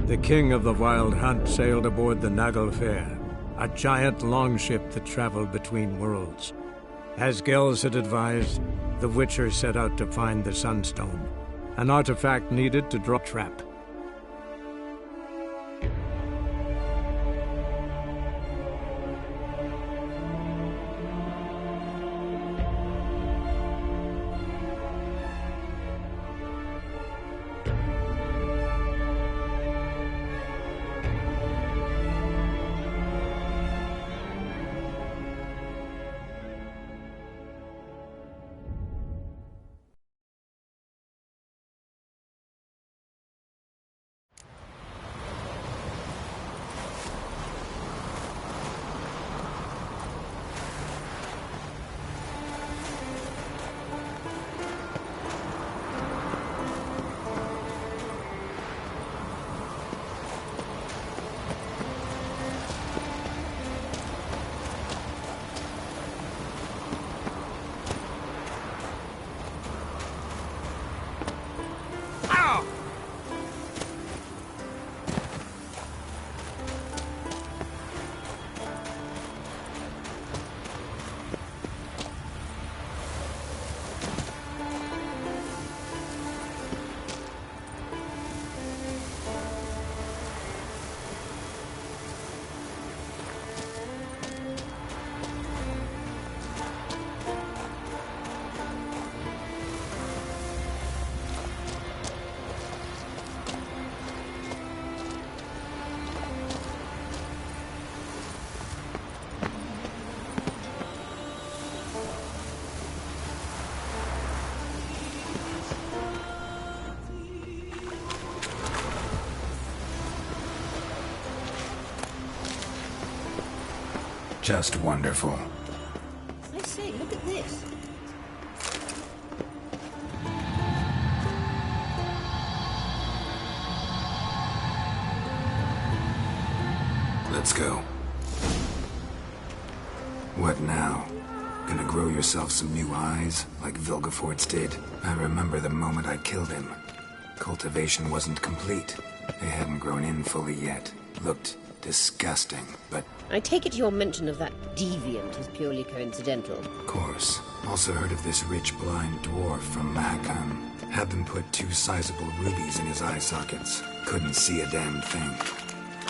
The king of the Wild Hunt sailed aboard the Naglfar, a giant longship that traveled between worlds. As Gels had advised, the Witcher set out to find the Sunstone, an artifact needed to draw a trap. Just wonderful. I say, look at this. Let's go. What now? Gonna grow yourself some new eyes, like Vilgefortz did? I remember the moment I killed him. Cultivation wasn't complete. They hadn't grown in fully yet. Looked disgusting, but... I take it your mention of that deviant is purely coincidental. Of course. Also heard of this rich blind dwarf from Mahakam. Had them put 2 sizable rubies in his eye sockets. Couldn't see a damn thing.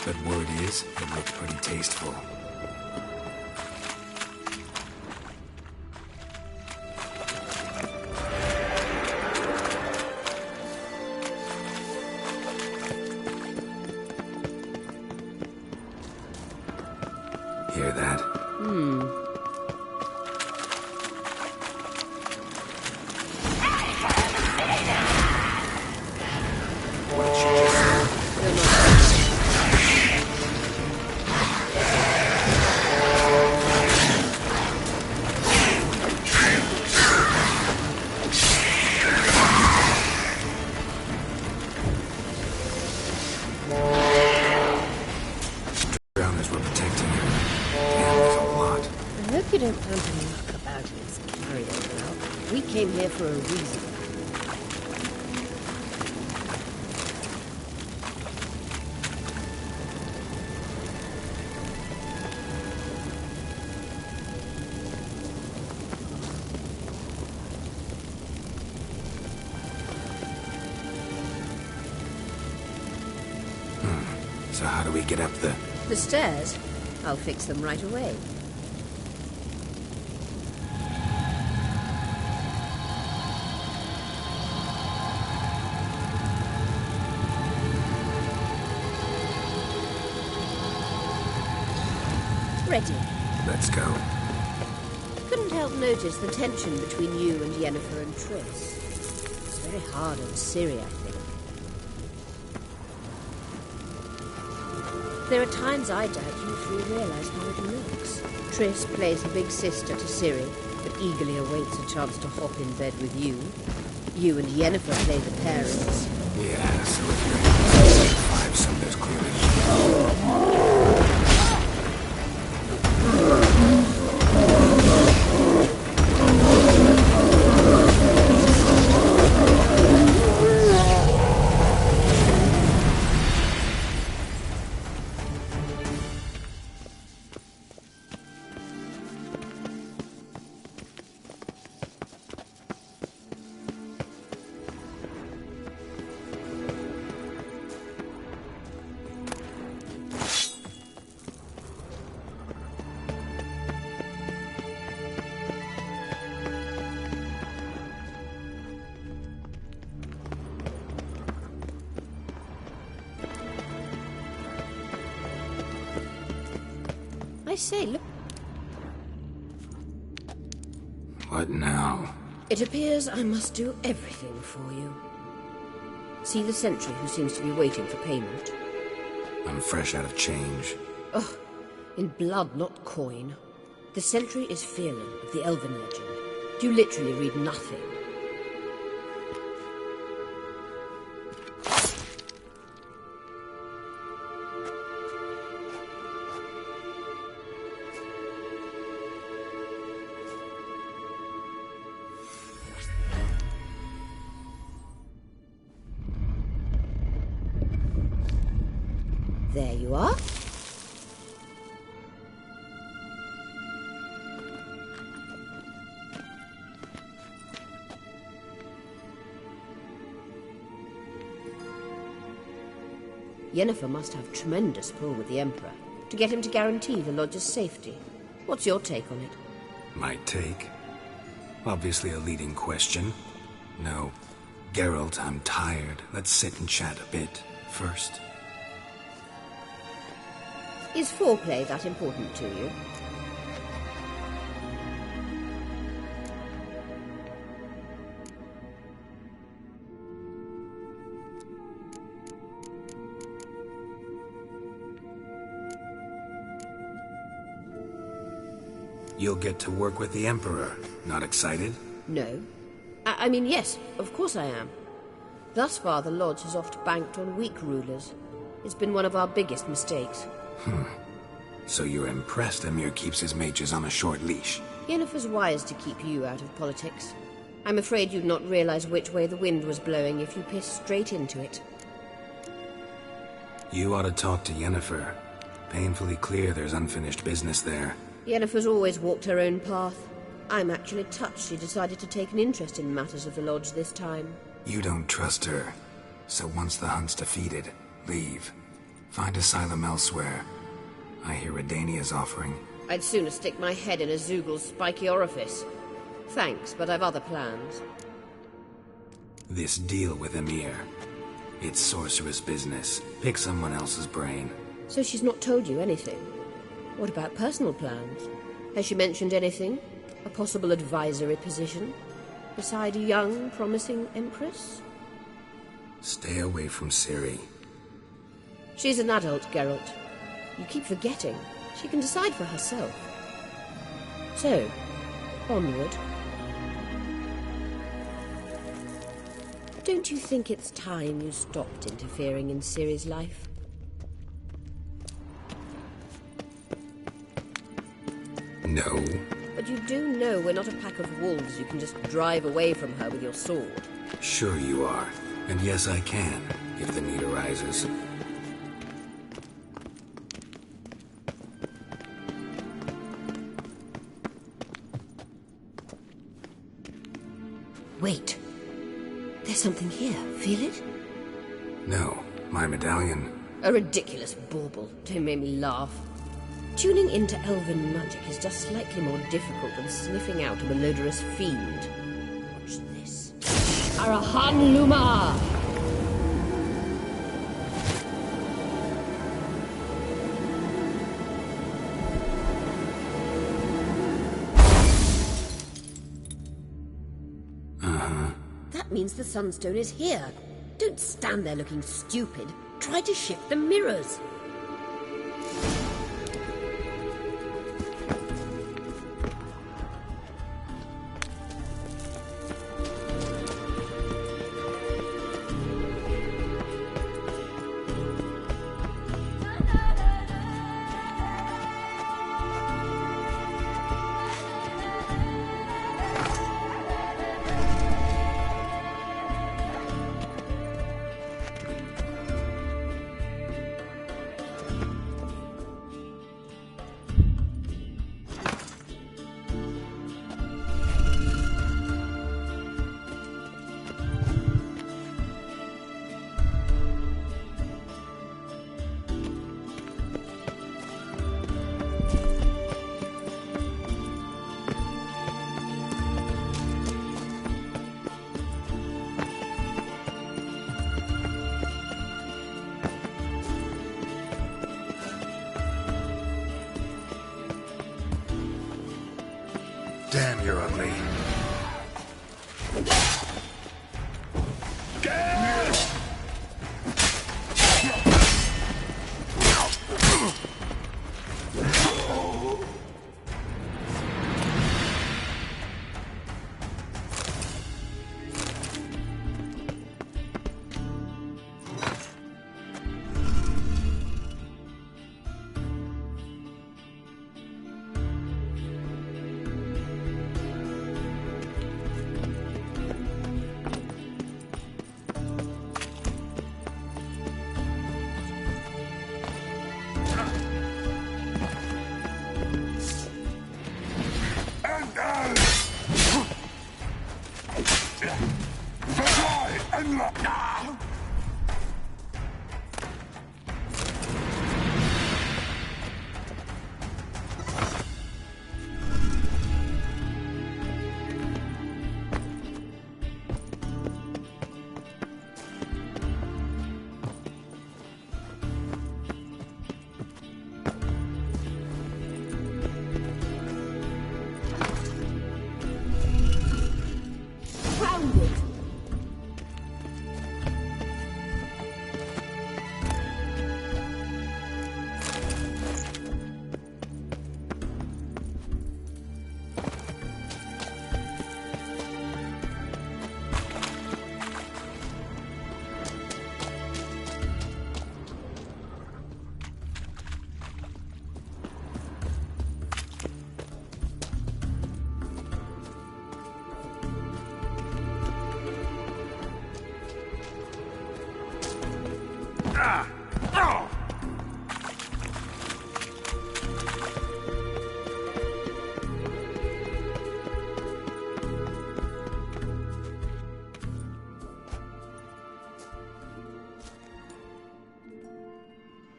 But word is, it looked pretty tasteful. Hear that? Drowners were protecting her. Damn, there's a lot. I hope you don't plan to muck about in this carry-on now. We came here for a reason. So how do we get up the... The stairs? I'll fix them right away. Ready. Let's go. Couldn't help notice the tension between you and Yennefer and Triss. It's very hard on Ciri, I think. There are times I doubt you three realize how it looks. Triss plays the big sister to Ciri, but eagerly awaits a chance to hop in bed with you. You and Yennefer play the parents. Yeah, so if you're in 5, so there's clearly... say, look. What now? It appears I must do everything for you. See the sentry who seems to be waiting for payment? I'm fresh out of change. Ugh, in blood, not coin. The sentry is Phelan of the Elven legend. You literally read nothing. There you are. Yennefer must have tremendous pull with the Emperor to get him to guarantee the Lodge's safety. What's your take on it? My take? Obviously a leading question. No. Geralt, I'm tired. Let's sit and chat a bit first. Is foreplay that important to you? You'll get to work with the Emperor. Not excited? No. I mean, yes, of course I am. Thus far, the Lodge has oft banked on weak rulers. It's been one of our biggest mistakes. So you're impressed Emir keeps his mages on a short leash? Yennefer's wise to keep you out of politics. I'm afraid you'd not realize which way the wind was blowing if you pissed straight into it. You ought to talk to Yennefer. Painfully clear there's unfinished business there. Yennefer's always walked her own path. I'm actually touched she decided to take an interest in matters of the Lodge this time. You don't trust her. So once the hunt's defeated, leave. Find asylum elsewhere. I hear Redania's offering. I'd sooner stick my head in a Zoogl's spiky orifice. Thanks, but I've other plans. This deal with Emir. It's sorceress business. Pick someone else's brain. So she's not told you anything? What about personal plans? Has she mentioned anything? A possible advisory position? Beside a young, promising Empress? Stay away from Ciri. She's an adult, Geralt. You keep forgetting. She can decide for herself. So, onward. Don't you think it's time you stopped interfering in Ciri's life? No. But you do know we're not a pack of wolves you can just drive away from her with your sword. Sure you are. And yes, I can, if the need arises. Wait. There's something here. Feel it? No, my medallion. A ridiculous bauble. Don't make me laugh. Tuning into elven magic is just slightly more difficult than sniffing out a malodorous fiend. Watch this. Arahan Luma! That means the Sunstone is here. Don't stand there looking stupid. Try to shift the mirrors. Damn, you're ugly.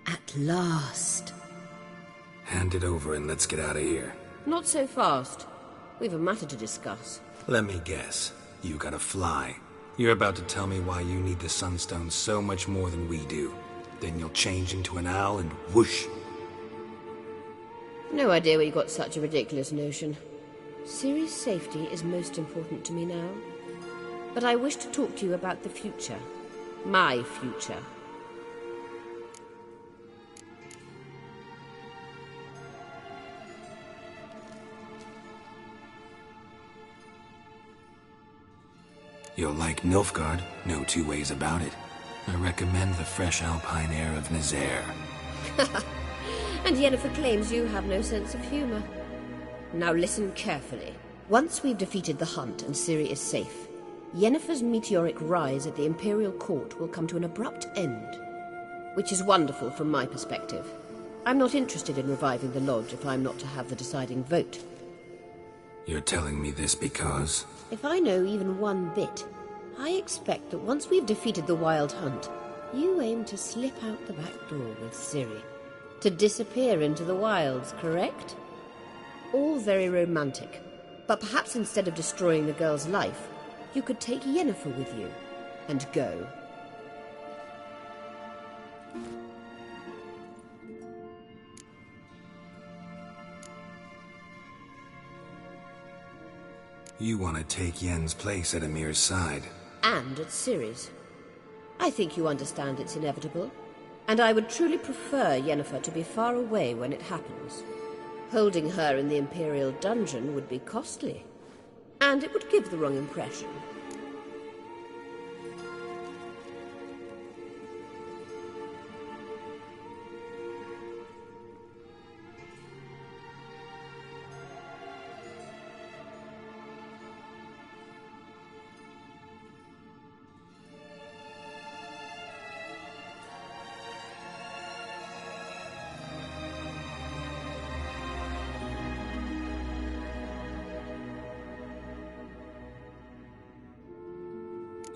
At last. Hand it over and let's get out of here. Not so fast. We've a matter to discuss. Let me guess. You gotta fly. You're about to tell me why you need the Sunstone so much more than we do. Then you'll change into an owl and whoosh. No idea where you got such a ridiculous notion. Ciri's safety is most important to me now. But I wish to talk to you about the future. My future. You'll like Nilfgaard, no two ways about it. I recommend the fresh alpine air of Nazaire. And Yennefer claims you have no sense of humor. Now listen carefully. Once we've defeated the Hunt and Ciri is safe, Yennefer's meteoric rise at the Imperial Court will come to an abrupt end. Which is wonderful from my perspective. I'm not interested in reviving the Lodge if I'm not to have the deciding vote. You're telling me this because... If I know even one bit, I expect that once we've defeated the Wild Hunt, you aim to slip out the back door with Ciri. To disappear into the wilds, correct? All very romantic. But perhaps instead of destroying the girl's life, you could take Yennefer with you and go. You want to take Yen's place at Amir's side. And at Ciri's. I think you understand it's inevitable. And I would truly prefer Yennefer to be far away when it happens. Holding her in the Imperial dungeon would be costly. And it would give the wrong impression.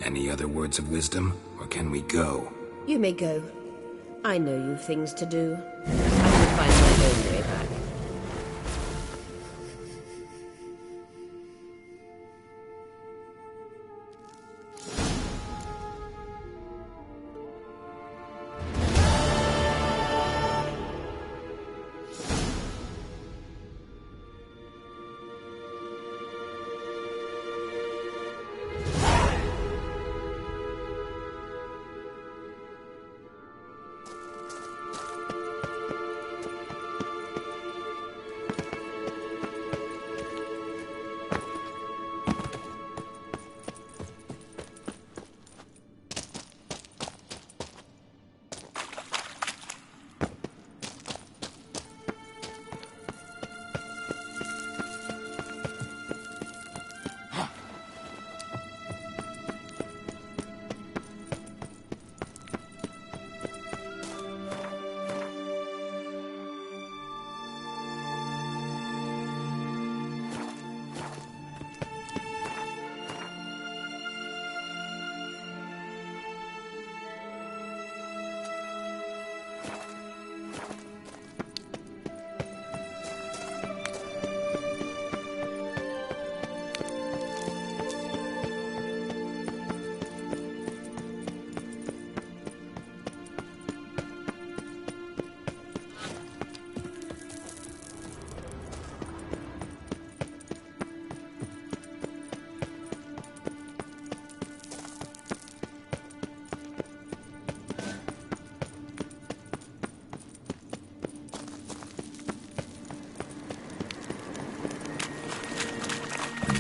Any other words of wisdom, or can we go? You may go. I know you've things to do. I will find my own way back.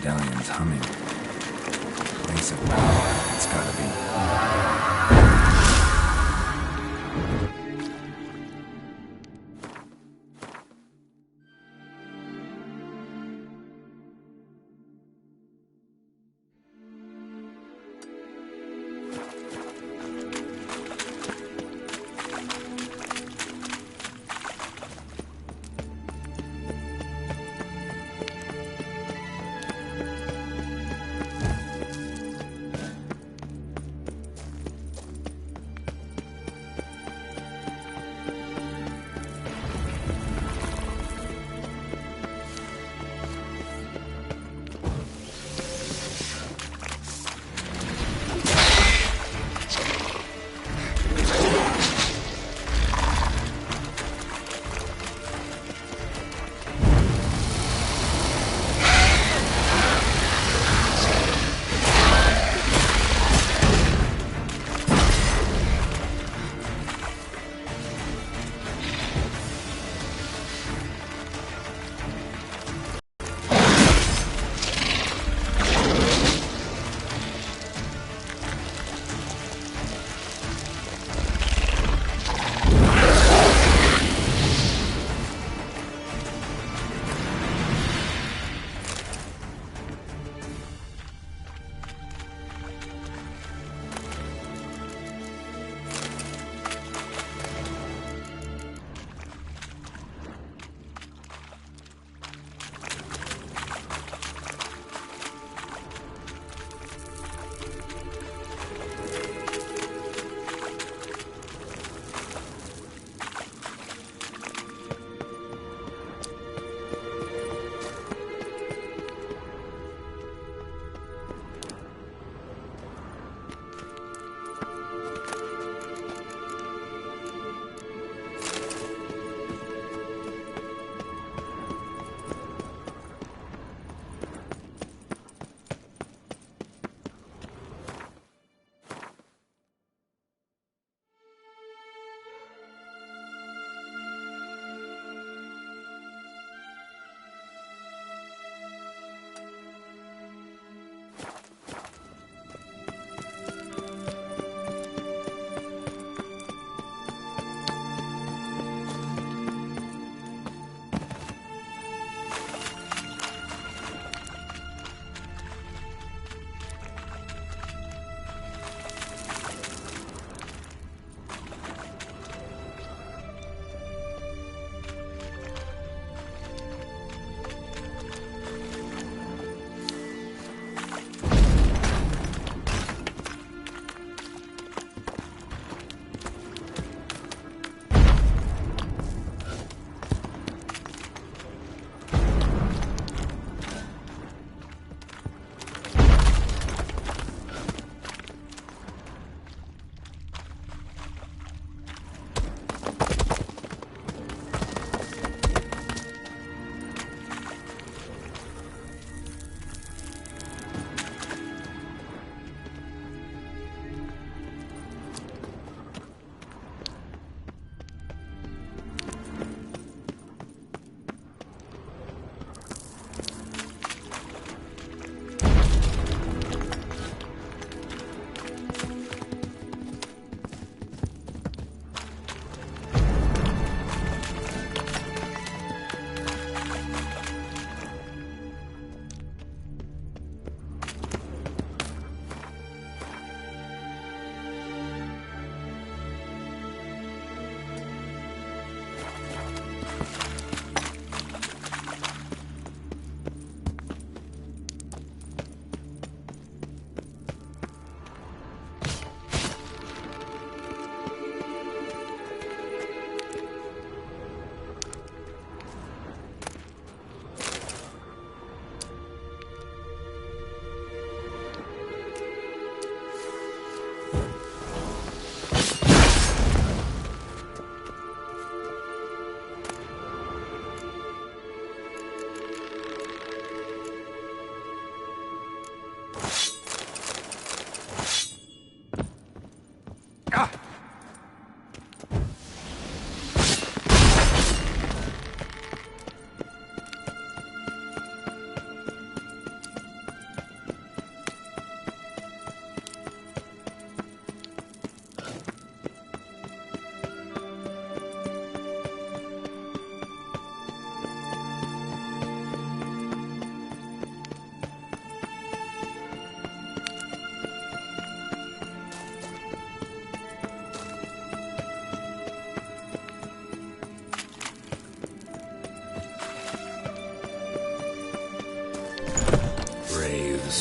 medallion's humming. Place of power, it's gotta be.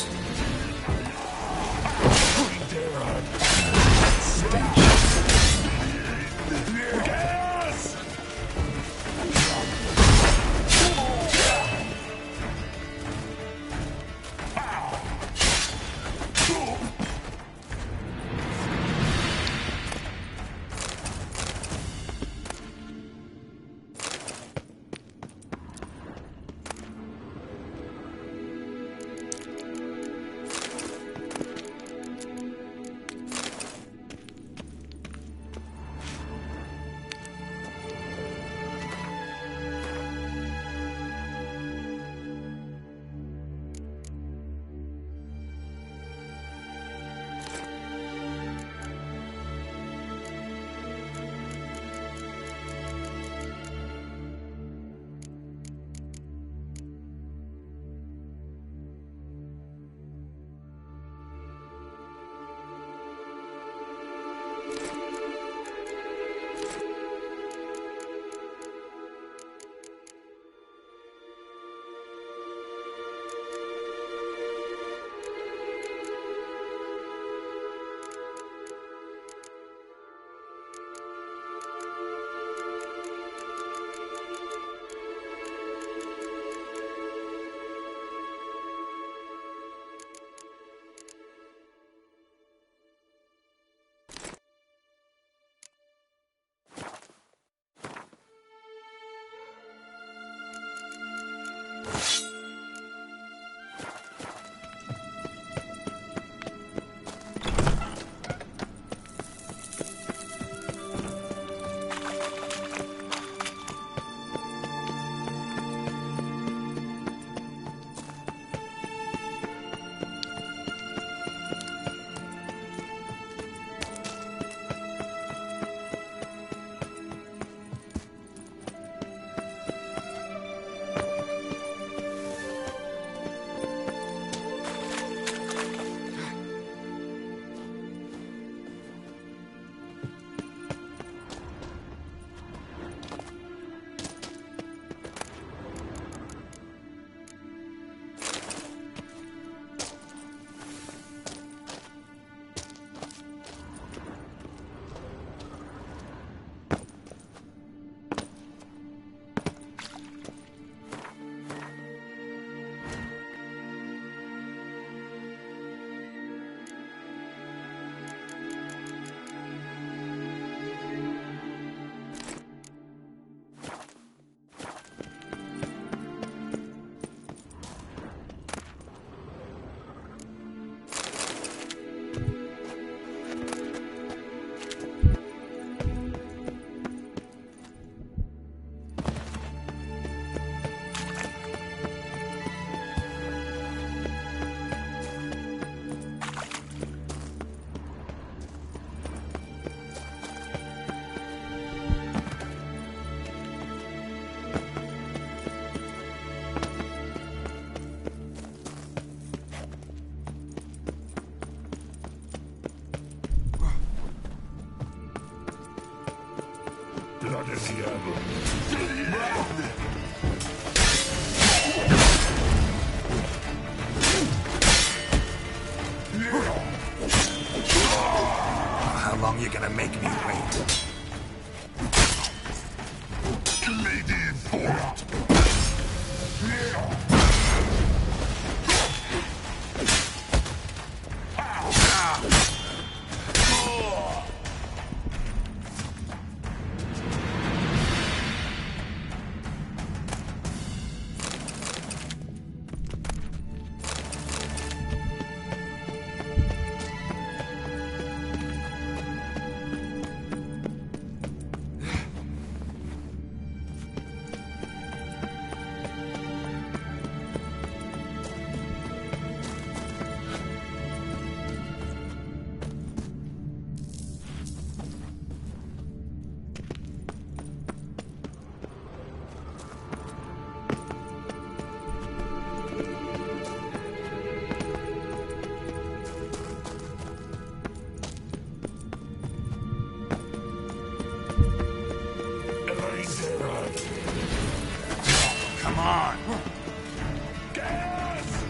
was. How long you gonna make me wait? Canadian Fort! Come on! Gas!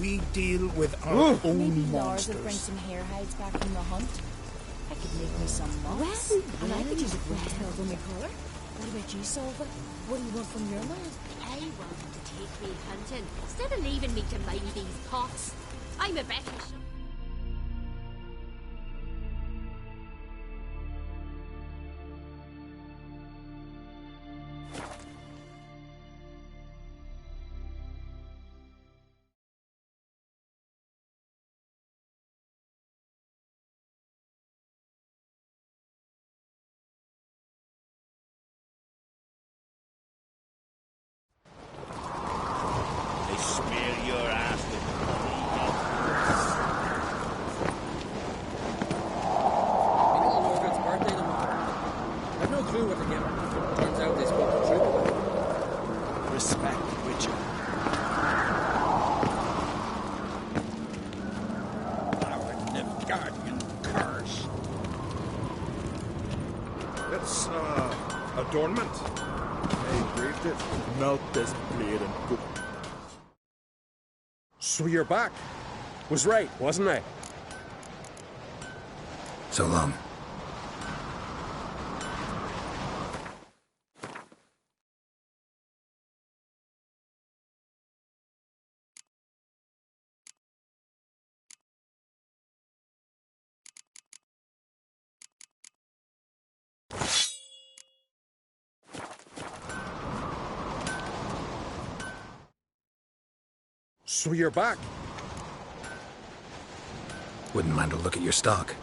We deal with our own Maybe Lars monsters. will bring some hair hides back from the hunt. I could make me some moss. Well, and I could use a well. quick help on my collar. What about you, Solva? What do you want from your man? I want to take me hunting instead of leaving me to mind these pots. I'm a better shot. through with it yet. Turns out they spoke the truth about it. Respect, Witcher. Our Nilfgaardian curse. It's, adornment. I engraved it. Melt this blade and go. So you're back. Was right, wasn't I? So long. So you're back. Wouldn't mind a look at your stock.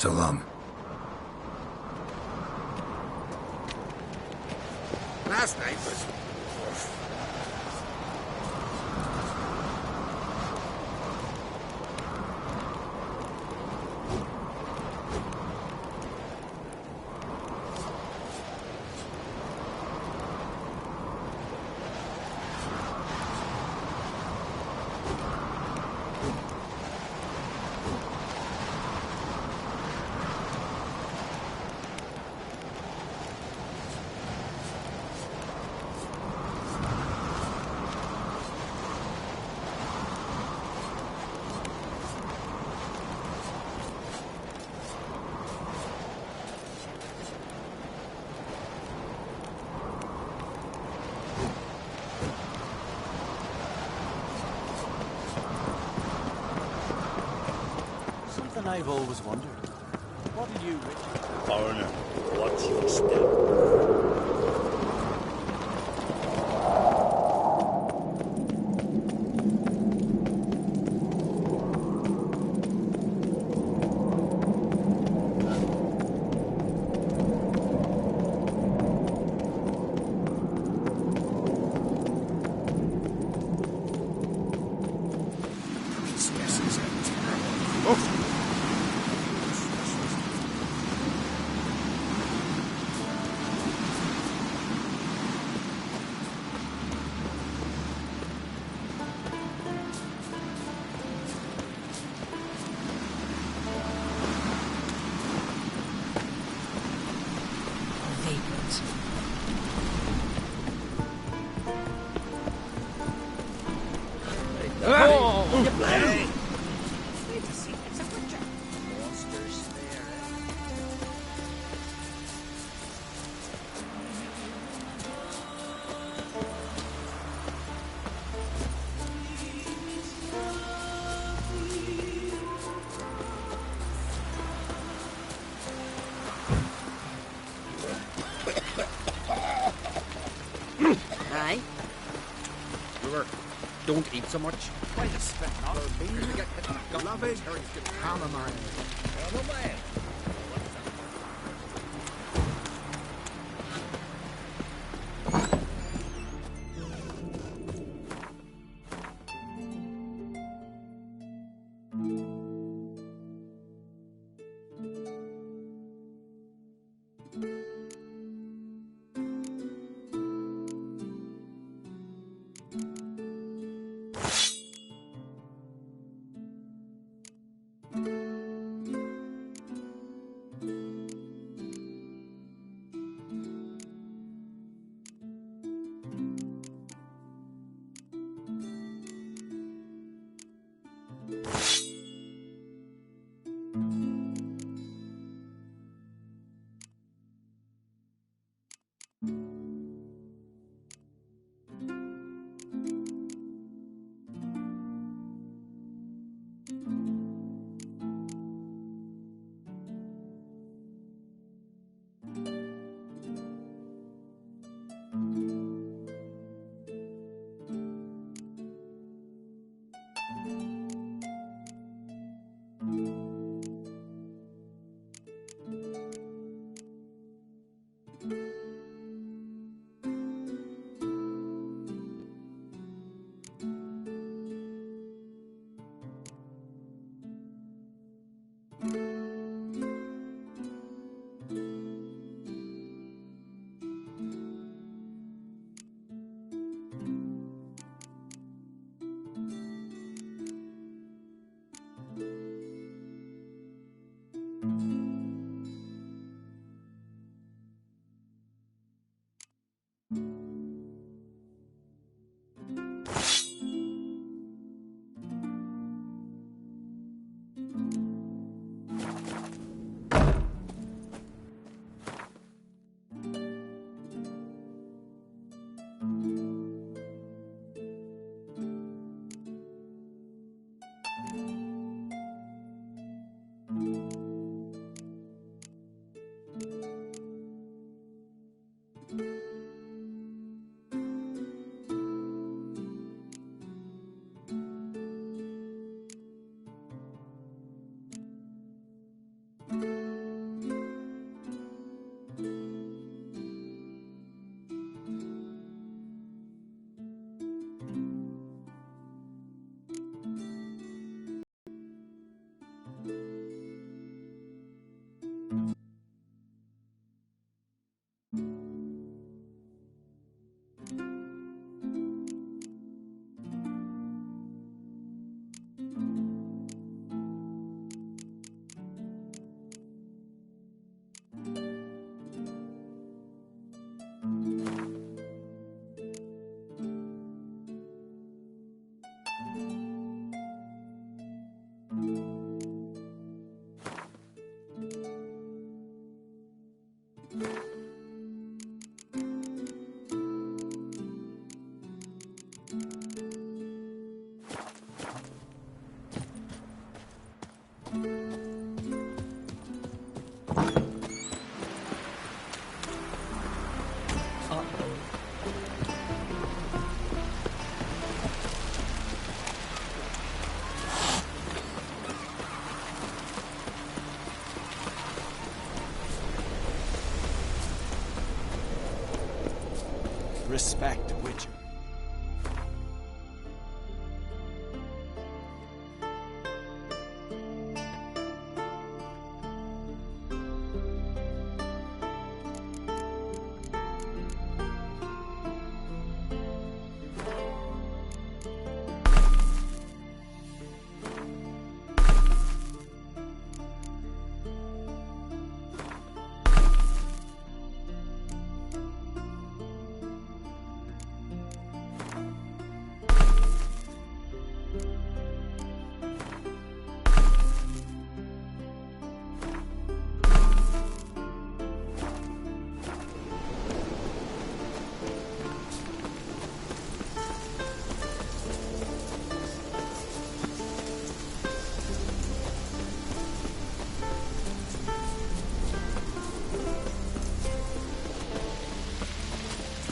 So long. Last night was... Something I've always wondered. What are you, Richard? Foreigner, watch your step. Aye. River, don't eat so much. Quite a spit, not You get hit in the gut. Love it. Harry's good chamomile. Respect, Witcher.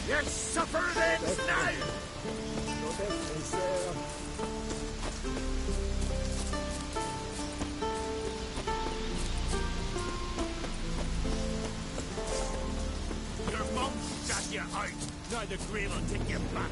You suffer this now! Your mum shut you out. Now the grave will take you back.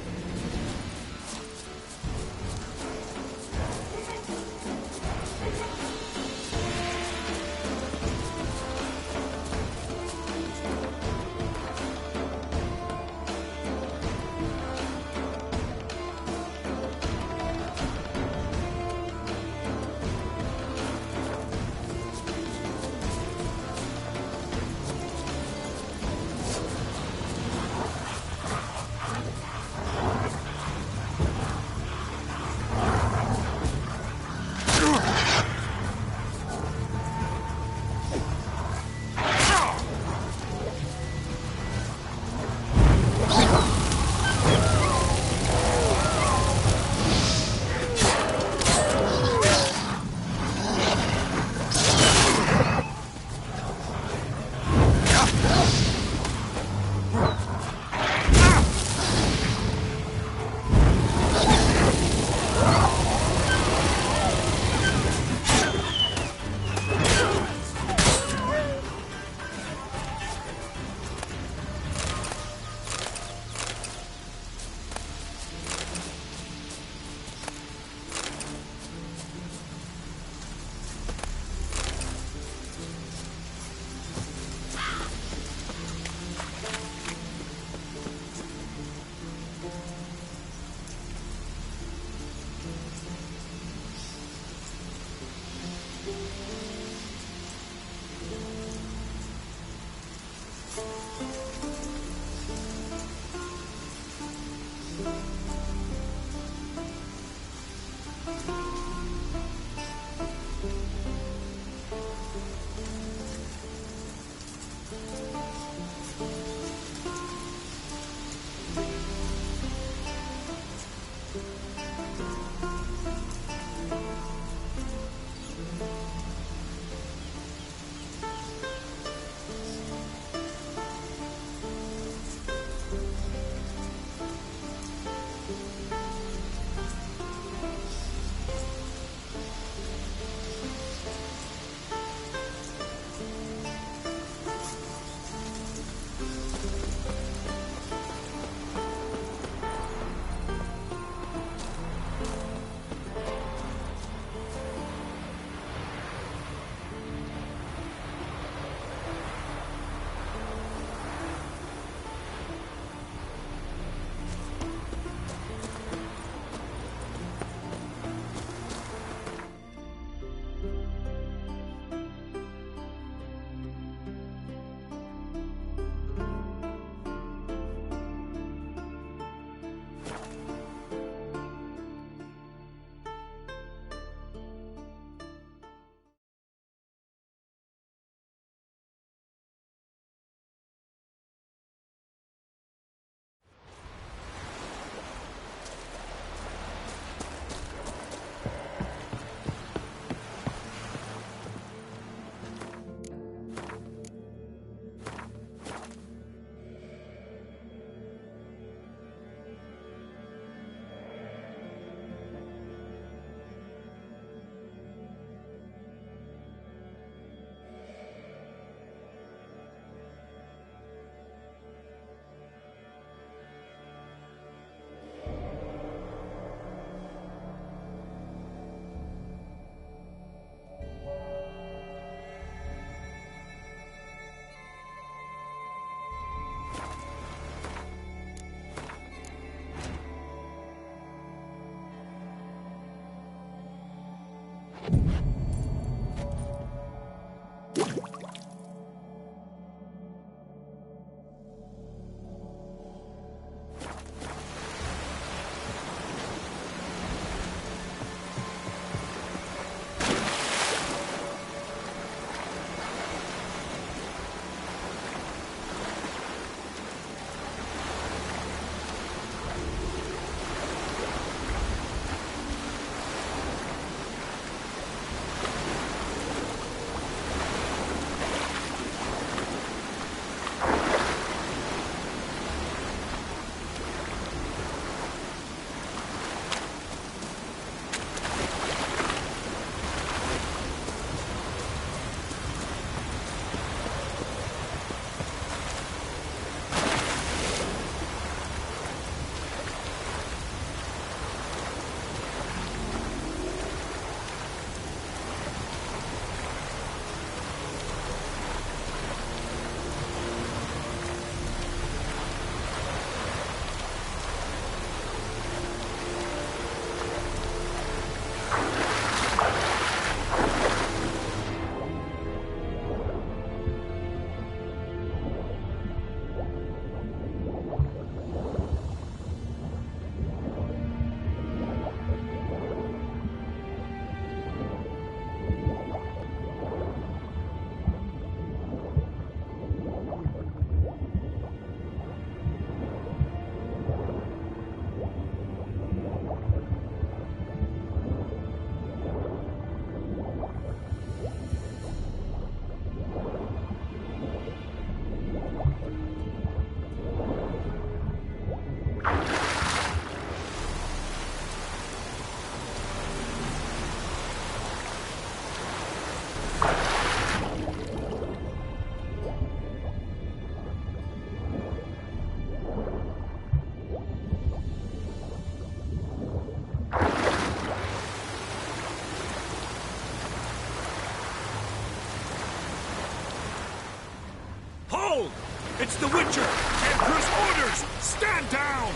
It's the Witcher! Emperor's orders! Stand down!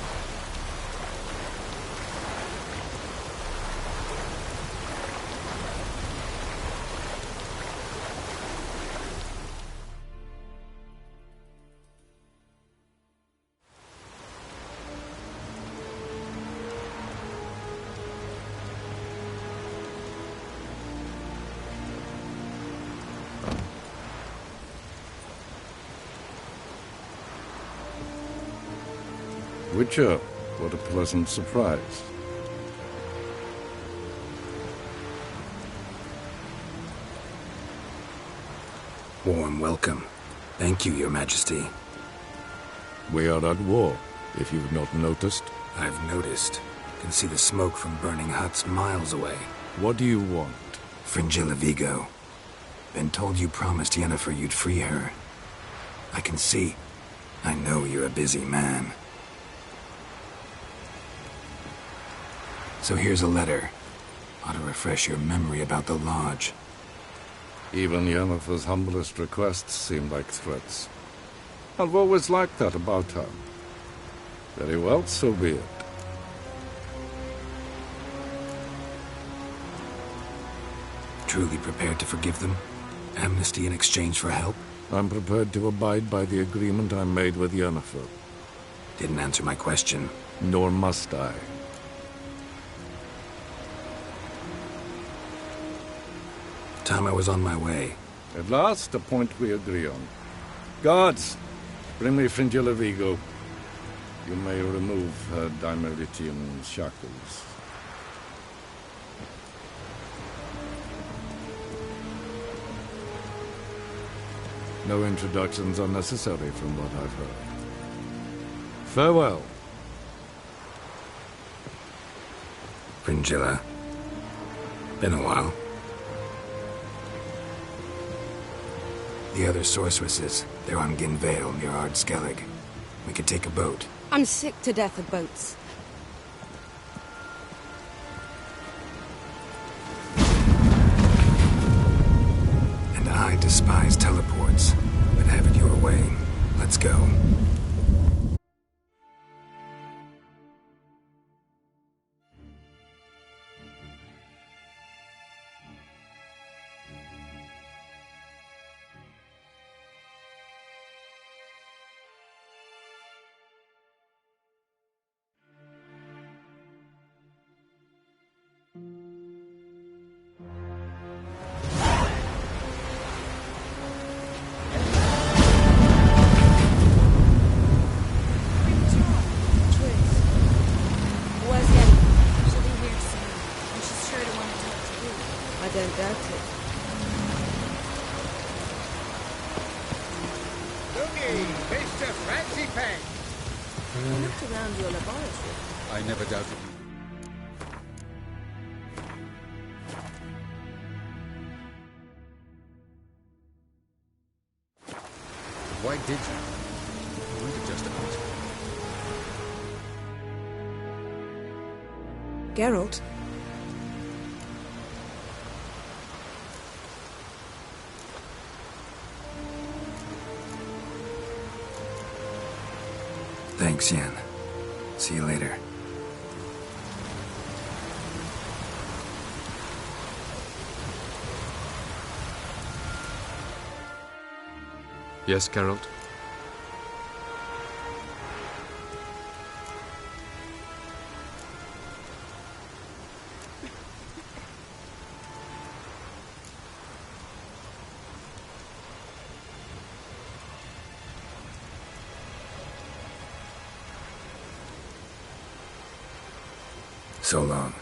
Witcher, what a pleasant surprise. Warm welcome. Thank you, Your Majesty. We are at war, if you've not noticed. I've noticed. Can see the smoke from burning huts miles away. What do you want? Fringilla Vigo. Been told you promised Yennefer you'd free her. I can see. I know you're a busy man. So here's a letter. Ought to refresh your memory about the Lodge. Even Yennefer's humblest requests seem like threats. I've always liked that about her. Very well, so be it. Truly prepared to forgive them? Amnesty in exchange for help? I'm prepared to abide by the agreement I made with Yennefer. Didn't answer my question. Nor must I. Time I was on my way. At last, a point we agree on. Guards, bring me Fringilla Vigo. You may remove her Dimeritian shackles. No introductions are necessary from what I've heard. Farewell. Fringilla. Been a while. The other sorceresses, they're on Ginvale near Ard Skellig. We could take a boat. I'm sick to death of boats. And I despise teleports, but have it your way. Let's go. I don't doubt it. Looky, Mr. Fancy Pants. I looked around your laboratory. I never doubted you. Why did you? You might have just asked. Geralt? Thanks, Yen. See you later. Yes, Geralt? So long.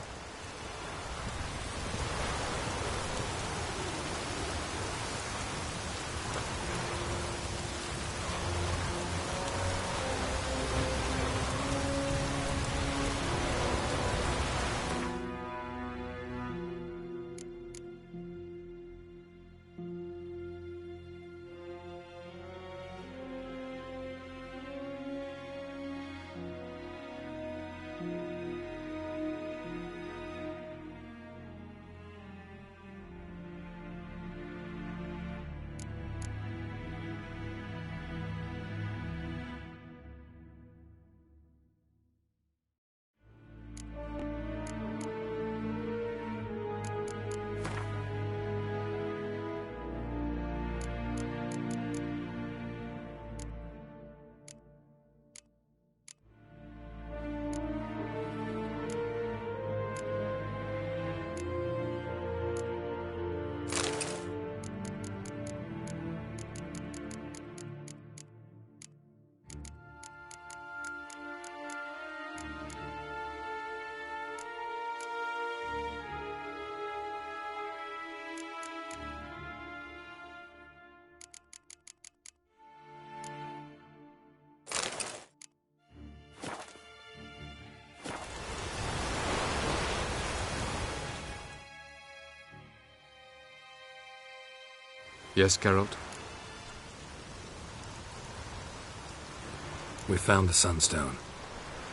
Yes, Geralt? We found the Sunstone.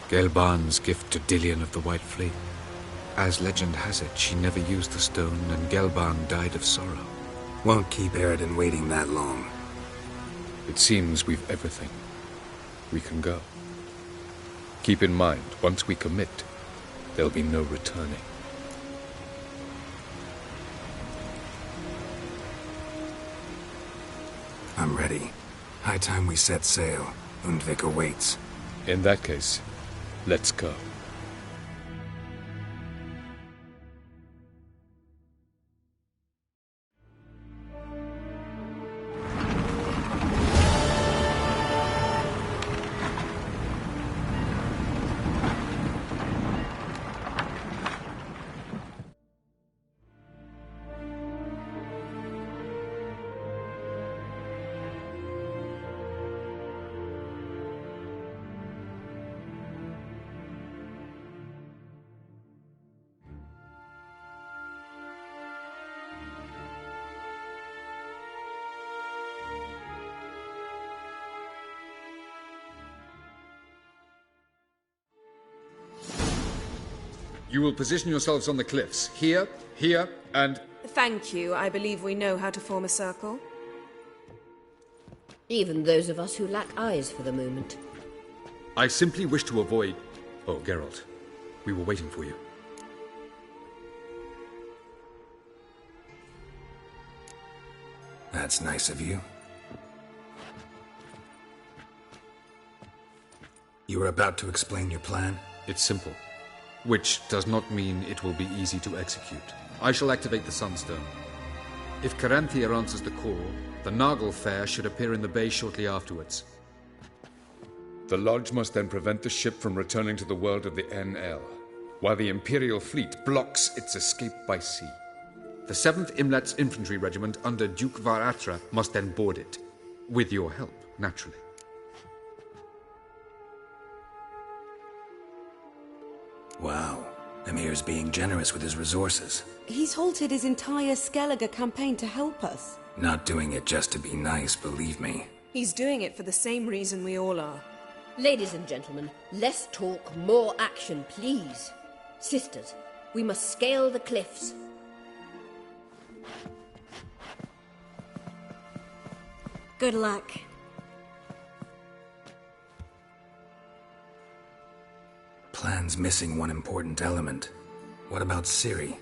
Gelban's gift to Dillion of the White Fleet. As legend has it, she never used the stone, and Gelban died of sorrow. Won't keep Eridan waiting that long. It seems we've everything. We can go. Keep in mind, once we commit, there'll be no returning. I'm ready. High time we set sail. Undvik awaits. In that case, let's go. You will position yourselves on the cliffs. Here, here, and... Thank you. I believe we know how to form a circle. Even those of us who lack eyes for the moment. I simply wish to avoid... Oh, Geralt. We were waiting for you. That's nice of you. You were about to explain your plan? It's simple. Which does not mean it will be easy to execute. I shall activate the Sunstone. If Caranthir answers the call, the Nagel Fair should appear in the bay shortly afterwards. The Lodge must then prevent the ship from returning to the world of the NL, while the Imperial fleet blocks its escape by sea. The 7th Imlet's infantry regiment under Duke Varatra must then board it. With your help, naturally. Wow. Emir's being generous with his resources. He's halted his entire Skellige campaign to help us. Not doing it just to be nice, believe me. He's doing it for the same reason we all are. Ladies and gentlemen, less talk, more action, please. Sisters, we must scale the cliffs. Good luck. Plan's missing one important element. What about Ciri?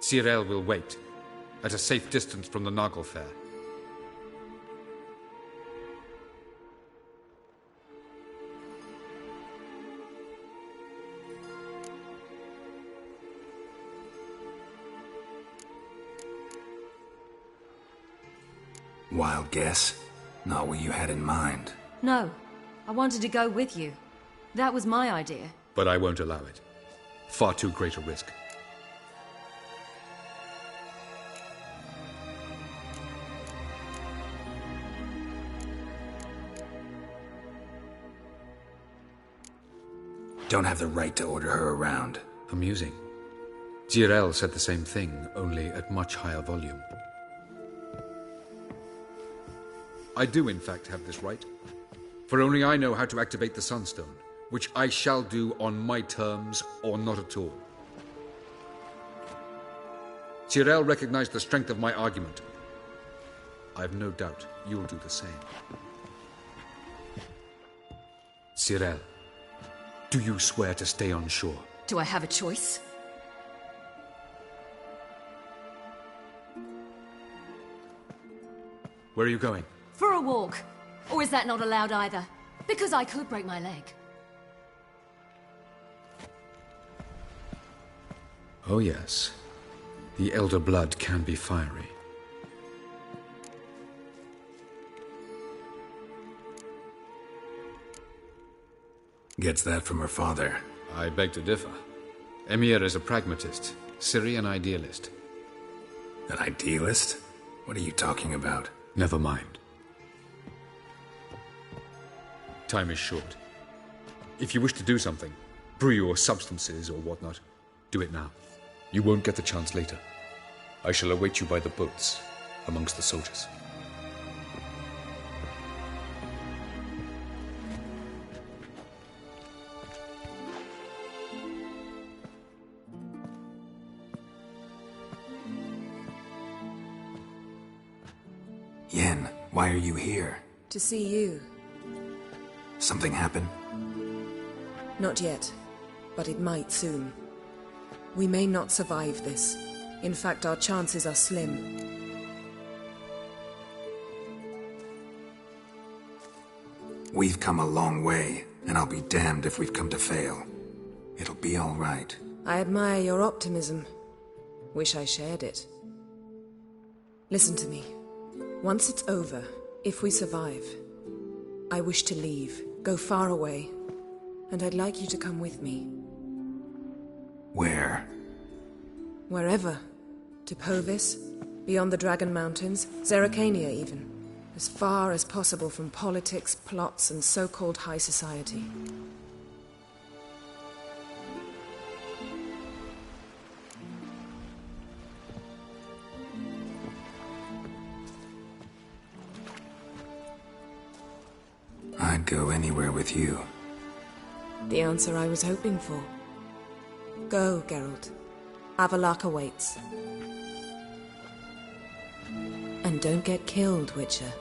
Cyril will wait, at a safe distance from the Nagelfair. Wild guess? Not what you had in mind. No, I wanted to go with you. That was my idea. But I won't allow it. Far too great a risk. Don't have the right to order her around. Amusing. Jirel said the same thing, only at much higher volume. I do, in fact, have this right. For only I know how to activate the Sunstone, which I shall do on my terms or not at all. Jirel recognized the strength of my argument. I have no doubt you'll do the same. Cyril, do you swear to stay on shore? Do I have a choice? Where are you going? For a walk. Or is that not allowed either? Because I could break my leg. Oh yes. The elder blood can be fiery. Gets that from her father. I beg to differ. Emir is a pragmatist, Ciri an idealist. An idealist? What are you talking about? Never mind. Time is short. If you wish to do something, brew your substances or whatnot, do it now. You won't get the chance later. I shall await you by the boats, amongst the soldiers. Yen, why are you here? To see you. Something happen? Not yet, but it might soon. We may not survive this. In fact, our chances are slim. We've come a long way, and I'll be damned if we've come to fail. It'll be all right. I admire your optimism. Wish I shared it. Listen to me. Once it's over, if we survive, I wish to leave, go far away, and I'd like you to come with me. Where? Wherever. To Povis, beyond the Dragon Mountains, Zeracania even. As far as possible from politics, plots, and so-called high society. I'd go anywhere with you. The answer I was hoping for. Go, Geralt. Avalok awaits. And don't get killed, Witcher.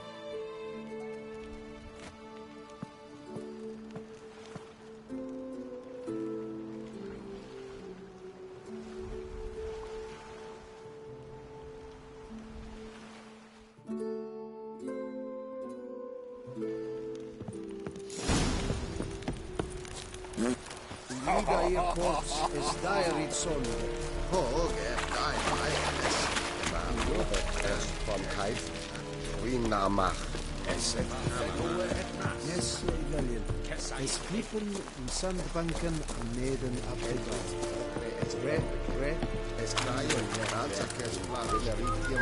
Yes, Valiant. Es flippen im Sandbanken neden abgebaut. Es red, es caio, ranza che splave la ricchia.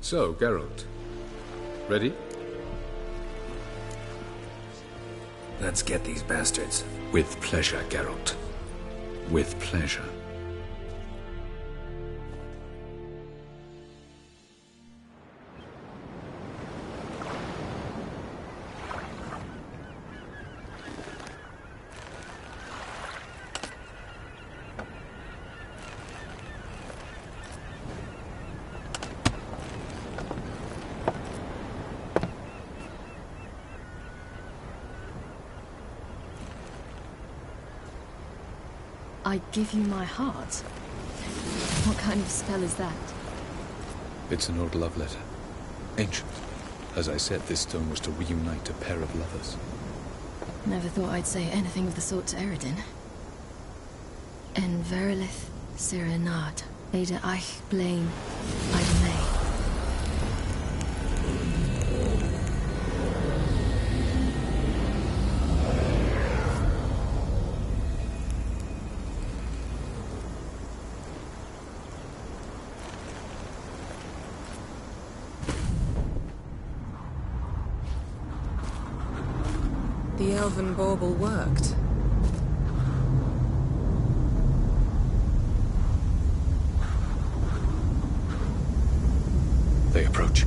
So, Geralt. Ready? Let's get these bastards. With pleasure, Geralt. With pleasure. I give you my heart? What kind of spell is that? It's an old love letter. Ancient. As I said, this stone was to reunite a pair of lovers. Never thought I'd say anything of the sort to Eredin. En verilith serenad, Ada eich blaen, I may. The elven bauble worked. They approach.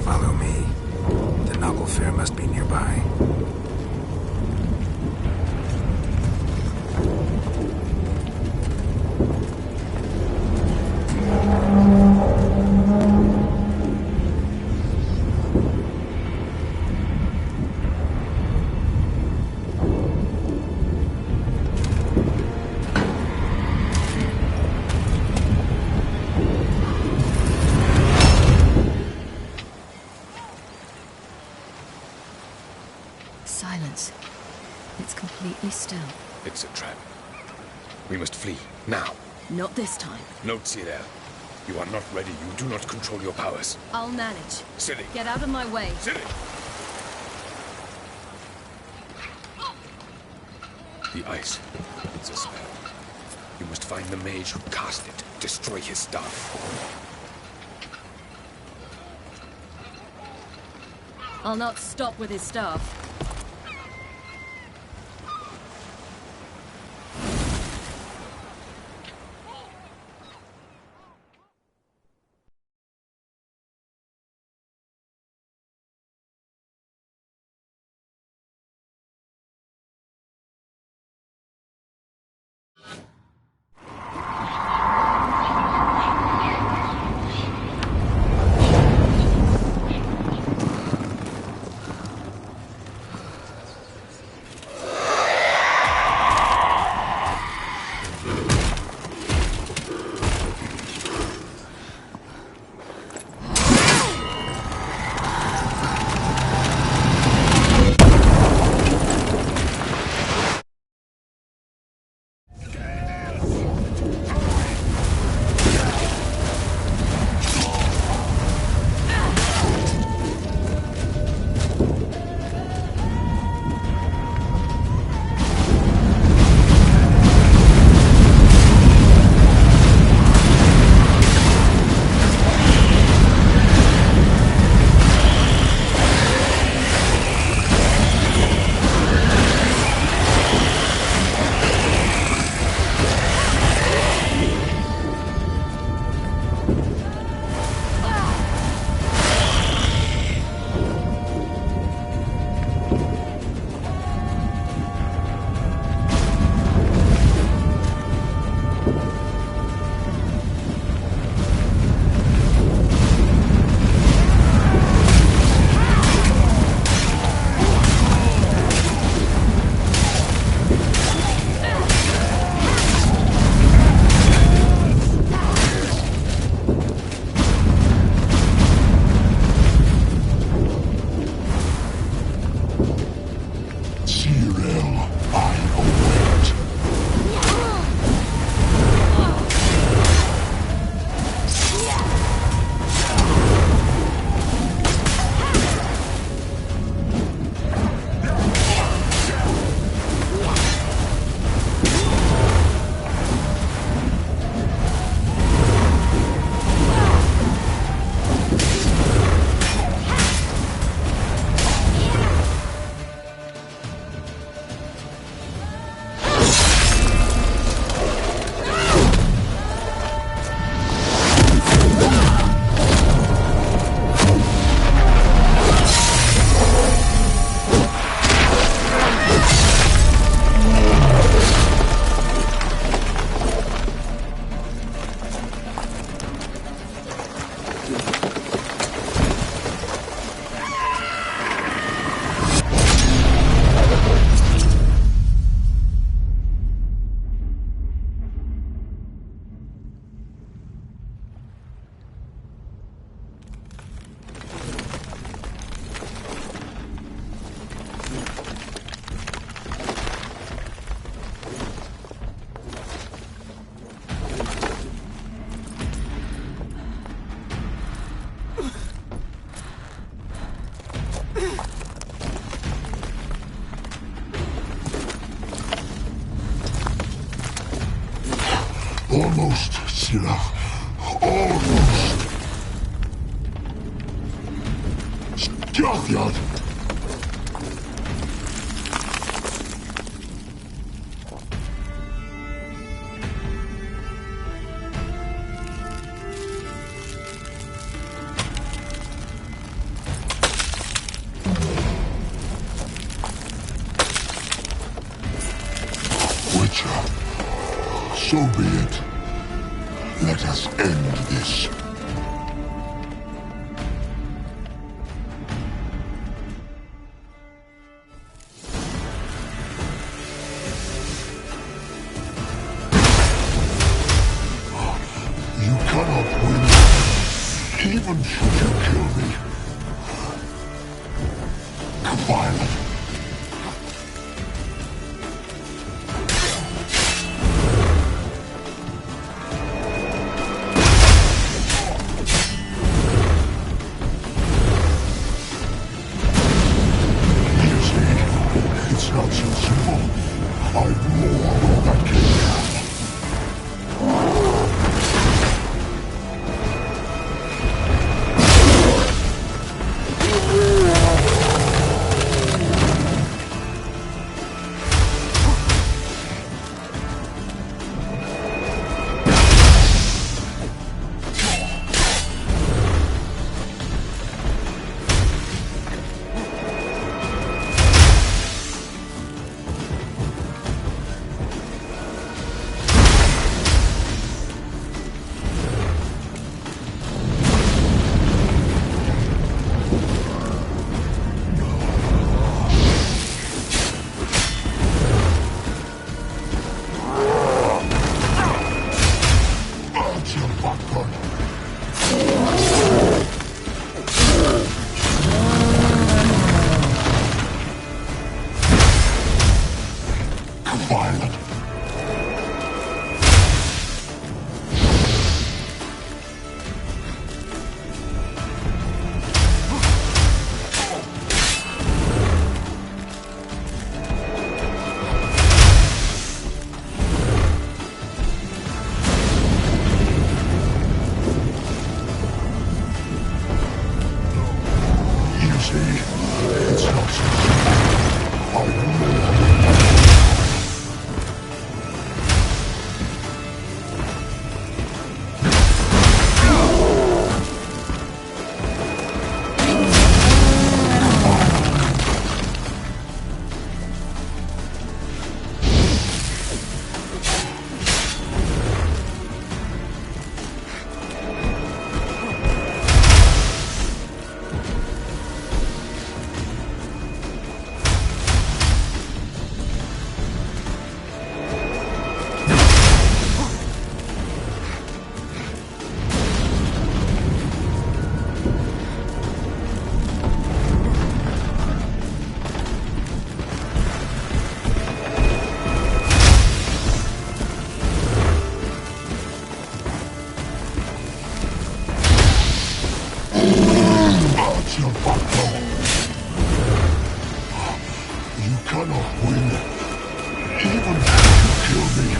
Follow me. The Noggle Fair must be nearby. Silence. It's completely still. It's a trap. We must flee, now. Not this time. No, Cyril. You are not ready. You do not control your powers. I'll manage. Ciri! Get out of my way. Ciri! The ice. It's a spell. You must find the mage who cast it. Destroy his staff. I'll not stop with his staff. Cyril, I await. Almost, Scylla. Almost. Scathjad! Witcher, so be it. Let us end this. You cannot win, even should you kill me. Violent. It's not so simple. I've more where that came from. Violent. You see, it's not so simple. I know. win, even if you kill me.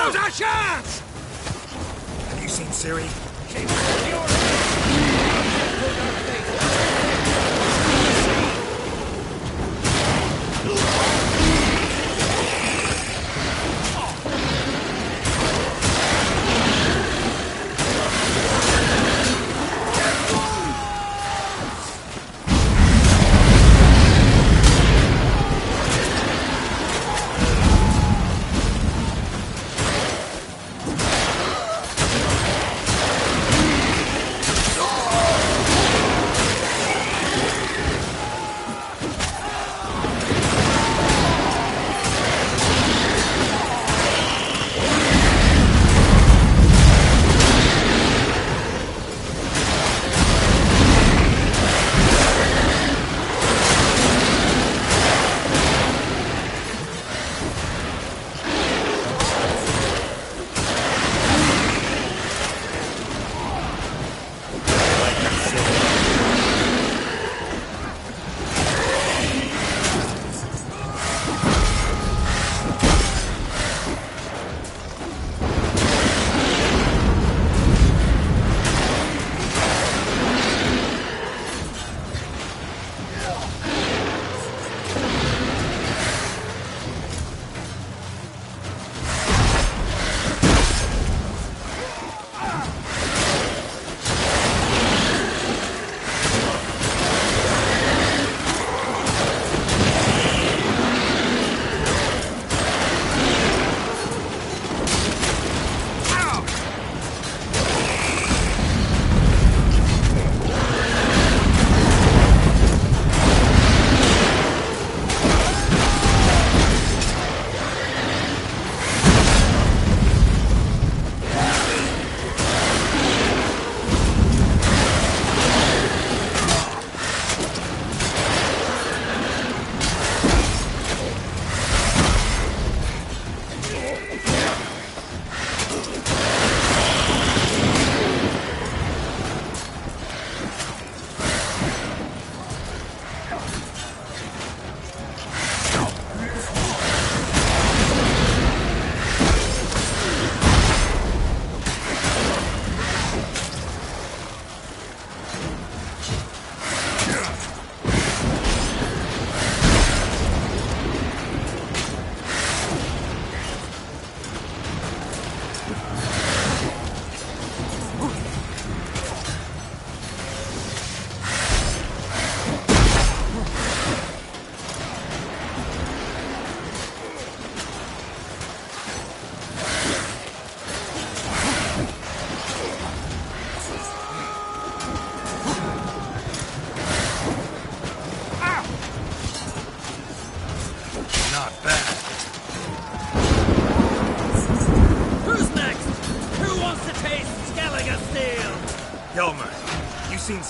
Now's our chance! Have you seen Siri?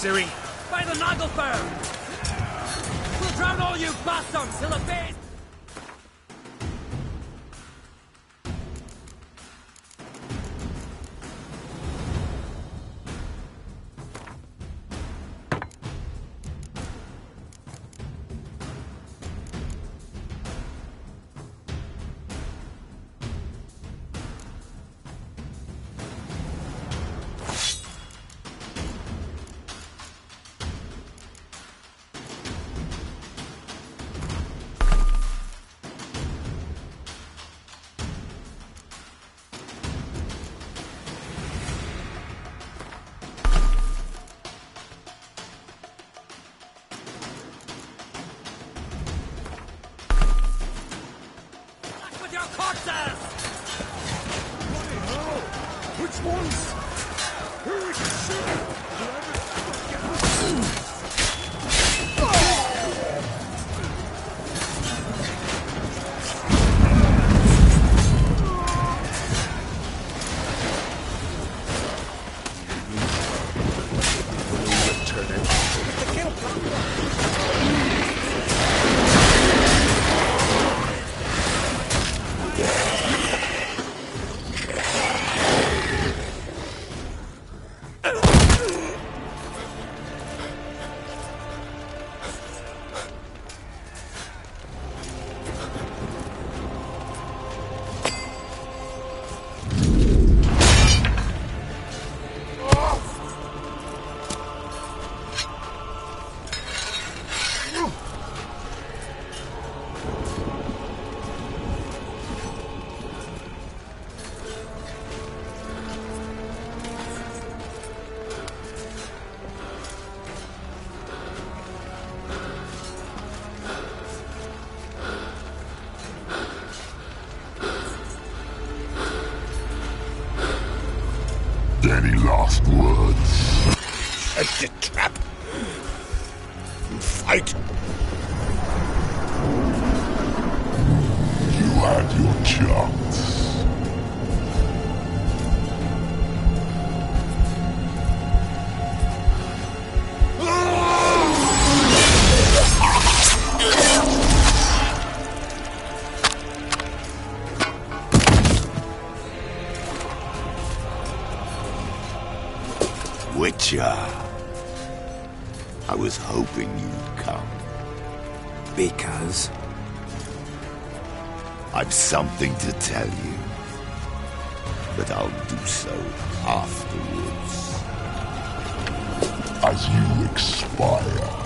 Ciri? By the Nagelfar! We'll drown all you bastards till the base! Which ones? Hurry, Any last words? Set the trap. Fight. You had your chance. Witcher. I was hoping you'd come. Because? I've something to tell you. But I'll do so afterwards. As you expire.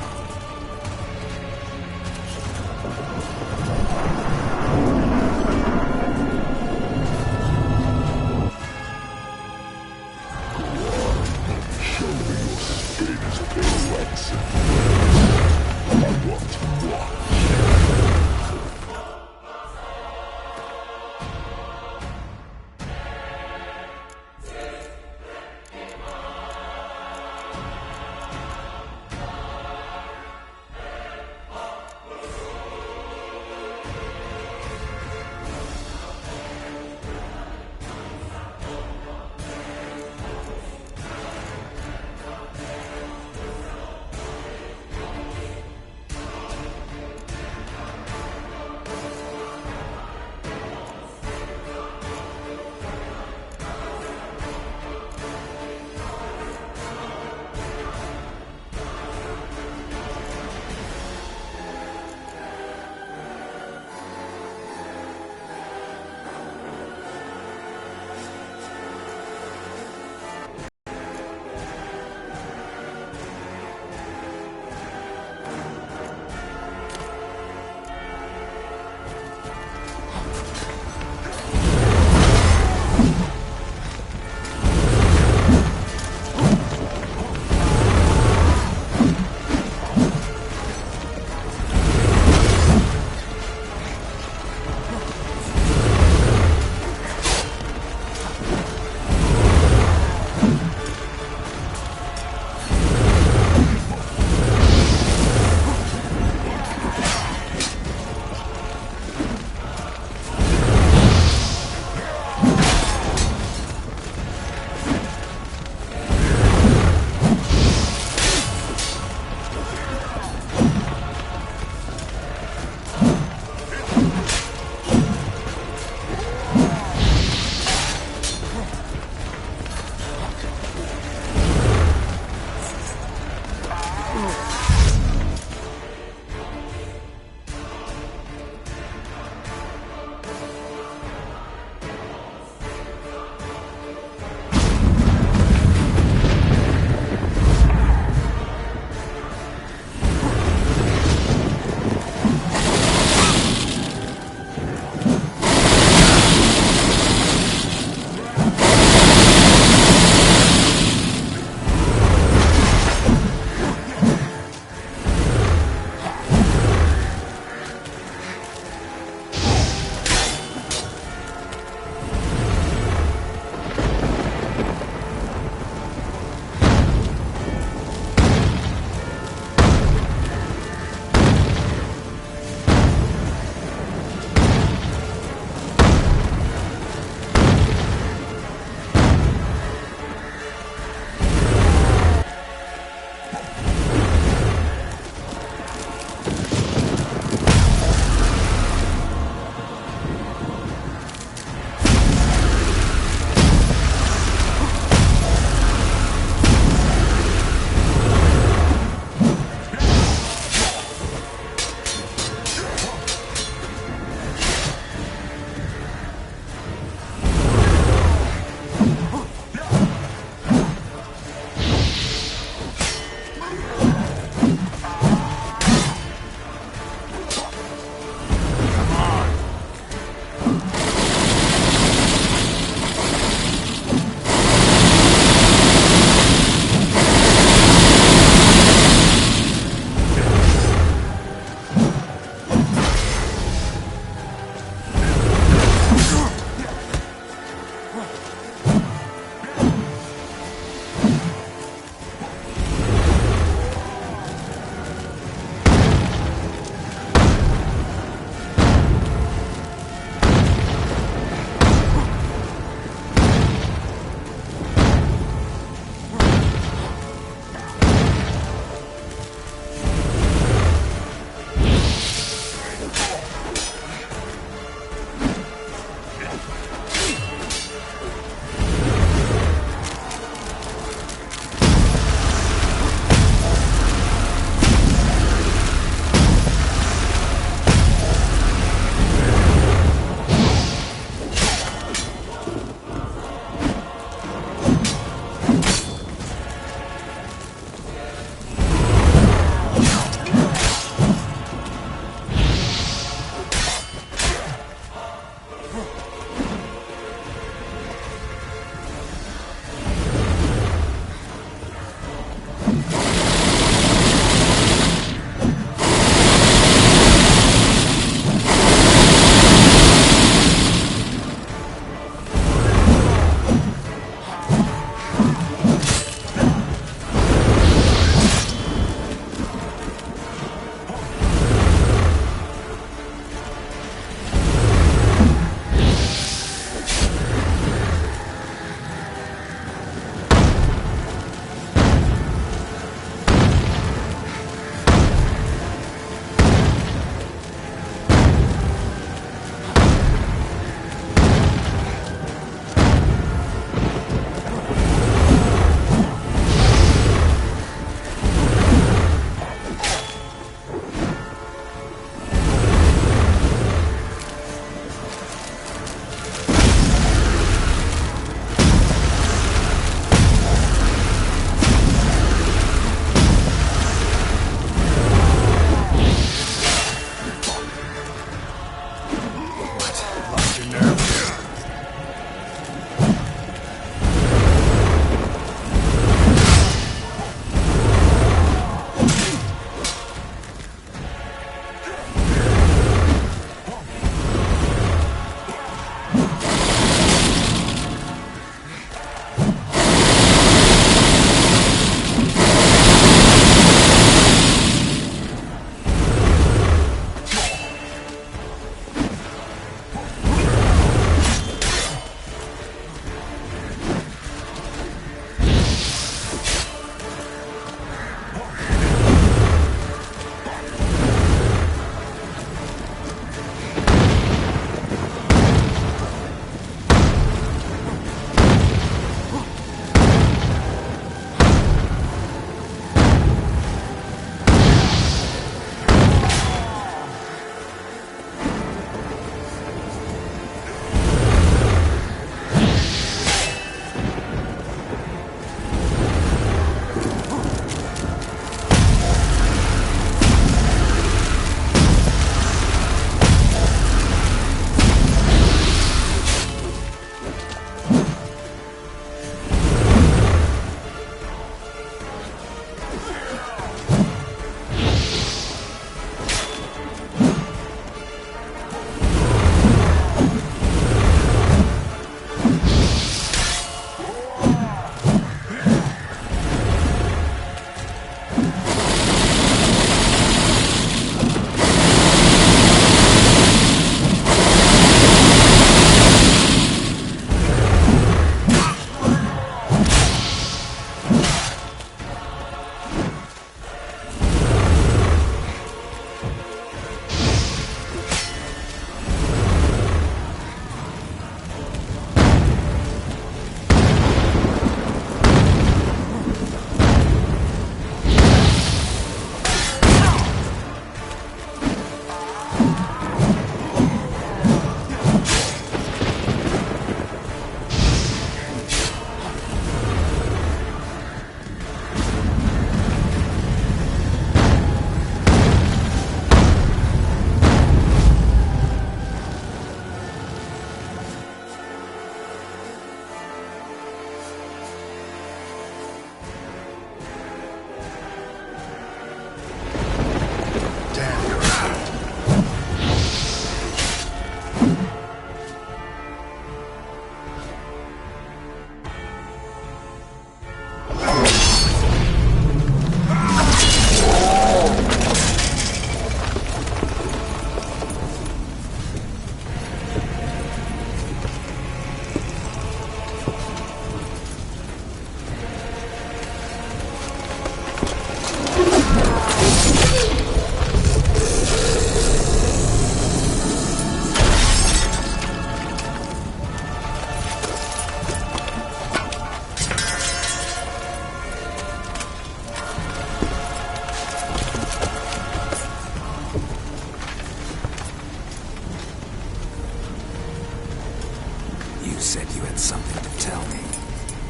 you had something to tell me.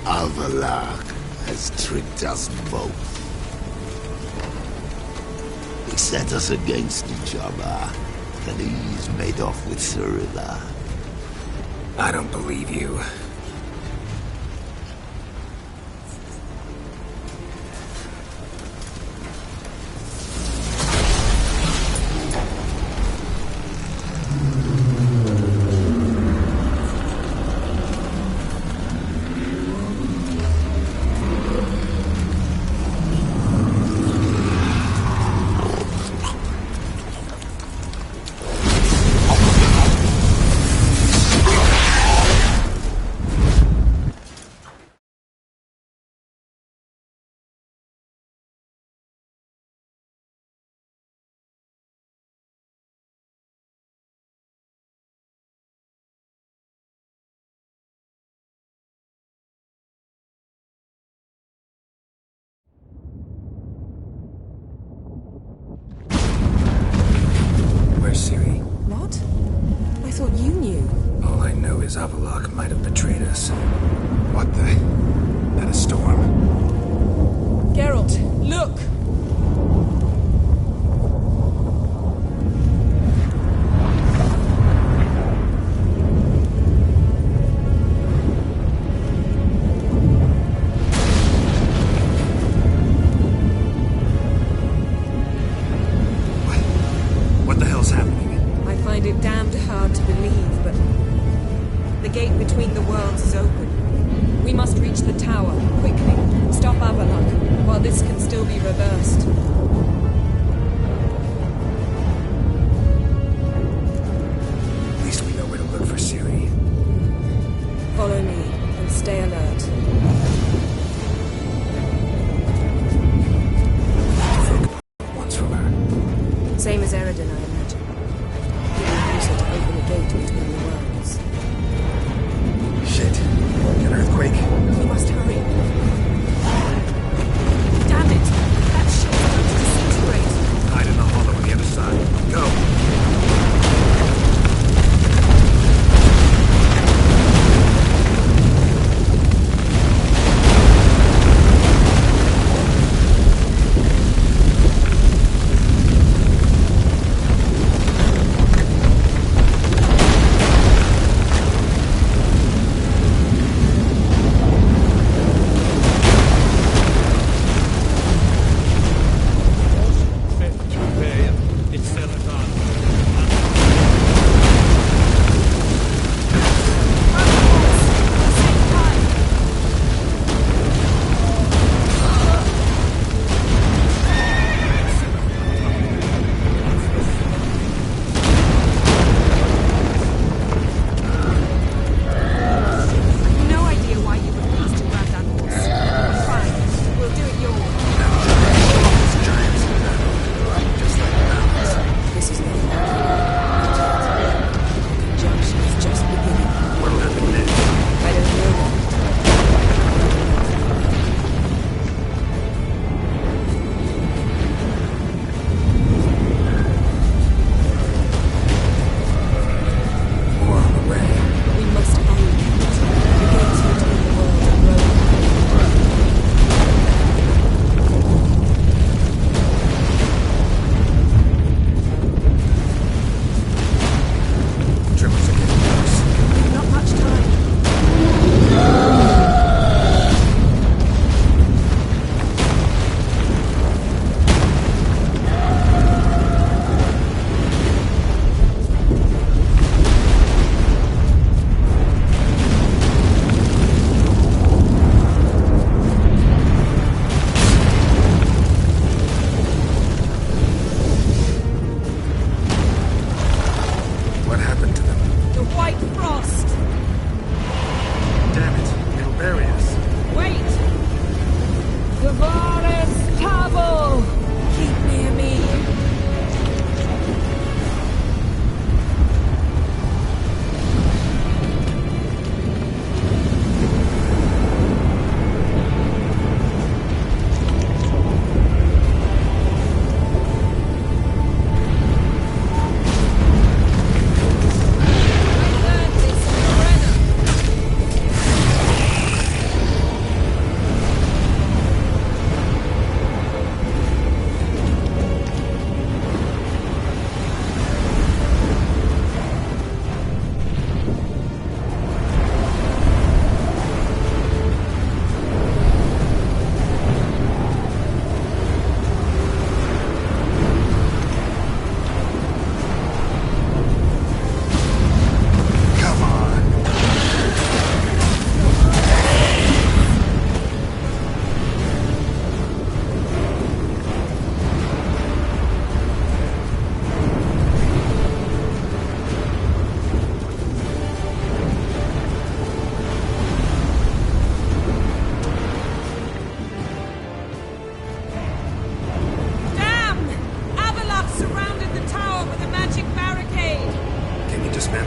Alvalak has tricked us both. He set us against each other, and he's made off with Cyrilla. I don't believe you. Siri. What? I thought you knew. All I know is Avalok might have betrayed us. What the? That a storm? Geralt, look! What the hell's happening? I find it damned hard to believe, but the gate between the worlds is open. We must reach the tower, quickly. Stop Avalok, while this can still be reversed. At least we know where to look for Siri. Follow me, and stay alert. Once from her. Same as Eridan, I imagine. He will use her to open a gate between the worlds. Shit. An earthquake? We must hurry. Damn it! That ship's going to disintegrate. Hide in the hollow on the other side. Go!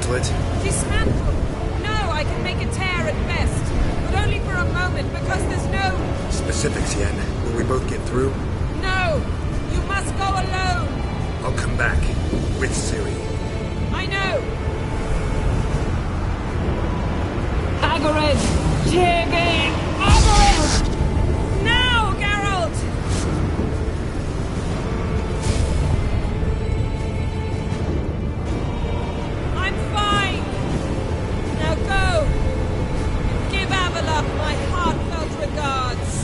dismantle it? Dismantle? No, I can make a tear at best. But only for a moment, because there's no... Specifics, Yen. Will we both get through? No! You must go alone! I'll come back. With Ciri. I know! Hagrid! Tiggy! Hagrid! Now, Geralt! I'm fine! Now go! Give Avalok my heartfelt regards!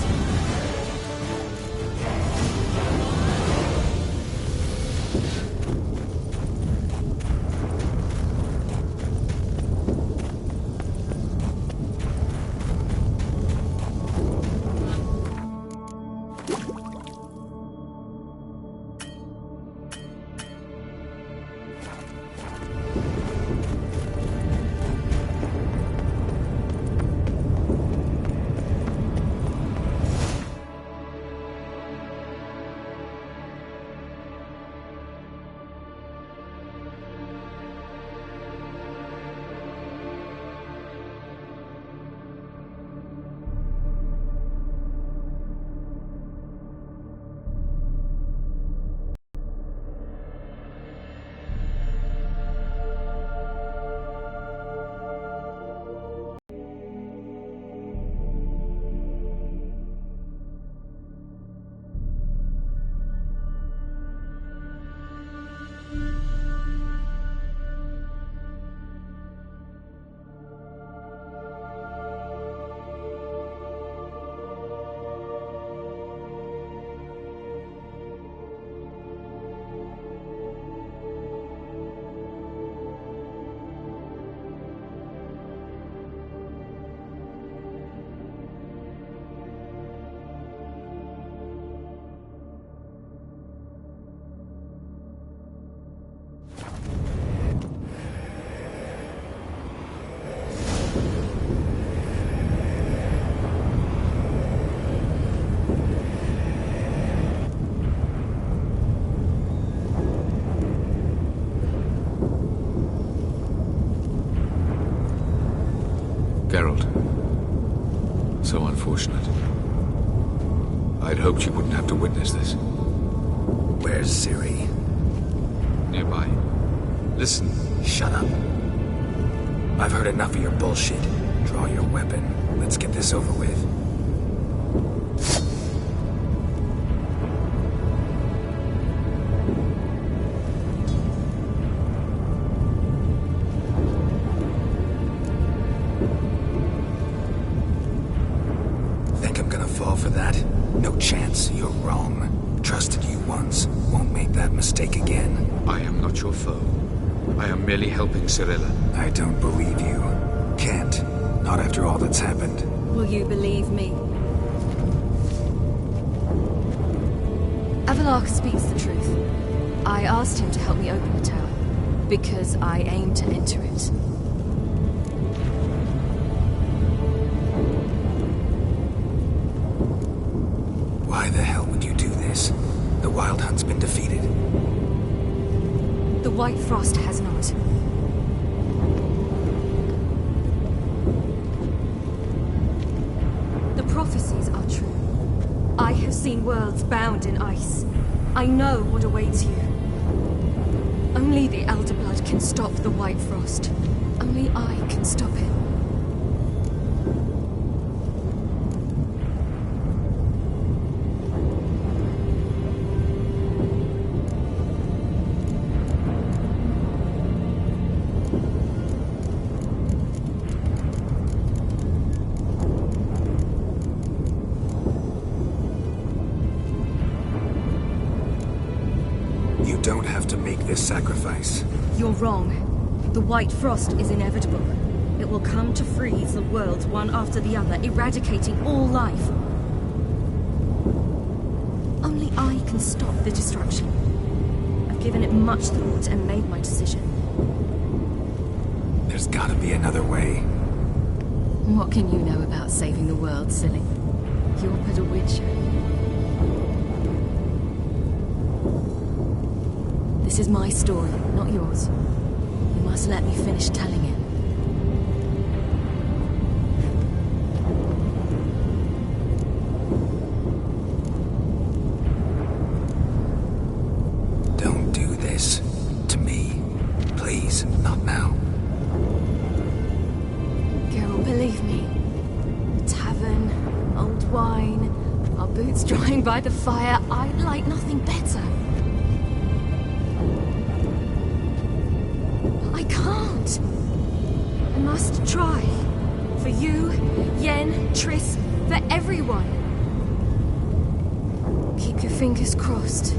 Geralt. So unfortunate. I'd hoped you wouldn't have to witness this. Where's Ciri? Nearby. Listen. Shut up. I've heard enough of your bullshit. Draw your weapon. Let's get this over with. Think I'm gonna fall for that? No chance. You're wrong. Trusted you once. Won't make that mistake again. I am not your foe. I am merely helping Cirilla. I don't believe you. Can't. Not after all that's happened. Will you believe me? Avalok speaks the truth. I asked him to help me open the tower, because I aim to enter it. Why the hell would you do this? The Wild Hunt's been defeated. The White Frost has not. The prophecies are true. I have seen worlds bound in ice. I know what awaits you. Only the Elder Blood can stop the White Frost. Only I can stop it. You don't have to make this sacrifice. You're wrong. The White Frost is inevitable. It will come to freeze the worlds one after the other, eradicating all life. Only I can stop the destruction. I've given it much thought and made my decision. There's gotta be another way. What can you know about saving the world, silly? You're but a witcher. This is my story, not yours. You must let me finish telling it. Don't do this. To me. Please, not now. Geralt, believe me. A tavern, old wine, our boots drying by the fire. I'd like nothing better. I can't. I must try. For you, Yen, Triss, for everyone. Keep your fingers crossed.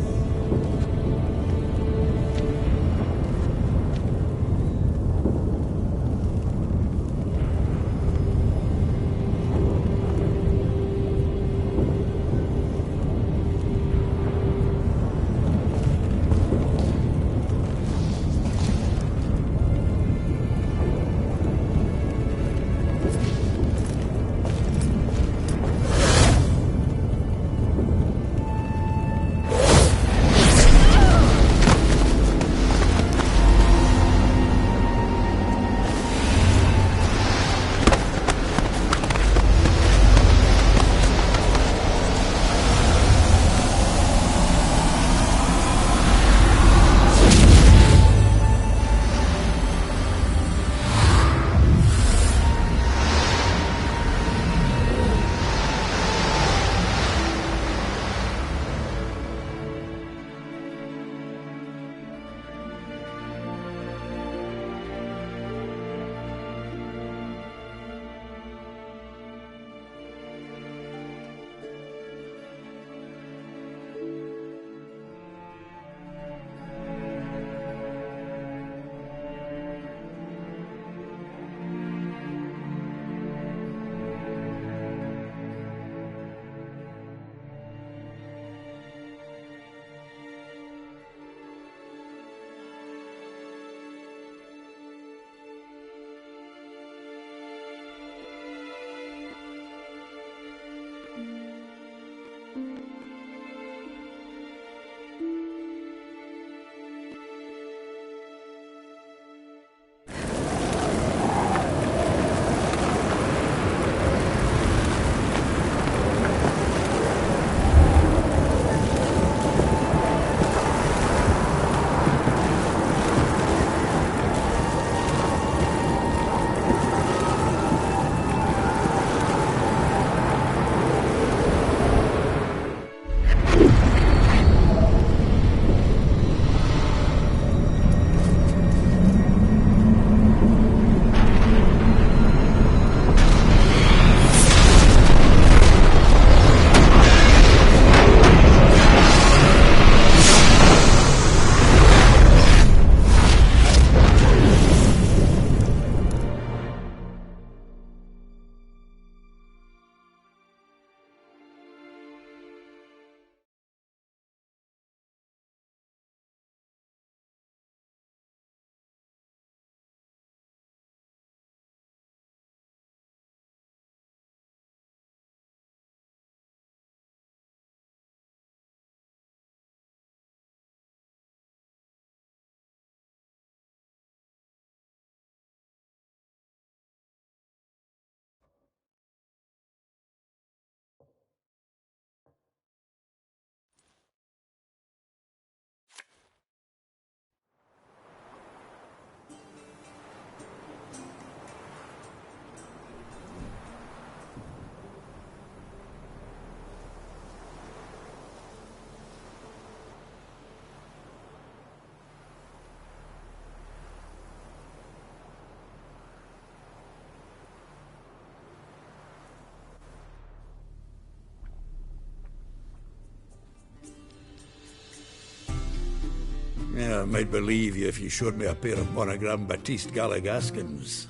Yeah, I might believe you if you showed me a pair of monogram Batiste Galligaskins.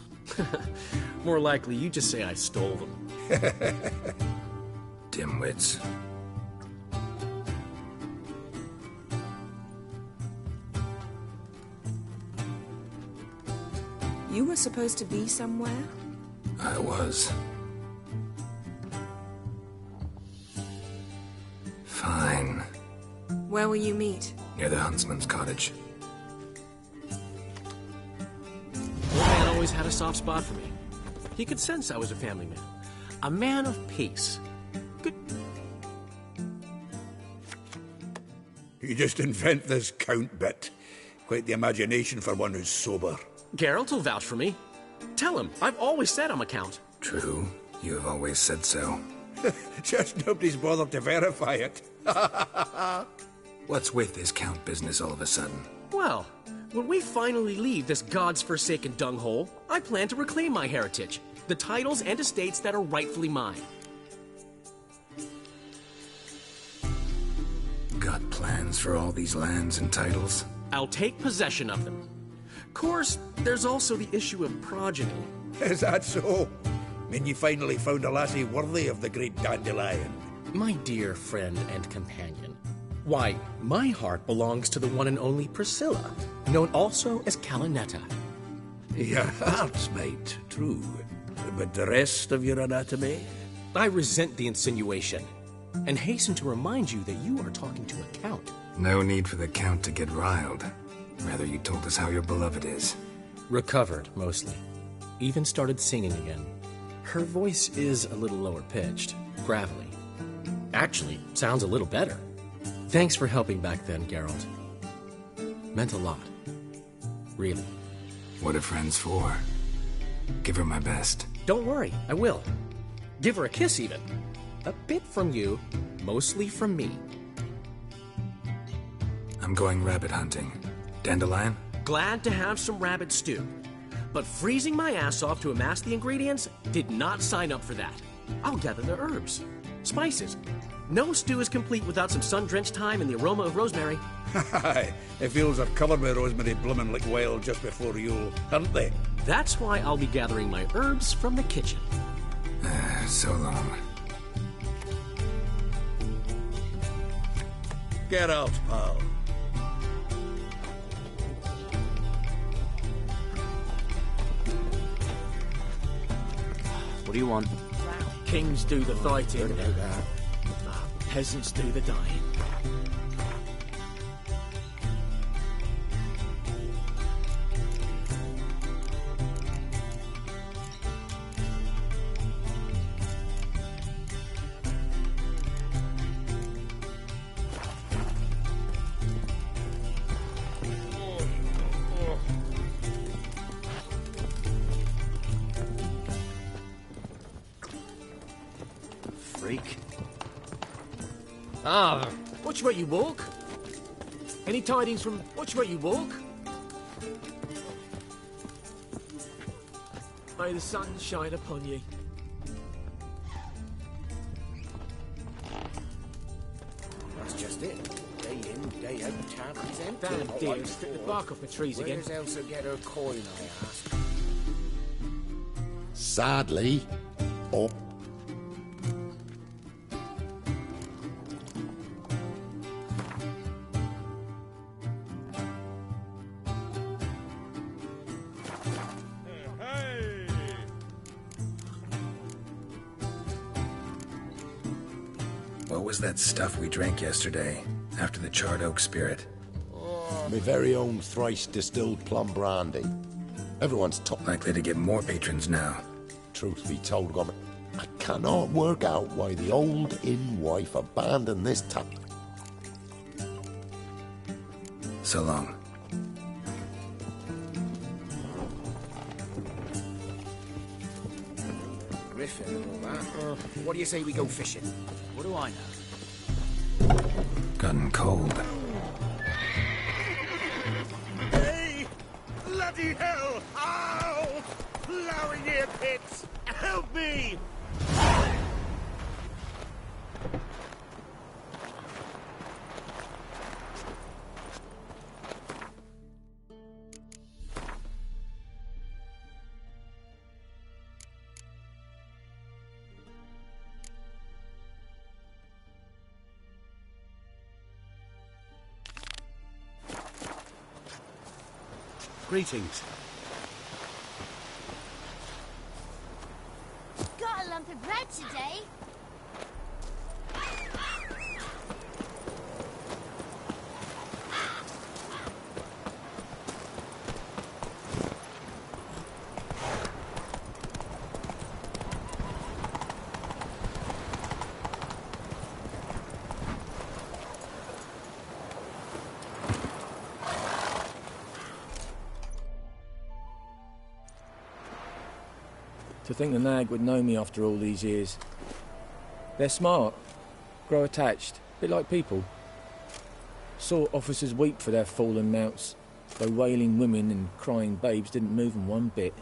More likely, you just say I stole them. Dimwits. You were supposed to be somewhere? I was. Fine. Where will you meet? Near the huntsman's cottage. always had a soft spot for me. He could sense I was a family man. A man of peace. Good. You just invent this count bit. Quite the imagination for one who's sober. Geralt will vouch for me. Tell him, I've always said I'm a count. True. You have always said so. Just nobody's bothered to verify it. What's with this count business all of a sudden? Well, when we finally leave this God's forsaken dunghole, I plan to reclaim my heritage. The titles and estates that are rightfully mine. Got plans for all these lands and titles? I'll take possession of them. Of course, there's also the issue of progeny. Is that so? Mean you finally found a lassie worthy of the great dandelion? My dear friend and companion. Why, my heart belongs to the one and only Priscilla, known also as Calinetta. Your heart's mate, true. But the rest of your anatomy? I resent the insinuation, and hasten to remind you that you are talking to a count. No need for the count to get riled. Rather, you told us how your beloved is. Recovered, mostly. Even started singing again. Her voice is a little lower pitched, gravelly. Actually, sounds a little better. Thanks for helping back then, Geralt. Meant a lot. Really. What are friends for? Give her my best. Don't worry, I will. Give her a kiss, even. A bit from you, mostly from me. I'm going rabbit hunting. Dandelion? Glad to have some rabbit stew. But freezing my ass off to amass the ingredients did not sign up for that. I'll gather the herbs, spices. No stew is complete without some sun-drenched thyme and the aroma of rosemary. Aye, the fields are covered with rosemary blooming like wild just before Yule, aren't they? That's why I'll be gathering my herbs from the kitchen. So long. Get out, pal. What do you want? Kings do the fighting. Peasants do the dying. Freak. Ah, watch where you walk. Any tidings from watch where you walk? May the sun shine upon ye. That's just it. Day in, day out, tap is empty. Damn deer, strip the bark off the trees again. Where's Elsa get her coin, I ask? Sadly, oh. What was that stuff we drank yesterday, after the charred oak spirit? My very own thrice distilled plum brandy. Everyone's likely to get more patrons now. Truth be told, Governor, I cannot work out why the old inn wife abandoned this tap. So long. Griffin and all that. What do you say we go fishing? What do I know? Gotten cold. Hey! Bloody hell! Ow! Plowing ear pits! Help me! Greetings. Got a lump of bread today. To think the nag would know me after all these years. They're smart, grow attached, a bit like people. Saw officers weep for their fallen mounts, though wailing women and crying babes didn't move them one bit.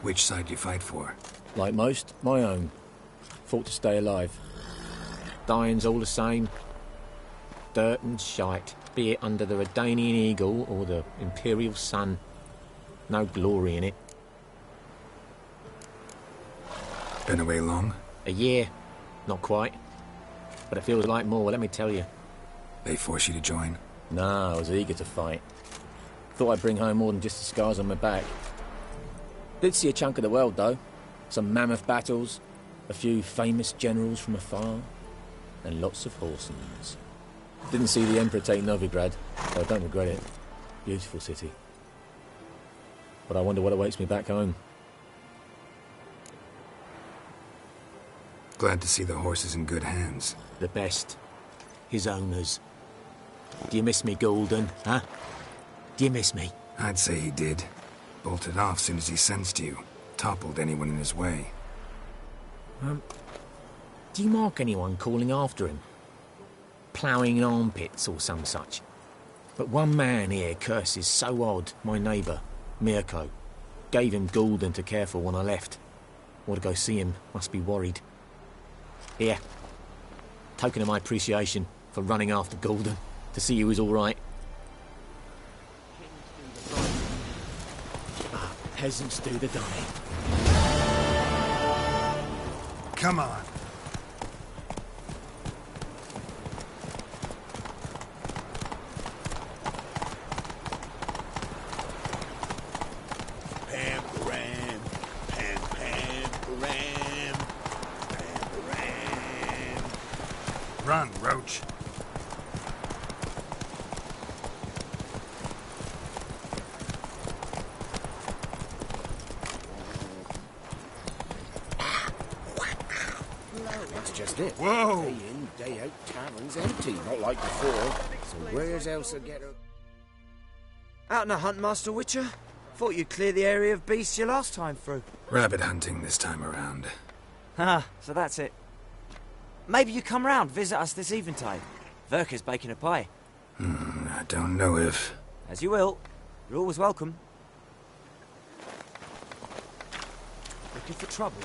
Which side do you fight for? Like most, my own. Fought to stay alive. Dying's all the same. Dirt and shite, be it under the Redanian eagle or the Imperial sun. No glory in it. Been away long? A year. Not quite. But it feels like more, let me tell you. They force you to join? Nah, I was eager to fight. Thought I'd bring home more than just the scars on my back. Did see a chunk of the world, though. Some mammoth battles, a few famous generals from afar, and lots of horsens. Didn't see the Emperor take Novigrad, though I don't regret it. Beautiful city. But I wonder what awaits me back home. Glad to see the horses in good hands. The best. His owners. Do you miss me, Golden, huh? Do you miss me? I'd say he did. Bolted off soon as he sensed you. Toppled anyone in his way. Do you mark anyone calling after him? Ploughing armpits or some such? But one man here curses so odd, my neighbour, Mirko. Gave him Golden to care for when I left. Ought to go see him, must be worried. Here. Token of my appreciation for running after Golden, to see he was all right. Peasants do the dying. Come on. Pam, ram, pam, pam, ram, pam, ram. Run, Roach. Just it. Whoa! Day in, day out, tavern's empty, not like before. So where's Elsa get her? Out on a hunt, Master Witcher? Thought you'd clear the area of beasts your last time through. Rabbit hunting this time around. Ah, so that's it. Maybe you come round, visit us this eventide. Verka's baking a pie. I don't know if... As you will. You're always welcome. Looking for trouble?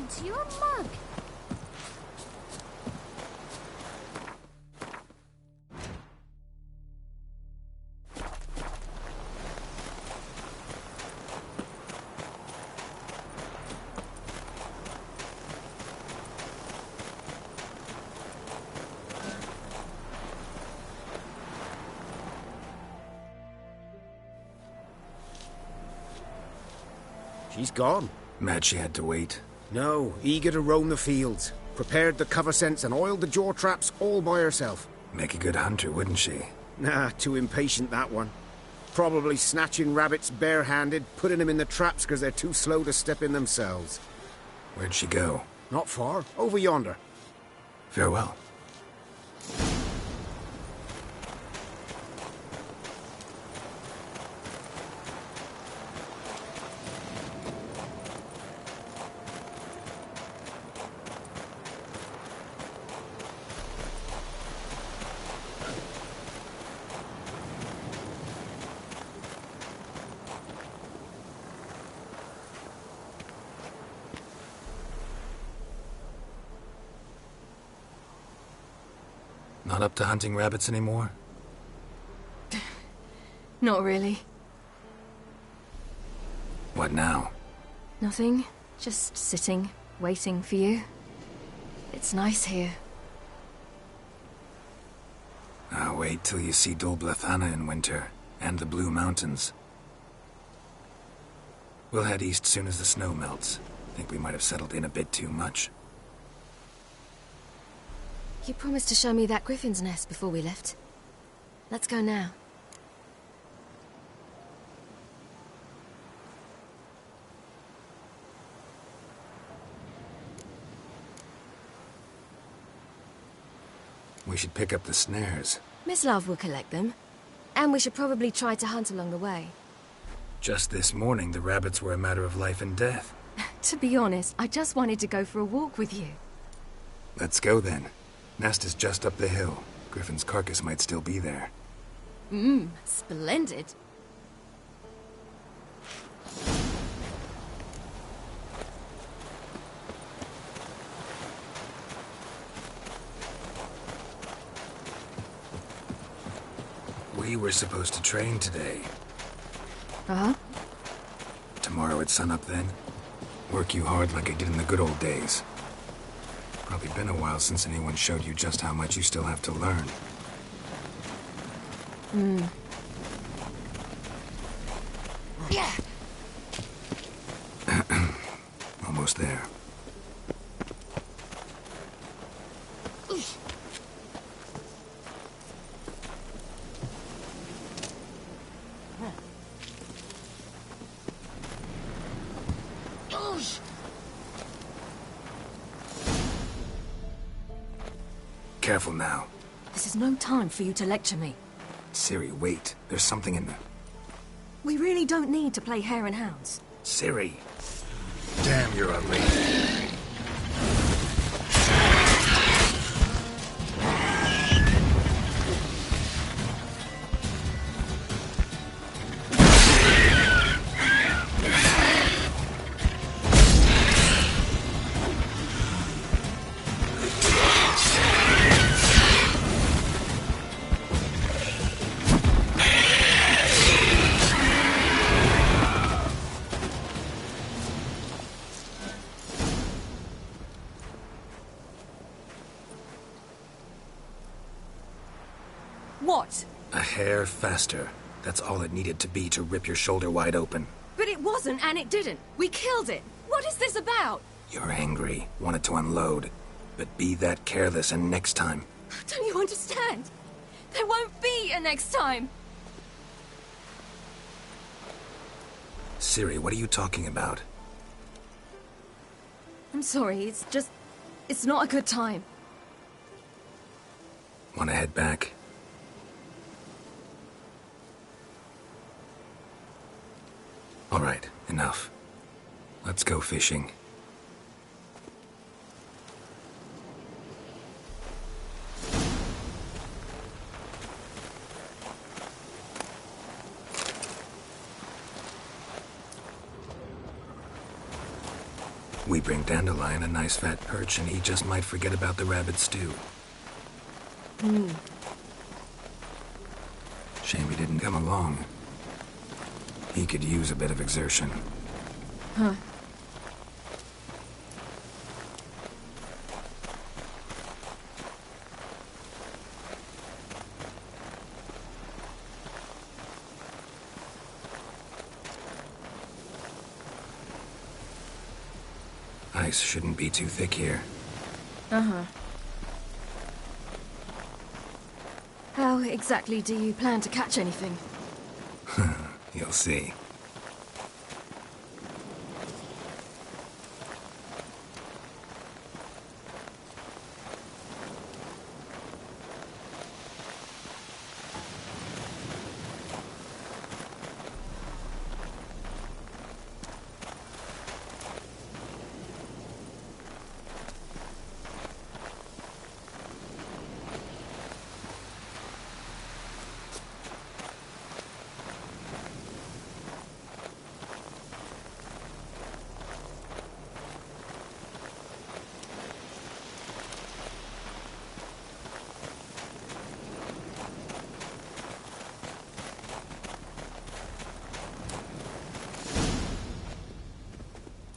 To your mug. She's gone. Mad she had to wait. No, eager to roam the fields. Prepared the cover scents and oiled the jaw traps all by herself. Make a good hunter, wouldn't she? Nah, too impatient, that one. Probably snatching rabbits barehanded, putting them in the traps because they're too slow to step in themselves. Where'd she go? Not far. Over yonder. Farewell. Not up to hunting rabbits anymore? Not really. What now? Nothing. Just sitting, waiting for you. It's nice here. I'll wait till you see Dol Blethana in winter, and the Blue Mountains. We'll head east soon as the snow melts. Think we might have settled in a bit too much. You promised to show me that griffin's nest before we left. Let's go now. We should pick up the snares. Miss Love will collect them. And we should probably try to hunt along the way. Just this morning, the rabbits were a matter of life and death. To be honest, I just wanted to go for a walk with you. Let's go then. Nest is just up the hill. Griffin's carcass might still be there. Splendid. We were supposed to train today. Uh-huh. Tomorrow at sunup then? Work you hard like I did in the good old days. Probably been a while since anyone showed you just how much you still have to learn. Yeah. Almost there. Careful now. This is no time for you to lecture me. Ciri, wait. There's something in the... We really don't need to play hare and hounds. Ciri. Damn, you're a lady. What? A hair faster. That's all it needed to be to rip your shoulder wide open. But it wasn't, and it didn't. We killed it. What is this about? You're angry, wanted to unload. But be that careless and next time. Don't you understand? There won't be a next time. Ciri, what are you talking about? I'm sorry, it's not a good time. Want to head back? All right, enough. Let's go fishing. We bring Dandelion a nice fat perch, and he just might forget about the rabbit stew. Shame he didn't come along. He could use a bit of exertion. Huh. Ice shouldn't be too thick here. Uh-huh. How exactly do you plan to catch anything? You'll see.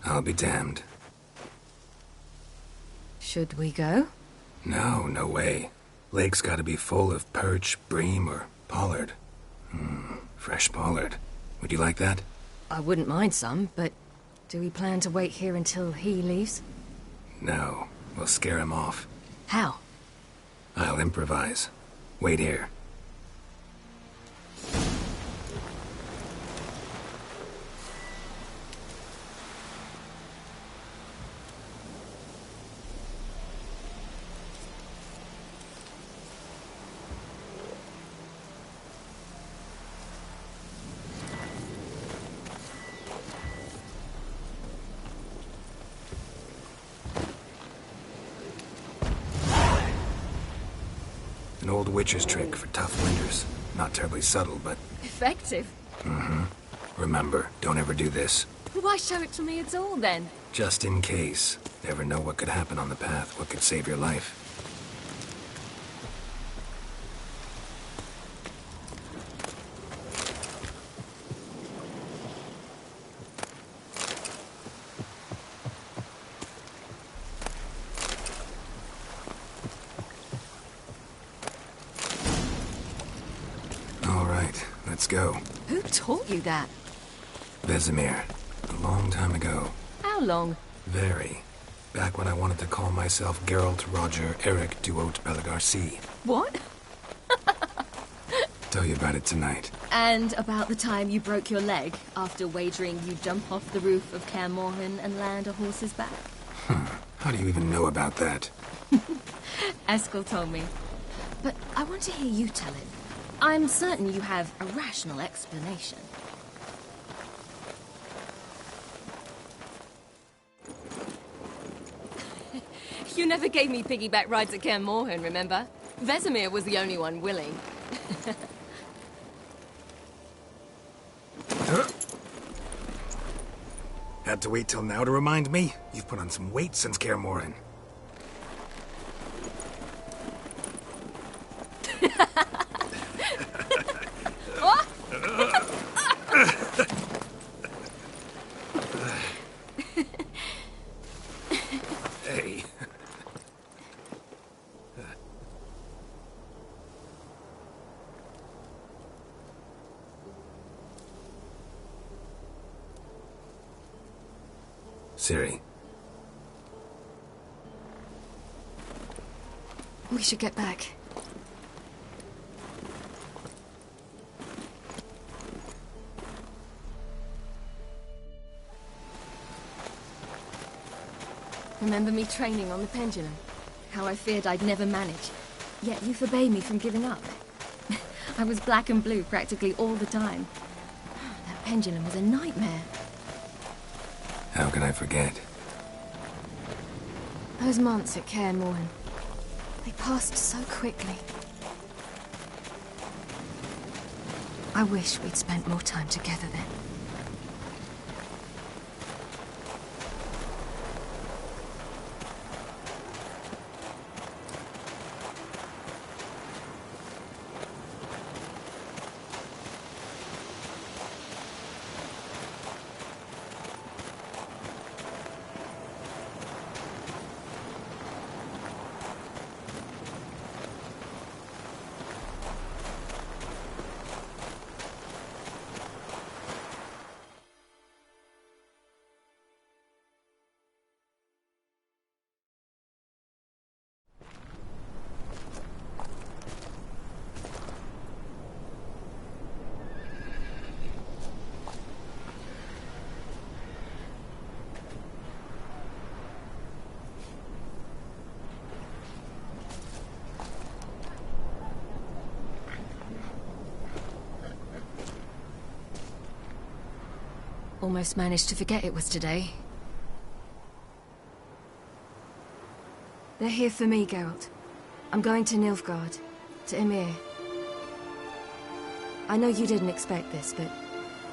I'll be damned. Should we go? No, no way. Lake's gotta be full of perch, bream, or pollard. Fresh pollard. Would you like that? I wouldn't mind some, but do we plan to wait here until he leaves? No, we'll scare him off. How? I'll improvise. Wait here. An old witcher's trick for tough winters. Not terribly subtle, but... Effective? Mm-hmm. Remember, don't ever do this. Why show it to me at all, then? Just in case. Never know what could happen on the path, what could save your life. Let's go. Who taught you that? Vesemir. A long time ago. How long? Very. Back when I wanted to call myself Geralt Roger Eric Duot Belagarcy. What? Tell you about it tonight. And about the time you broke your leg after wagering you'd jump off the roof of Kaer Morhen and land a horse's back? How do you even know about that? Eskel told me. But I want to hear you tell it. I'm certain you have a rational explanation. You never gave me piggyback rides at Kaer Morhen, remember? Vesemir was the only one willing. Had to wait till now to remind me? You've put on some weight since Kaer Morhen. Hey. Ciri. We should get back. Remember me training on the pendulum? How I feared I'd never manage. Yet you forbade me from giving up. I was black and blue practically all the time. That pendulum was a nightmare. How can I forget? Those months at Kaer Morhen, they passed so quickly. I wish we'd spent more time together then. Almost managed to forget it was today. They're here for me, Geralt. I'm going to Nilfgaard, to Emir. I know you didn't expect this, but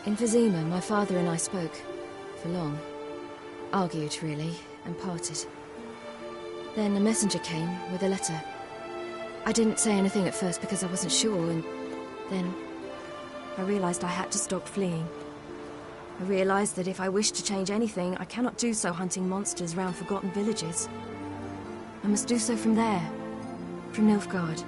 in Vizima, my father and I spoke. For long. Argued, really, and parted. Then a messenger came with a letter. I didn't say anything at first because I wasn't sure, and then I realized I had to stop fleeing. I realized that if I wish to change anything, I cannot do so hunting monsters round forgotten villages. I must do so from there, from Nilfgaard.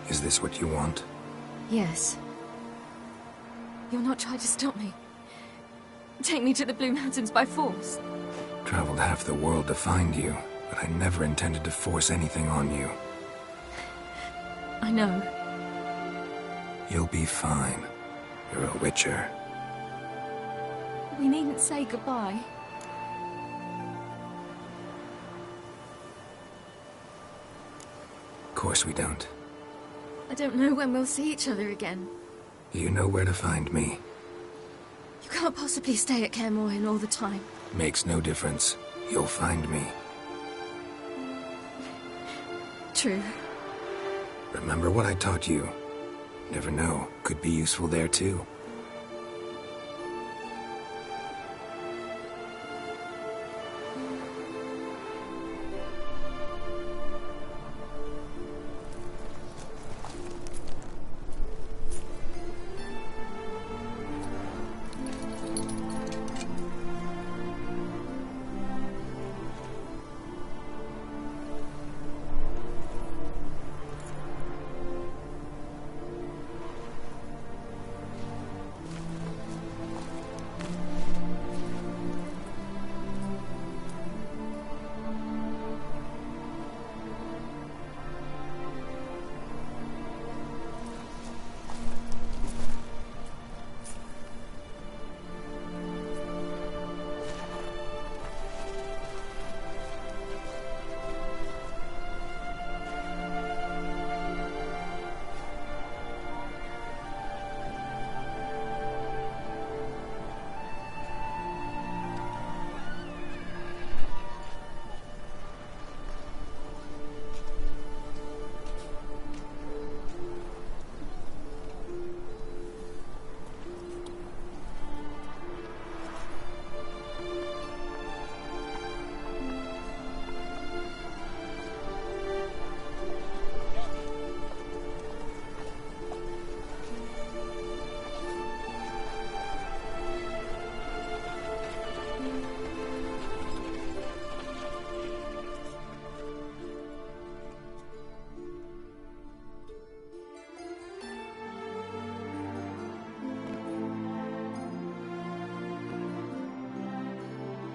Is this what you want? Yes. You'll not try to stop me. Take me to the Blue Mountains by force. Traveled half the world to find you, but I never intended to force anything on you. I know. You'll be fine. You're a witcher. We needn't say goodbye. Of course we don't. I don't know when we'll see each other again. You know where to find me. You can't possibly stay at Kaer Morhen all the time. Makes no difference. You'll find me. True. Remember what I taught you. Never know. Could be useful there too.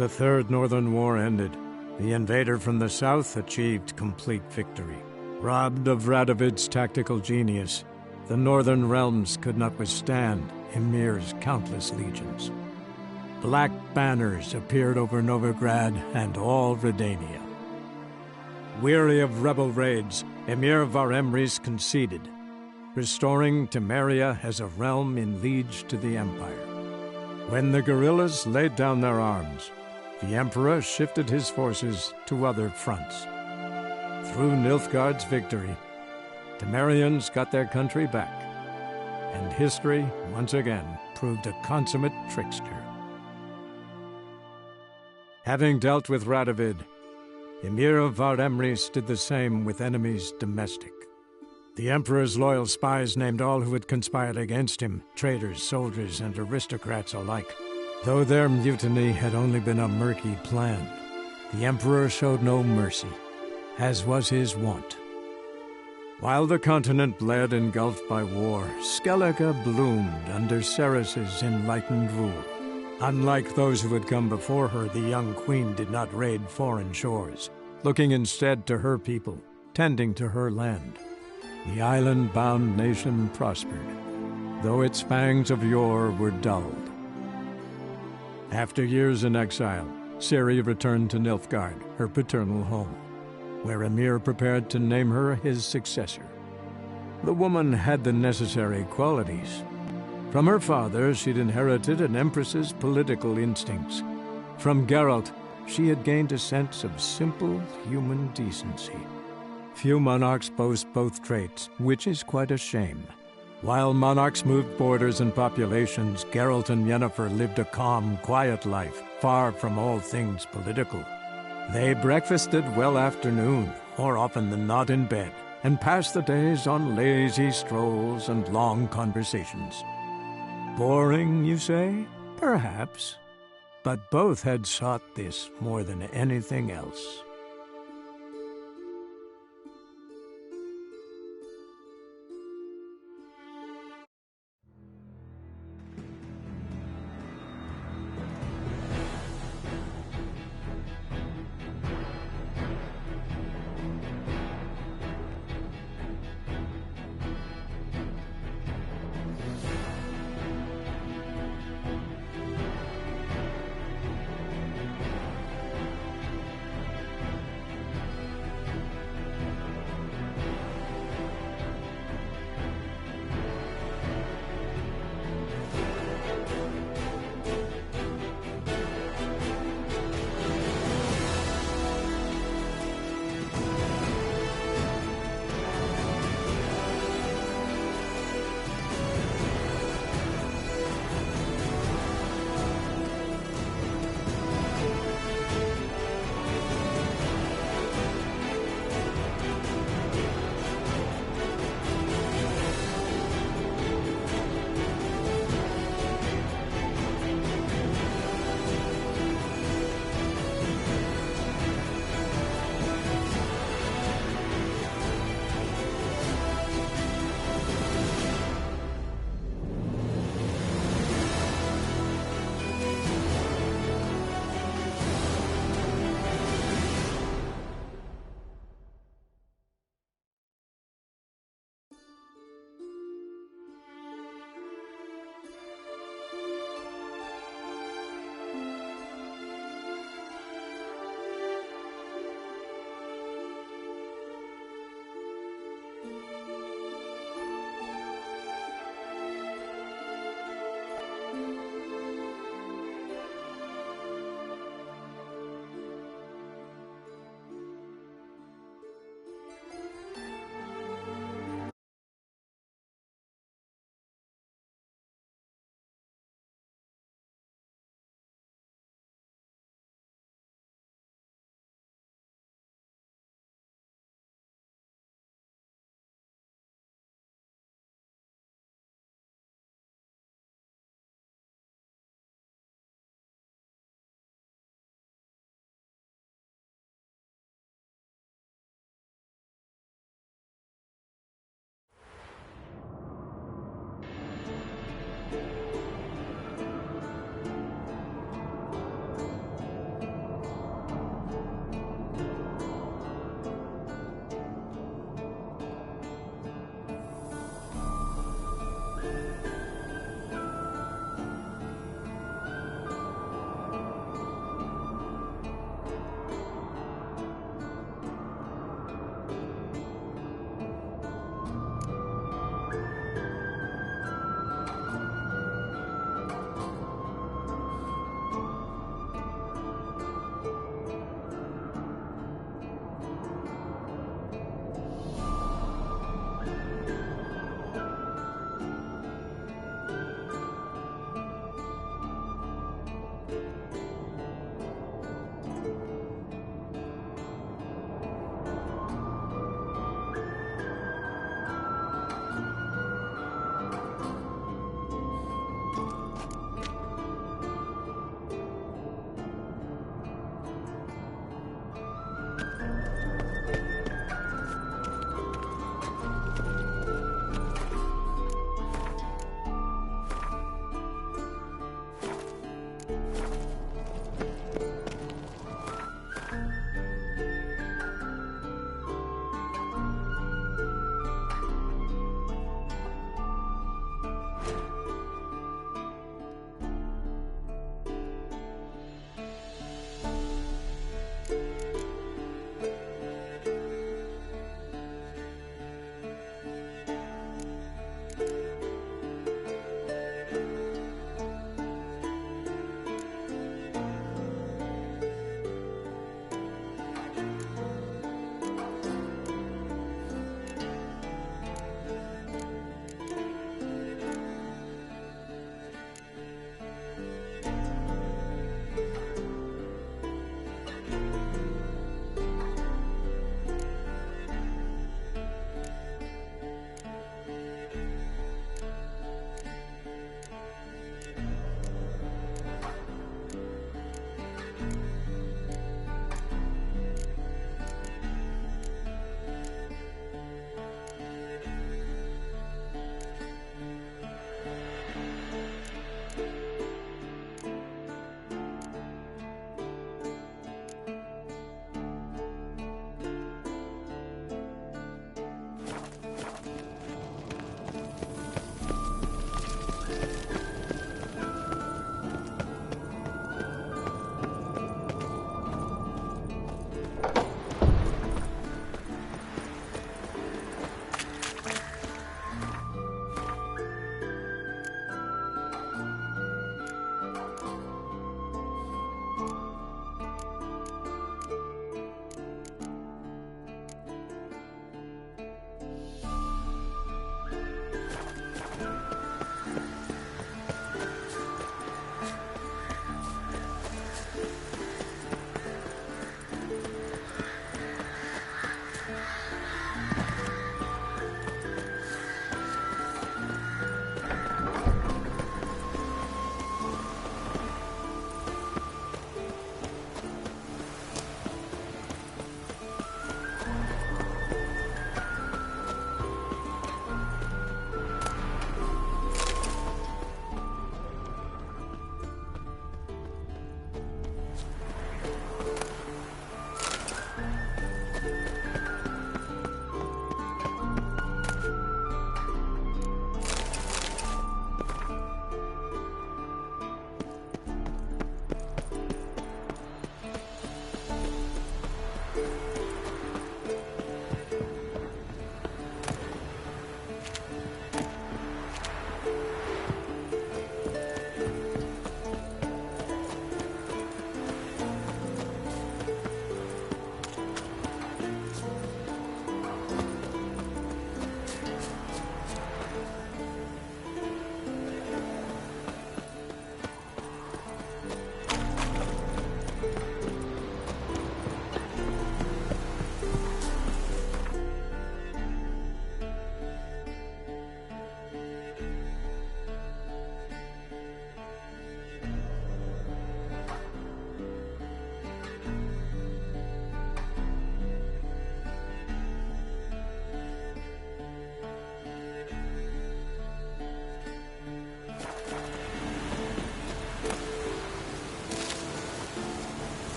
The Third Northern War ended. The invader from the south achieved complete victory. Robbed of Radovid's tactical genius, the northern realms could not withstand Ymir's countless legions. Black banners appeared over Novigrad and all Redania. Weary of rebel raids, Emir Var-Emreis conceded, restoring Temeria as a realm in liege to the Empire. When the guerrillas laid down their arms, the Emperor shifted his forces to other fronts. Through Nilfgaard's victory, Temerians got their country back, and history, once again, proved a consummate trickster. Having dealt with Radovid, Emir Var-Emreis did the same with enemies domestic. The Emperor's loyal spies named all who had conspired against him, traitors, soldiers, and aristocrats alike. Though their mutiny had only been a murky plan, the Emperor showed no mercy, as was his wont. While the continent bled engulfed by war, Skellige bloomed under Ceres's enlightened rule. Unlike those who had come before her, the young queen did not raid foreign shores, looking instead to her people, tending to her land. The island-bound nation prospered, though its fangs of yore were dulled. After years in exile, Ciri returned to Nilfgaard, her paternal home, where Emir prepared to name her his successor. The woman had the necessary qualities. From her father, she'd inherited an empress's political instincts. From Geralt, she had gained a sense of simple human decency. Few monarchs boast both traits, which is quite a shame. While monarchs moved borders and populations, Geralt and Yennefer lived a calm, quiet life, far from all things political. They breakfasted well after noon, more often than not in bed, and passed the days on lazy strolls and long conversations. Boring, you say? Perhaps. But both had sought this more than anything else.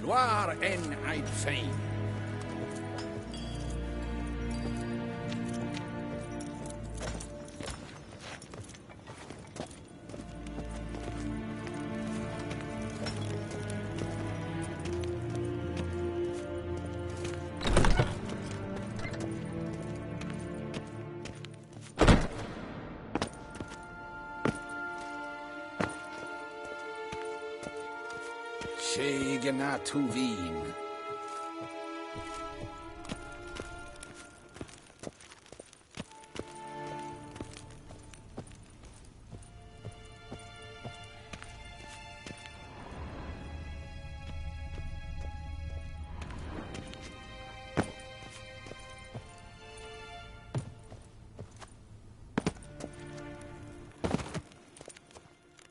Dwar en I'd fein. Shegena Tuvin.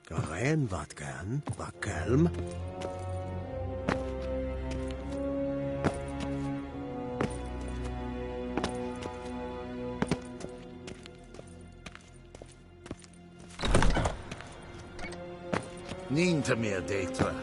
Garen wat gan, wat kelm. Niet meer data.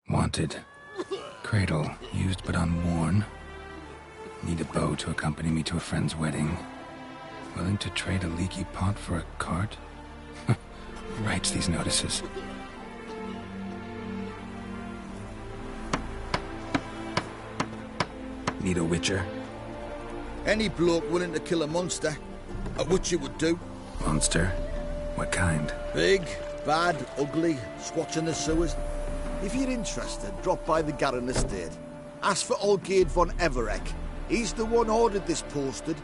Wanted. Cradle, used but unworn. Need a bow to accompany me to a friend's wedding. Willing to trade a leaky pot for a cart? Who writes these notices? Need a witcher? Any bloke willing to kill a monster, a witcher would do. Monster? What kind? Big, bad, ugly, squatching the sewers. If you're interested, drop by the Garen estate. Ask for Olgierd von Everek. He's the one ordered this posted.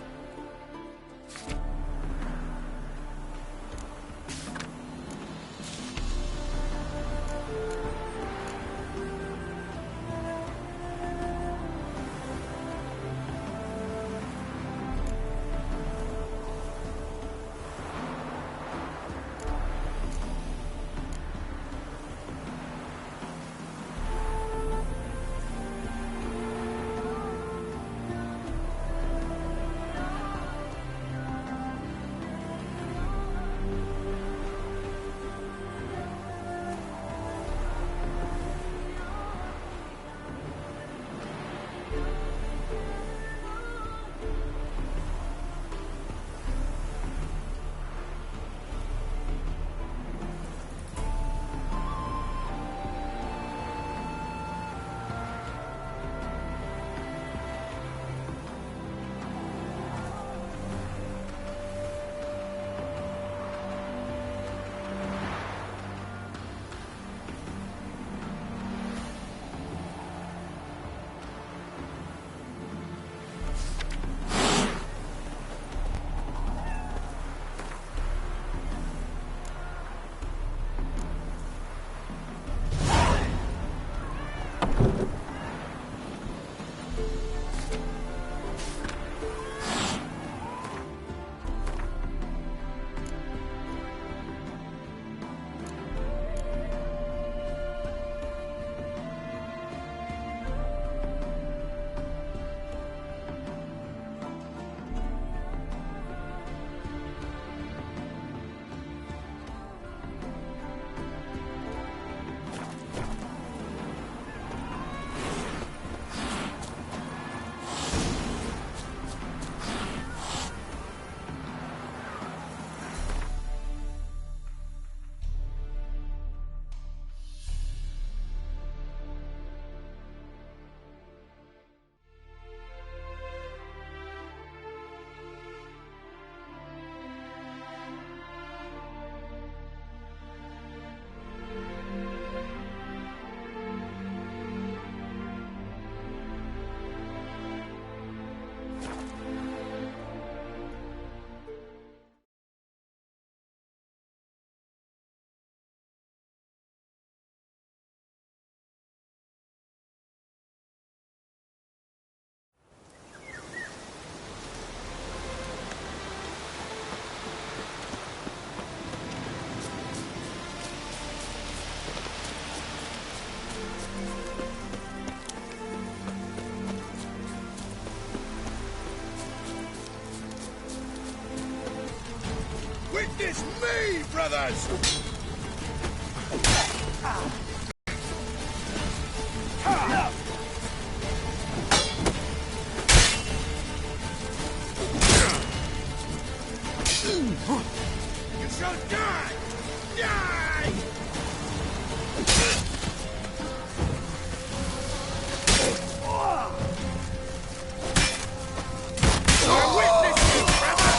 brothers! You shall die! Die! I witness you, brother!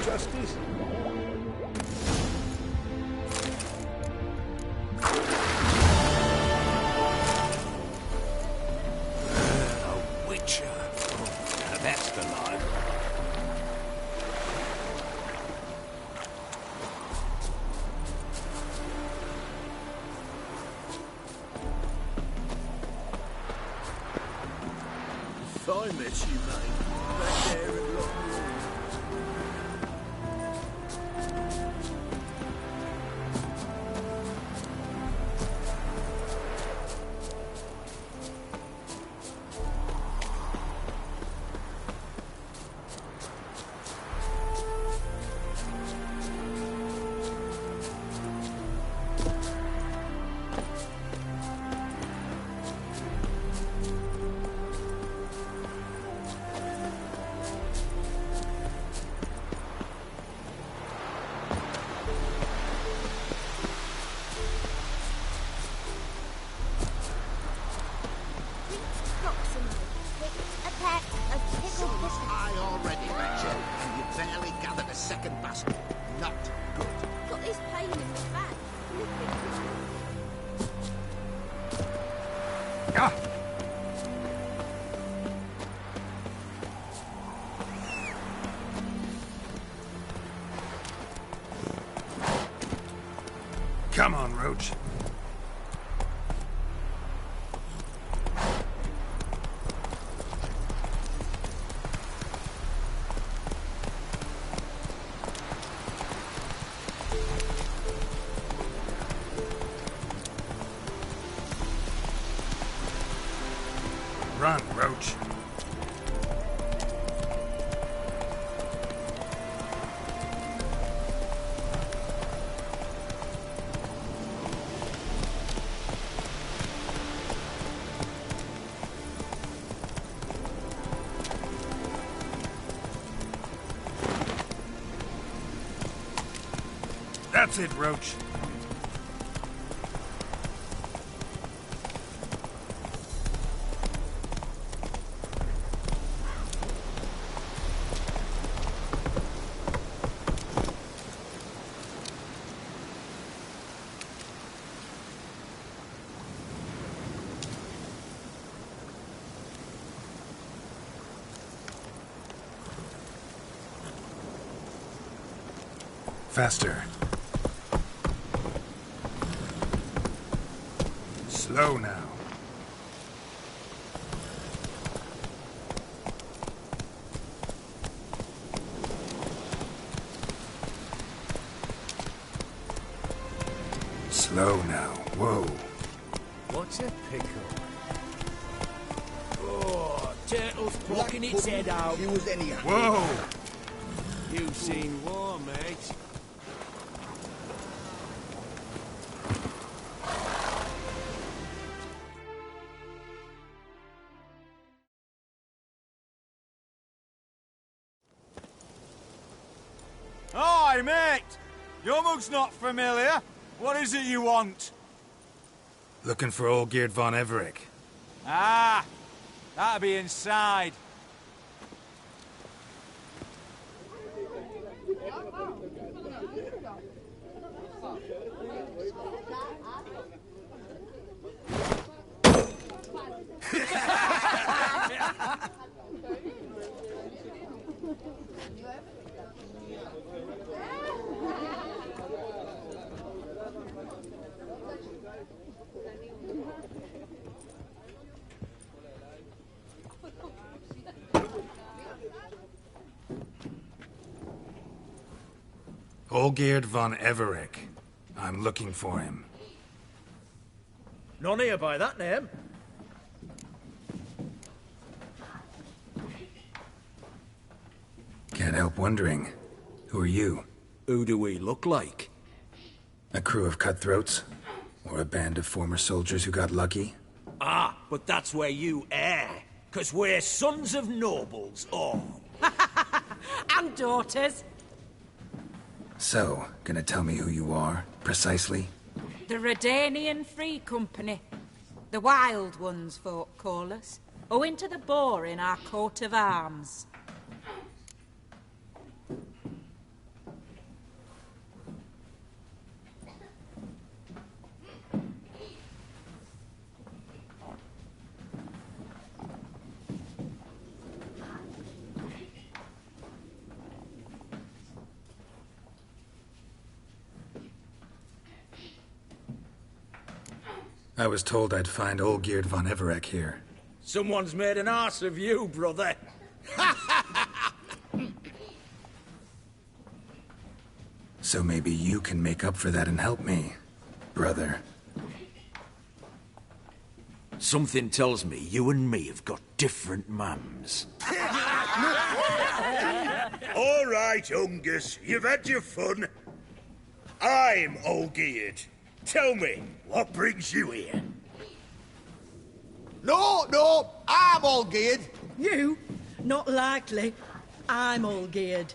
Justice? A witcher. Now that's the line. If I met you, mate, back there at Loch Come on, Roach. Run, Roach. That's it, Roach. Faster. Slow now. Slow now. Whoa. What's a pickle? Oh, turtle's poking its head out. You was anyhow. Whoa! You've seen war, mate. Hi, mate! Your mug's not familiar. What is it you want? Looking for old Geert von Everec. Ah! That'll be inside. Olgierd von Everec. I'm looking for him. None here by that name. Can't help wondering. Who are you? Who do we look like? A crew of cutthroats? Or a band of former soldiers who got lucky? Ah, but that's where you err. 'Cause we're sons of nobles, all. And daughters. So, gonna tell me who you are, precisely? The Redanian Free Company. The Wild Ones, folk call us. Owing to the boar in our coat of arms. I was told I'd find Olgierd von Everec here. Someone's made an arse of you, brother. So maybe you can make up for that and help me, brother. Something tells me you and me have got different mums. All right, Ungus, you've had your fun. I'm Olgierd. Tell me, what brings you here? No, I'm all geared. You? Not likely. I'm all geared.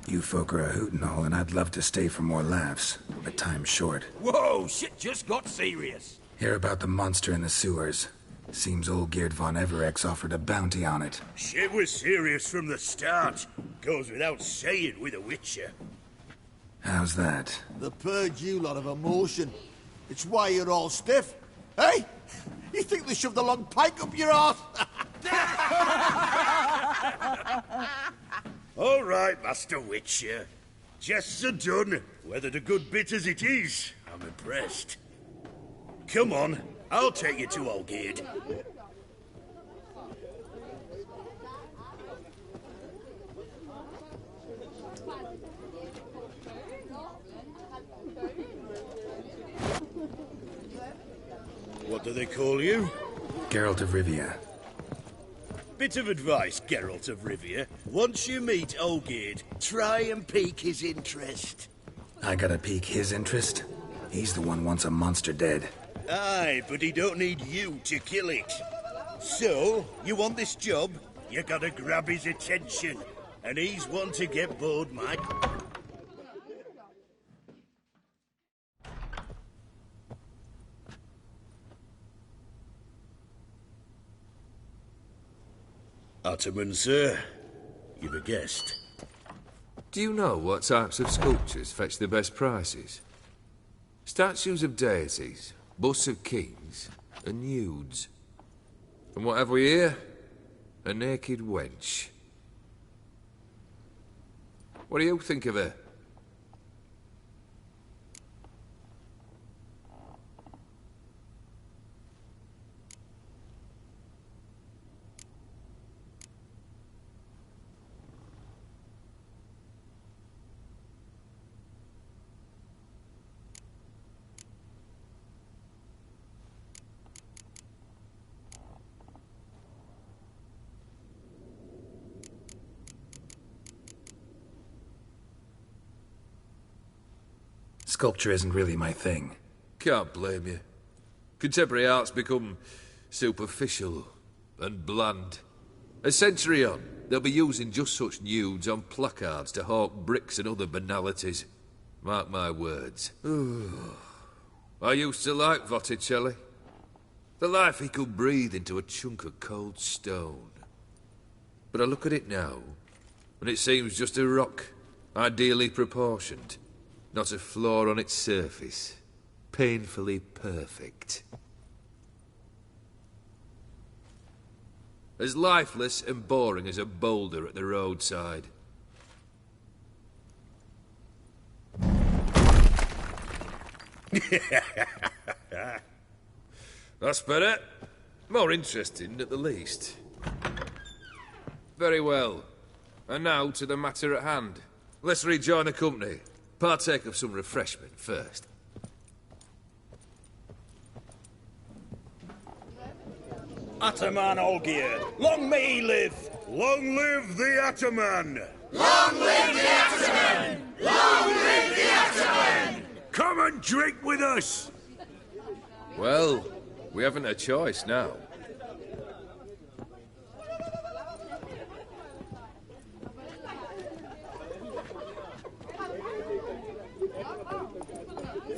You folk are a hoot and all, and I'd love to stay for more laughs. but time's short. Whoa, shit just got serious. Hear about the monster in the sewers. Seems old Geert von Everex offered a bounty on it. Shit was serious from the start. Goes without saying with a Witcher. How's that? The purge you lot of emotion. It's why you're all stiff. Hey? You think they shoved a long pike up your arse? All right, Master Witcher. Jests are done. Whether the good bit as it is, I'm impressed. Come on, I'll take you to Olgierd. What do they call you? Geralt of Rivia. Bit of advice, Geralt of Rivia. Once you meet Olgierd, try and pique his interest. I gotta pique his interest? He's the one wants a monster dead. Aye, but he don't need you to kill it. So, you want this job? You gotta grab his attention. And he's one to get bored, Mike. Ottoman, sir. You've a guest. Do you know what types of sculptures fetch the best prices? Statues of deities, busts of kings, and nudes. And what have we here? A naked wench. What do you think of her? Sculpture isn't really my thing. Can't blame you. Contemporary art's become superficial and bland. A century on, they'll be using just such nudes on placards to hawk bricks and other banalities. Mark my words. I used to like Botticelli. The life he could breathe into a chunk of cold stone. But I look at it now, and it seems just a rock, ideally proportioned. Not a flaw on its surface. Painfully perfect. As lifeless and boring as a boulder at the roadside. That's better. More interesting, at the least. Very well. And now to the matter at hand. Let's rejoin the company. Partake of some refreshment first. Ataman Olgierd, long may he live! Long live the Ataman! Long live the Ataman! Long live the Ataman! Come and drink with us! Well, we haven't a choice now.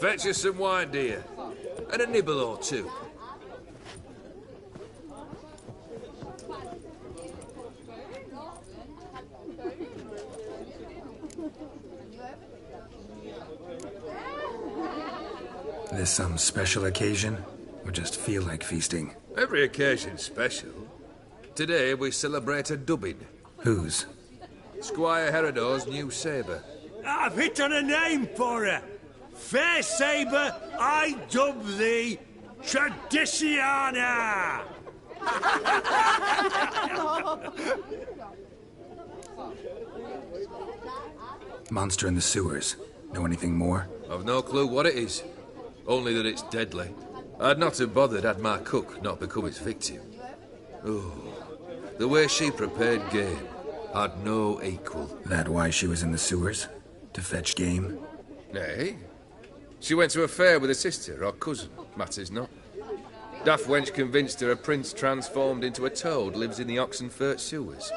Fetch us some wine, dear. And a nibble or two. This some special occasion? Or just feel like feasting? Every occasion's special. Today we celebrate a dubbing. Whose? Squire Herodor's new sabre. I've hit on a name for her! Fair sabre, I dub thee Tradiciana! Monster in the sewers. Know anything more? I've no clue what it is. Only that it's deadly. I'd not have bothered had my cook not become its victim. Oh, the way she prepared game had no equal. That why she was in the sewers? To fetch game? Nay. She went to a fair with a sister or cousin, matters not. Daft wench convinced her a prince transformed into a toad lives in the Oxenfurt sewers.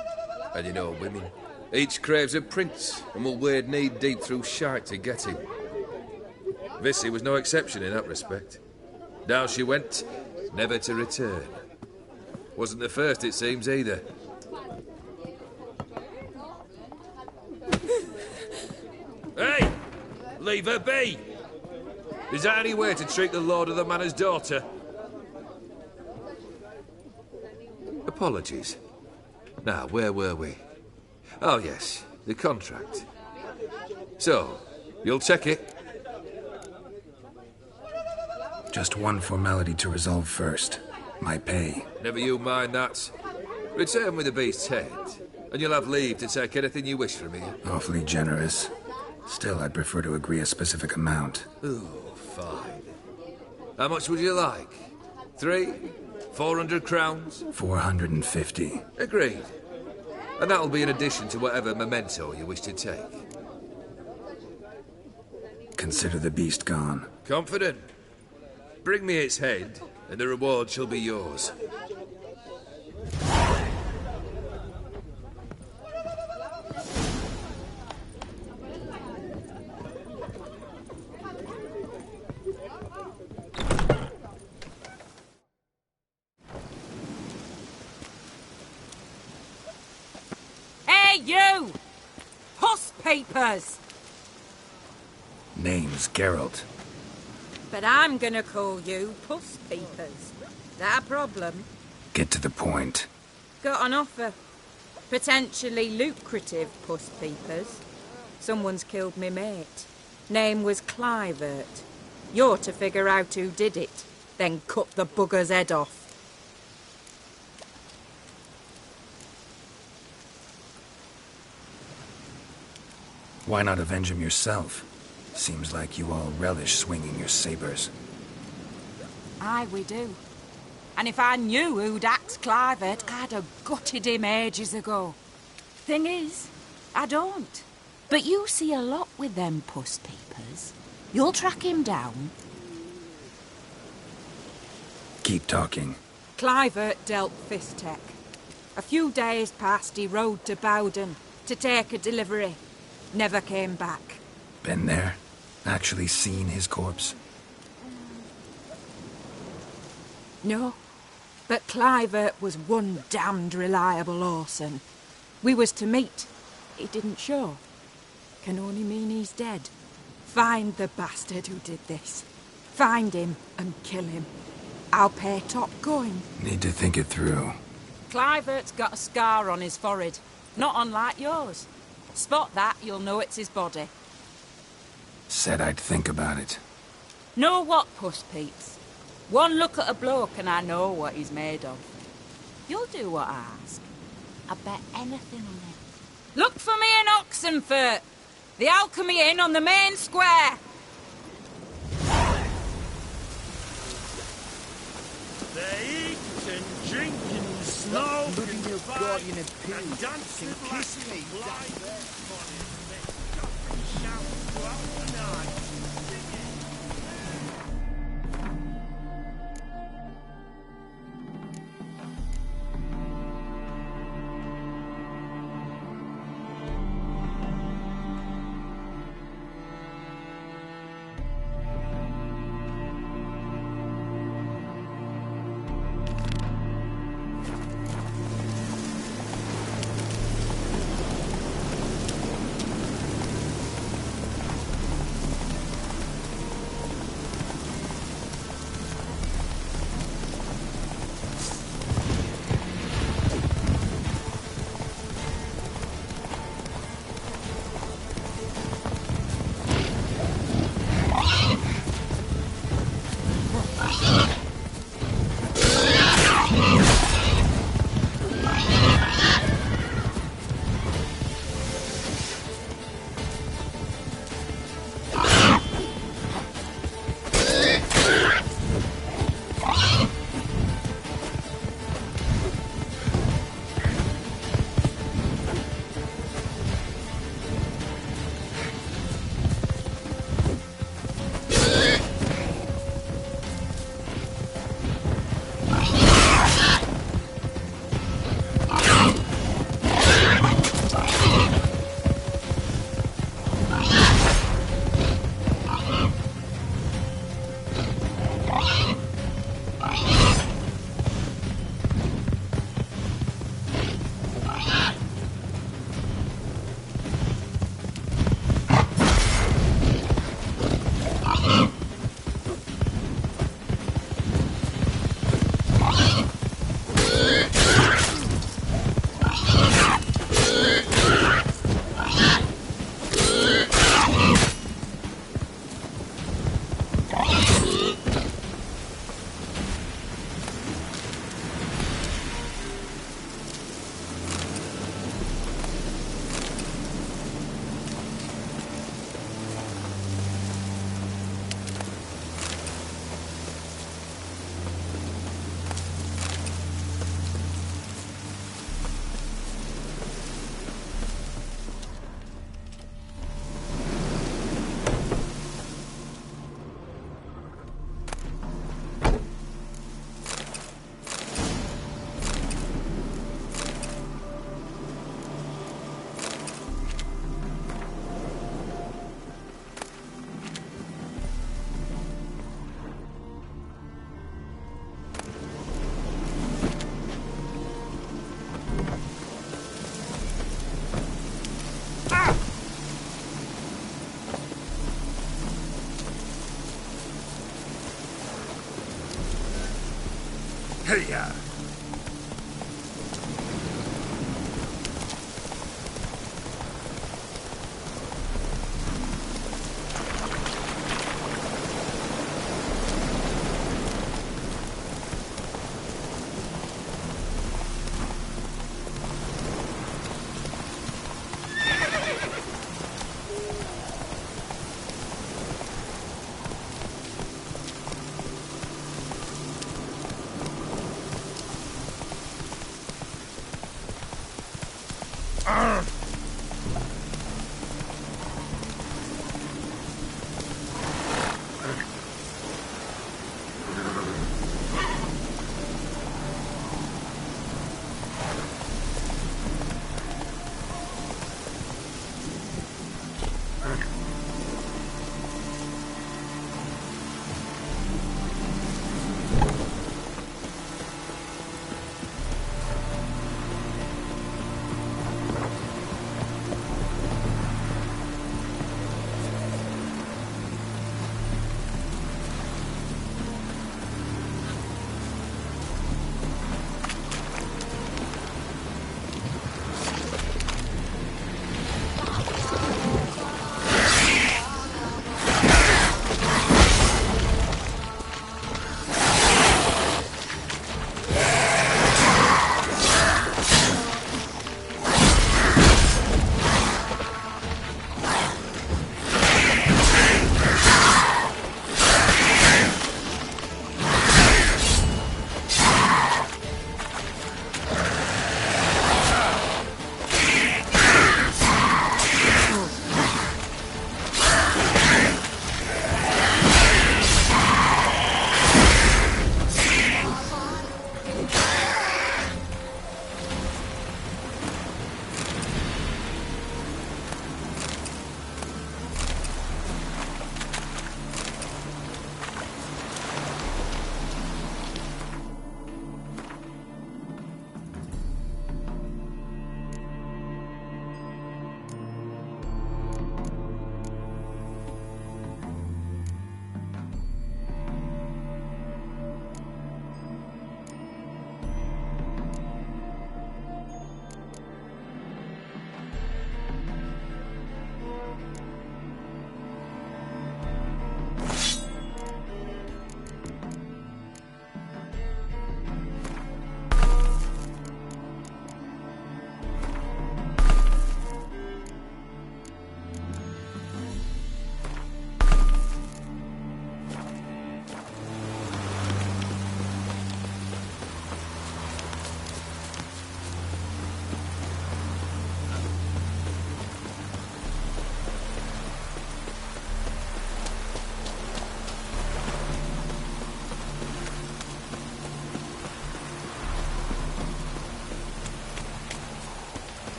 And you know women. Each craves a prince and will wade knee-deep through shite to get him. Vissy was no exception in that respect. Down she went, never to return. Wasn't the first, it seems, either. Hey! Leave her be! Is that any way to treat the lord of the manor's daughter? Apologies. Now, where were we? Oh, yes, the contract. So, you'll check it? Just one formality to resolve first. My pay. Never you mind that. Return with the beast's head, and you'll have leave to take anything you wish from me. Awfully generous. Still, I'd prefer to agree a specific amount. Ooh, fine. How much would you like? 400 crowns? 450. Agreed. And that'll be in addition to whatever memento you wish to take. Consider the beast gone. Confident? Bring me its head, and the reward shall be yours. Hey, you! Puss papers! Name's Geralt. But I'm gonna call you Puss Peepers. That a problem? Get to the point. Got an offer. Potentially lucrative Puss Peepers. Someone's killed me mate. Name was Clivert. You're to figure out who did it, then cut the bugger's head off. Why not avenge him yourself? Seems like you all relish swinging your sabers. Aye, we do. And if I knew who'd axed Clivert, I'd have gutted him ages ago. Thing is, I don't. But you see a lot with them Puss Peepers. You'll track him down. Keep talking. Clivert dealt Fistech. A few days past, he rode to Bowden to take a delivery. Never came back. Been there? Actually seen his corpse? No. But Clivert was one damned reliable horseman. We was to meet. He didn't show. Can only mean he's dead. Find the bastard who did this. Find him and kill him. I'll pay top going. Need to think it through. Clivert's got a scar on his forehead. Not unlike yours. Spot that, you'll know it's his body. Said I'd think about it. Know what, Puss Peeps? One look at a bloke and I know what he's made of. You'll do what I ask. I bet anything on it. Look for me in Oxenfurt. The Alchemy Inn on the main square. They eat and drink and smoke and fight and dance and kiss me. Hey-ya!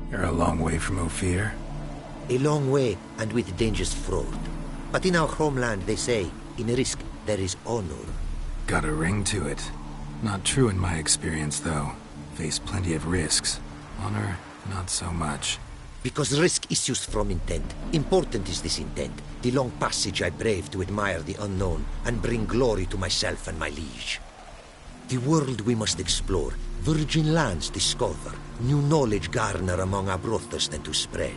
You're a long way from Ophir. A long way, and with dangers fraught. But in our homeland, they say, in risk there is honor. Got a ring to it. Not true in my experience, though. Face plenty of risks. Honor, not so much. Because risk issues from intent. Important is this intent. The long passage I brave to admire the unknown, and bring glory to myself and my liege. The world we must explore, virgin lands discover, new knowledge garner among our brothers than to spread.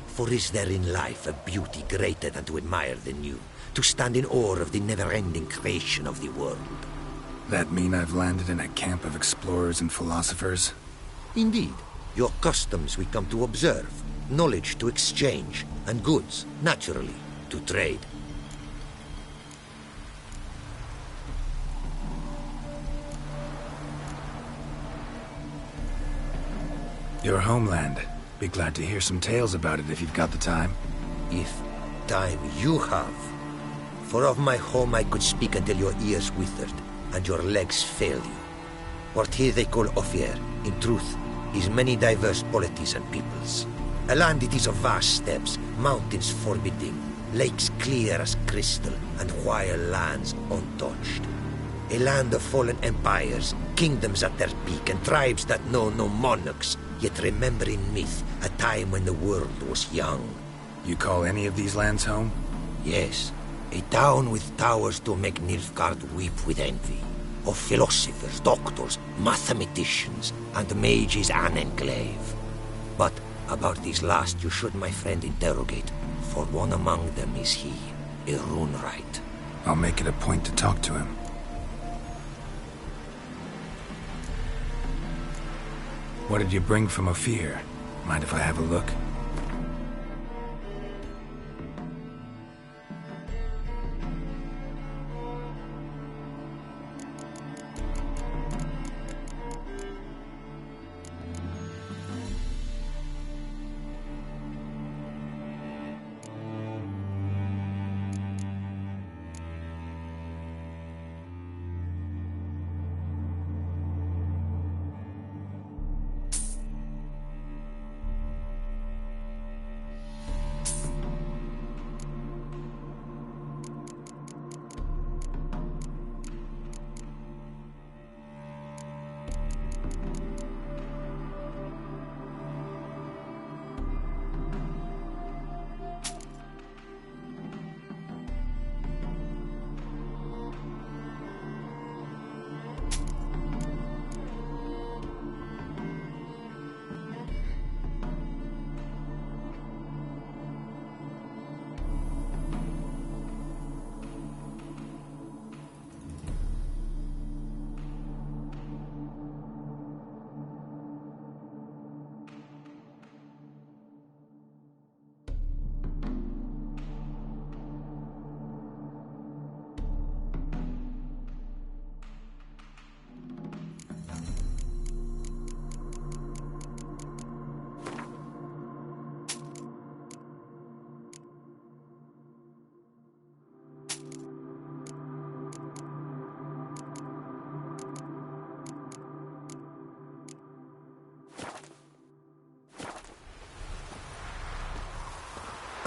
For is there in life a beauty greater than to admire the new, to stand in awe of the never-ending creation of the world? That mean I've landed in a camp of explorers and philosophers? Indeed. Your customs we come to observe, knowledge to exchange, and goods, naturally, to trade. Your homeland. Be glad to hear some tales about it if you've got the time. If time you have. For of my home I could speak until your ears withered, and your legs fail you. What here they call Ophir, in truth, is many diverse polities and peoples. A land it is of vast steppes, mountains forbidding, lakes clear as crystal, and wild lands untouched. A land of fallen empires, kingdoms at their peak, and tribes that know no monarchs, yet remember in myth a time when the world was young. You call any of these lands home? Yes, a town with towers to make Nilfgaard weep with envy. Of philosophers, doctors, mathematicians, and mages an enclave. But about these last you should, my friend, interrogate, for one among them is he, a runewright. I'll make it a point to talk to him. What did you bring from Ophir? Mind if I have a look?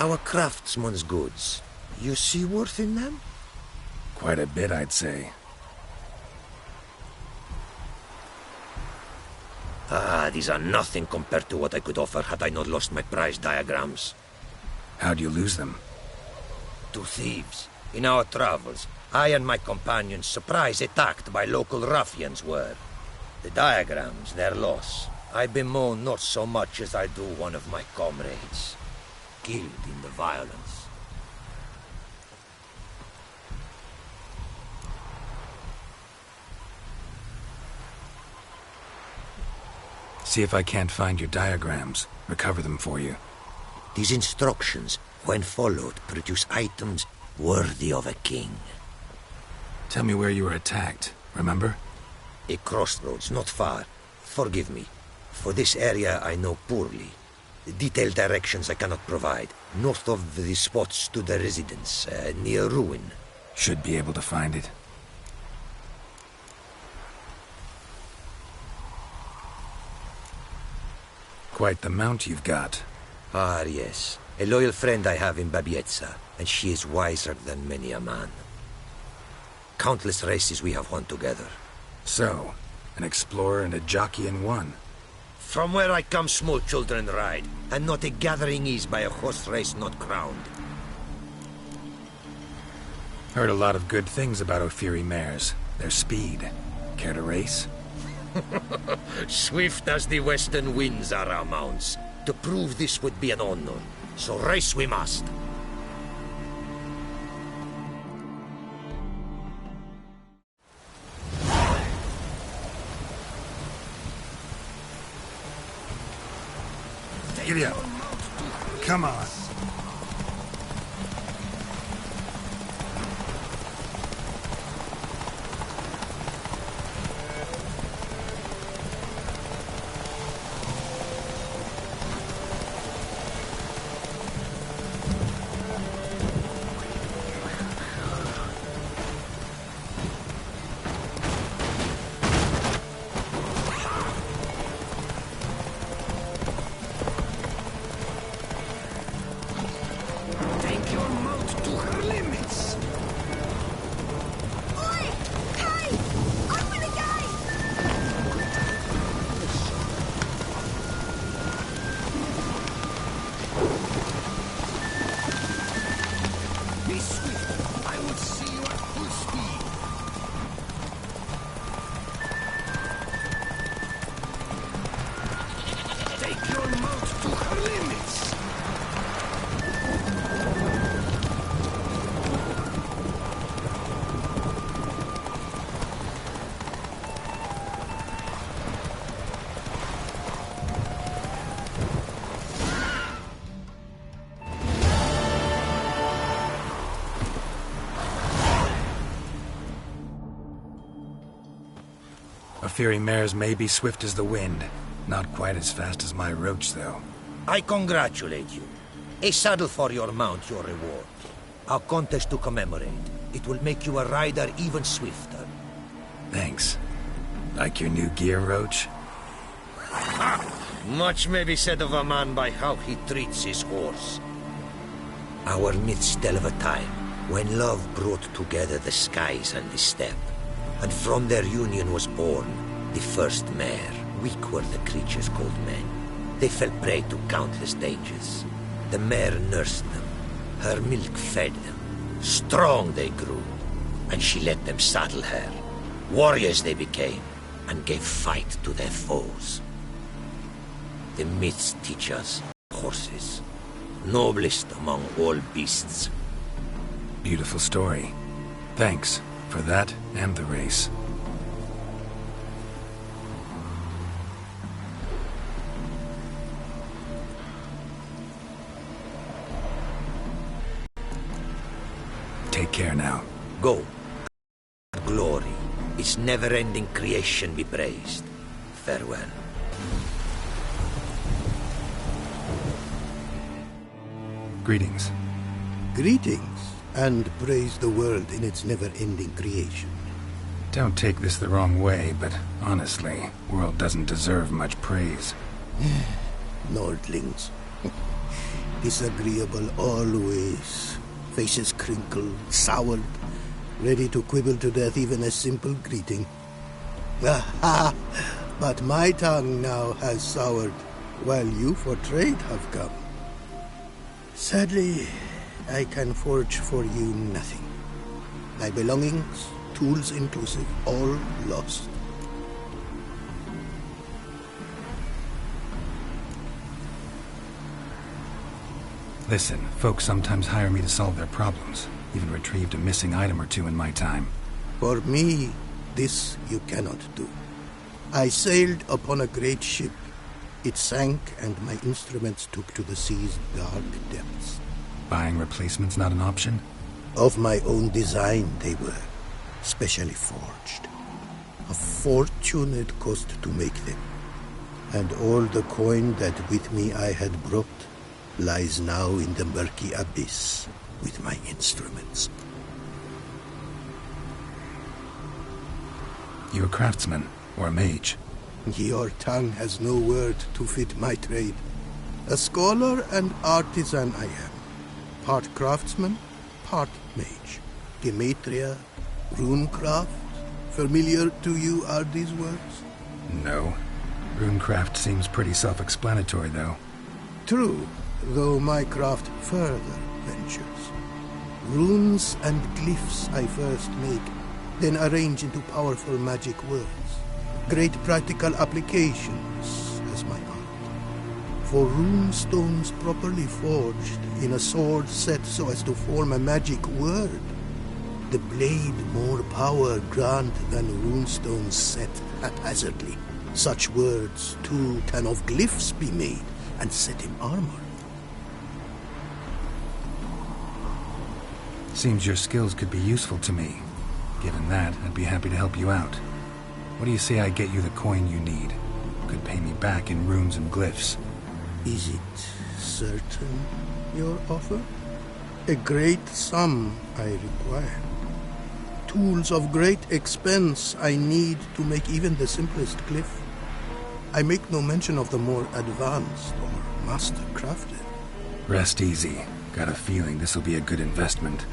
Our craftsman's goods. You see worth in them? Quite a bit, I'd say. These are nothing compared to what I could offer had I not lost my prized diagrams. How'd you lose them? To thieves. In our travels, I and my companions surprise attacked by local ruffians were. The diagrams, their loss. I bemoan not so much as I do one of my comrades. Killed in the violence. See if I can't find your diagrams. Recover them for you. These instructions, when followed, produce items worthy of a king. Tell me where you were attacked, remember? A crossroads, not far. Forgive me. For this area I know poorly. Detailed directions I cannot provide. North of the spot stood a residence, near ruin. Should be able to find it. Quite the mount you've got. Ah, yes. A loyal friend I have in Babietza, and she is wiser than many a man. Countless races we have won together. So, an explorer and a jockey in one. From where I come, small children ride, and not a gathering is by a horse race not crowned. Heard a lot of good things about Ophiri mares. Their speed. Care to race? Swift as the western winds are our mounts. To prove this would be an honor, so race we must. Giddy up. Come on. to her limits. Oi! Hey! Open the gate! Be swift. I will see you at full speed. Take your mount to her limits. Fiery mares may be swift as the wind. Not quite as fast as my roach, though. I congratulate you. A saddle for your mount, your reward. A contest to commemorate. It will make you a rider even swifter. Thanks. Like your new gear, Roach? Much may be said of a man by how he treats his horse. Our myths tell of a time when love brought together the skies and the steppe, and from their union was born the first mare. Weak were the creatures called men. They fell prey to countless dangers. The mare nursed them. Her milk fed them. Strong they grew, and she let them saddle her. Warriors they became, and gave fight to their foes. The myths teach us horses, noblest among all beasts. Beautiful story. Thanks for that and the race. Take care now. Go. Glory, its never-ending creation be praised. Farewell. Greetings. Greetings, and praise the world in its never-ending creation. Don't take this the wrong way, but honestly, world doesn't deserve much praise. Nordlings. Disagreeable always. Faces crinkled, soured, ready to quibble to death even a simple greeting. Aha! But my tongue now has soured, while you for trade have come. Sadly, I can forge for you nothing. My belongings, tools inclusive, all lost. Listen, folks sometimes hire me to solve their problems. Even retrieved a missing item or two in my time. For me, this you cannot do. I sailed upon a great ship. It sank, and my instruments took to the sea's dark depths. Buying replacements not an option? Of my own design they were, specially forged. A fortune it cost to make them. And all the coin that with me I had brought lies now in the murky abyss with my instruments. You a craftsman, or a mage? Your tongue has no word to fit my trade. A scholar and artisan I am. Part craftsman, part mage. Gematria, runecraft. Familiar to you are these words? No. Runecraft seems pretty self-explanatory, though. True, though my craft further ventures. Runes and glyphs I first make, then arrange into powerful magic words. Great practical applications as my art. For rune stones properly forged in a sword set so as to form a magic word. The blade more power grant than rune stones set haphazardly. Such words too can of glyphs be made and set in armor. Seems your skills could be useful to me. Given that, I'd be happy to help you out. What do you say I get you the coin you need? Could pay me back in runes and glyphs. Is it certain, your offer? A great sum I require. Tools of great expense I need to make even the simplest glyph. I make no mention of the more advanced or master-crafted. Rest easy. Got a feeling this will be a good investment.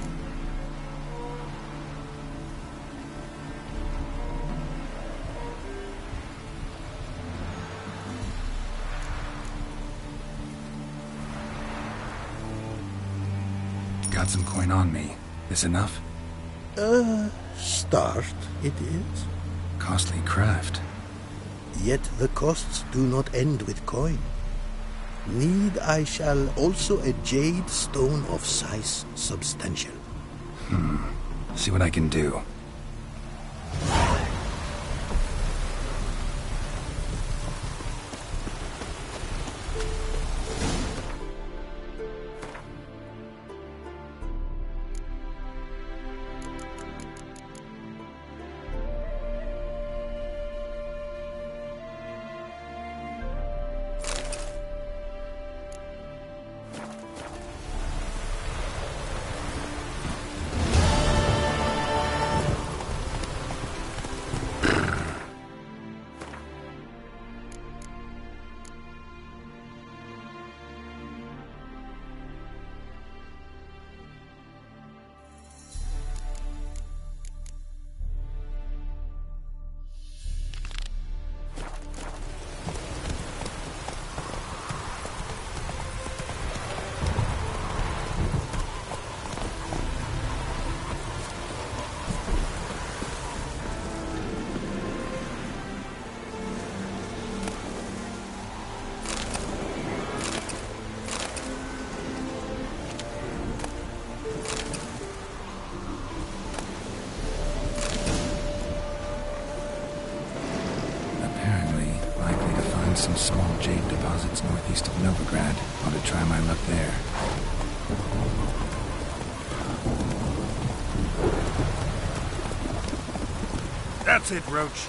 Got some coin on me. This enough? Start it is. Costly craft. Yet the costs do not end with coin. Need I shall also a jade stone of size substantial. See what I can do. Some small jade deposits northeast of Novigrad. Ought to try my luck there. That's it, Roach.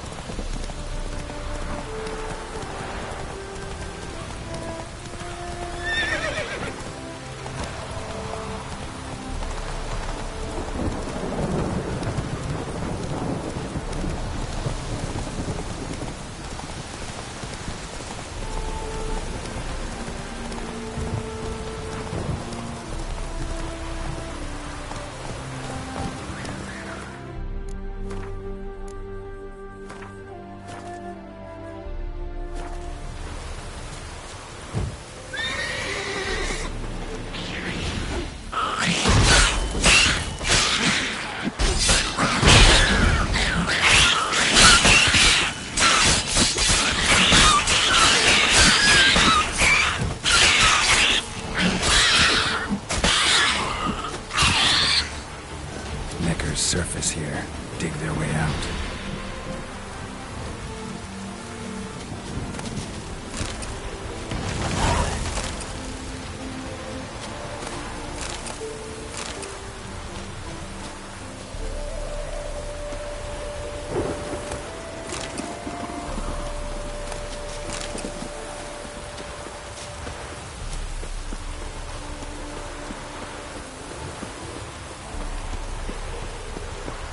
Surface here. Dig their way out.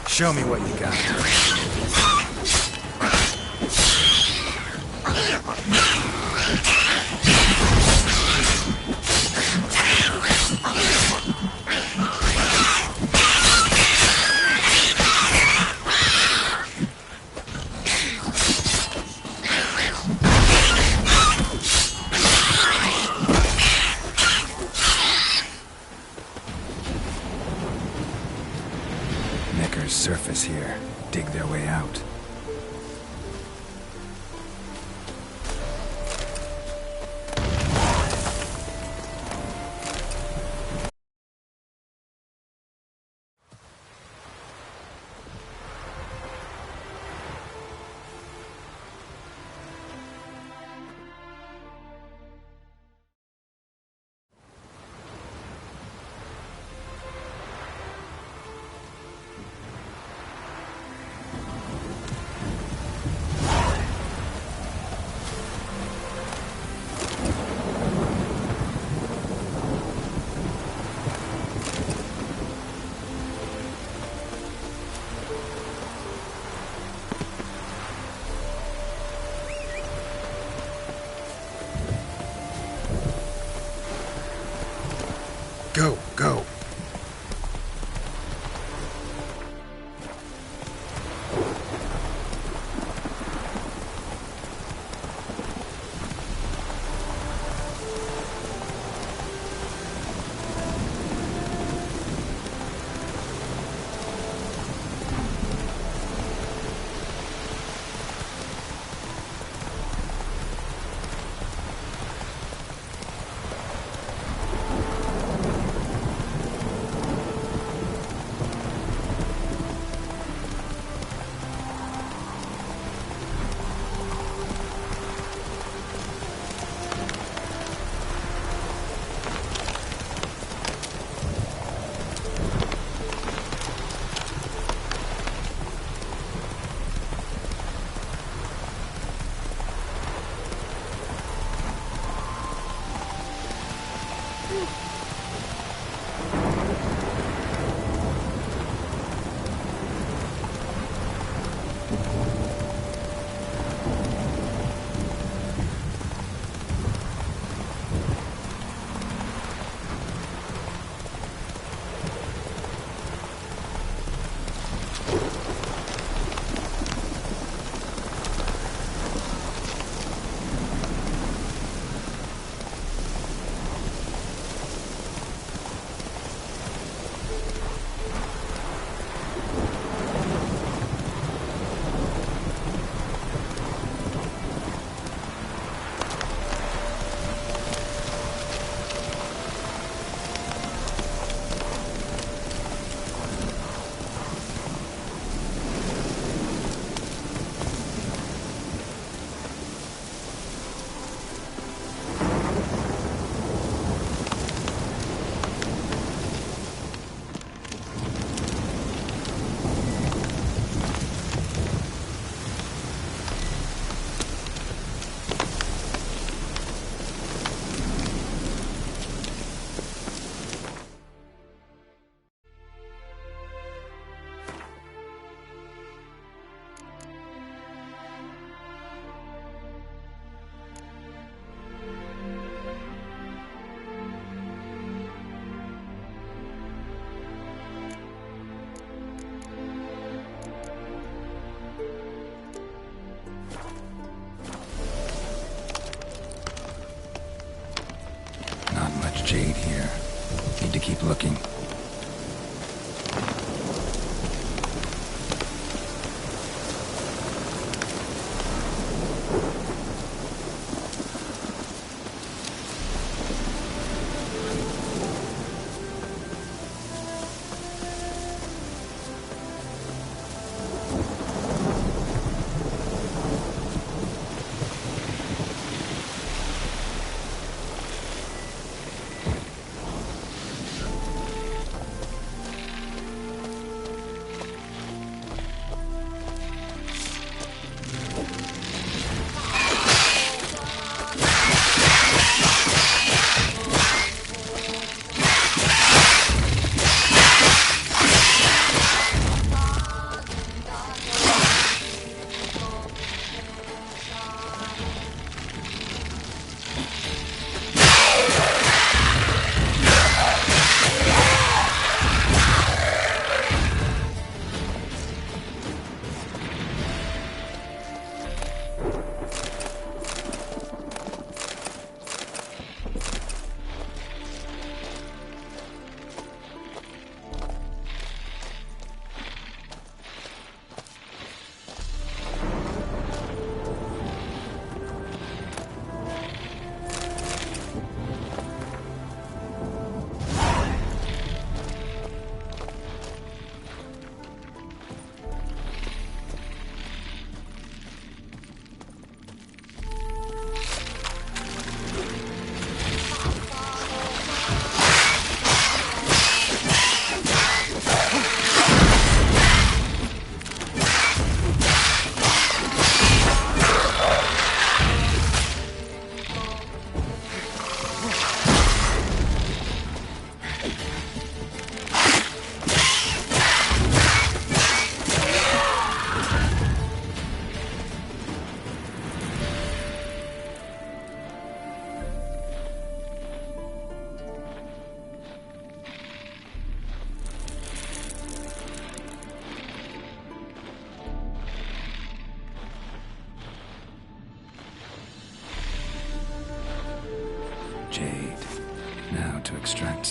Show me what you got. Surface here. Dig their way out.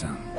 some.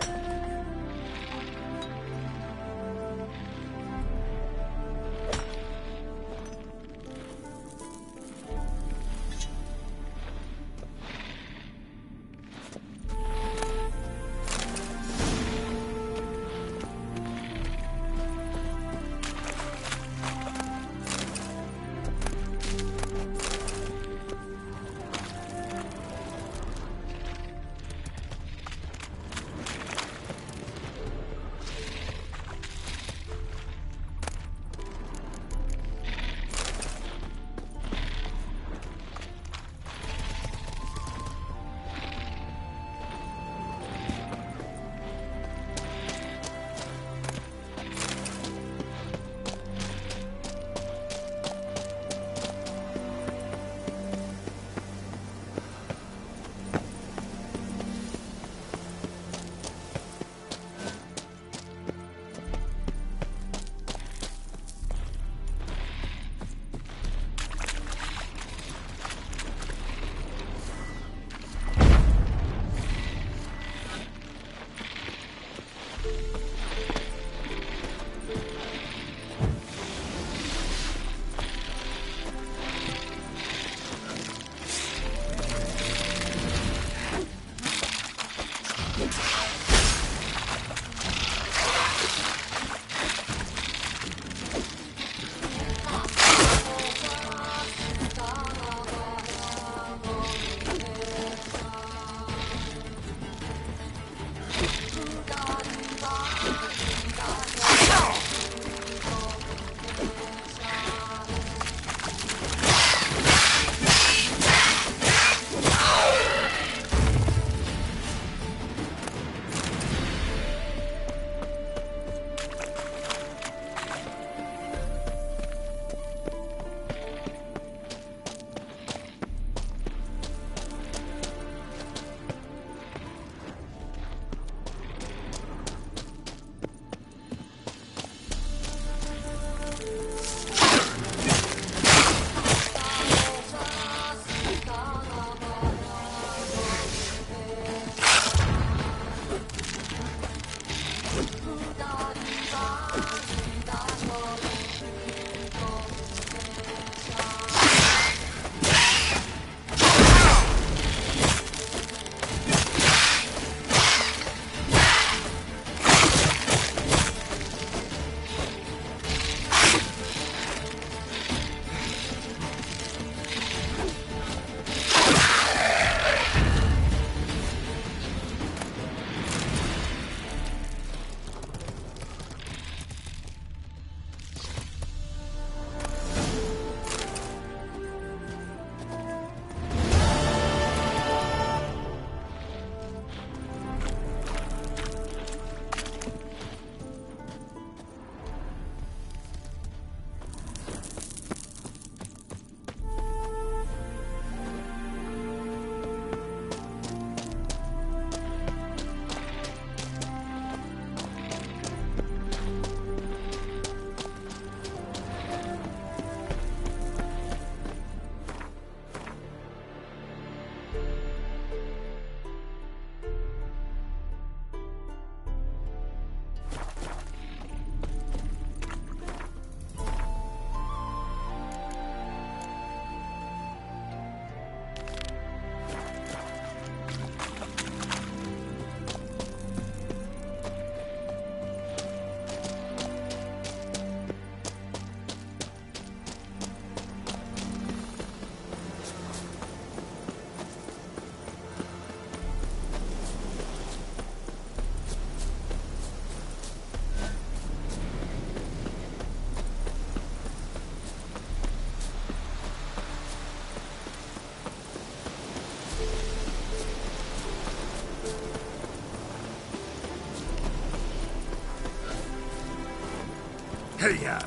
Hey-ya!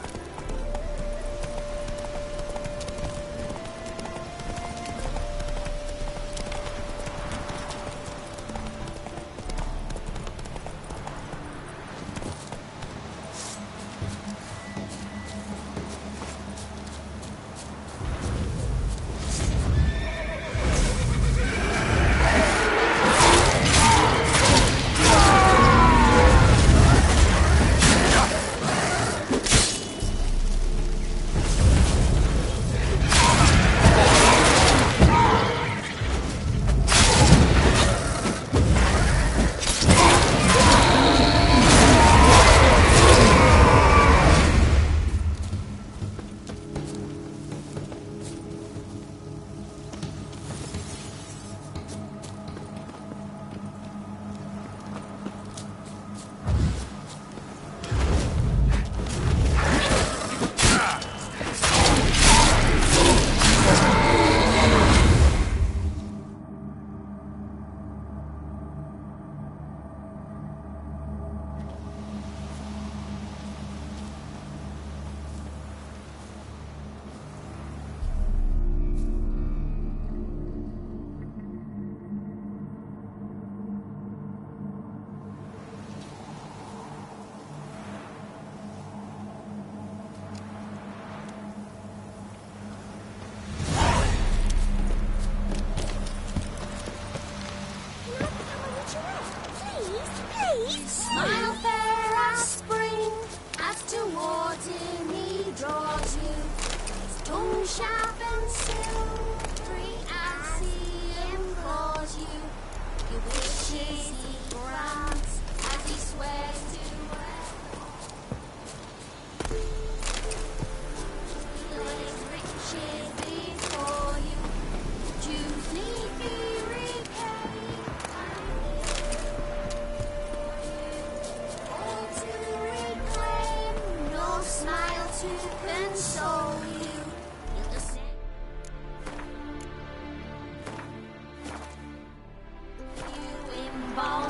sharp and silvery as he implores you. Your wishes he grants as he swears to place riches before you. Dues need be repaid, all to reclaim, no smile to console you. Ball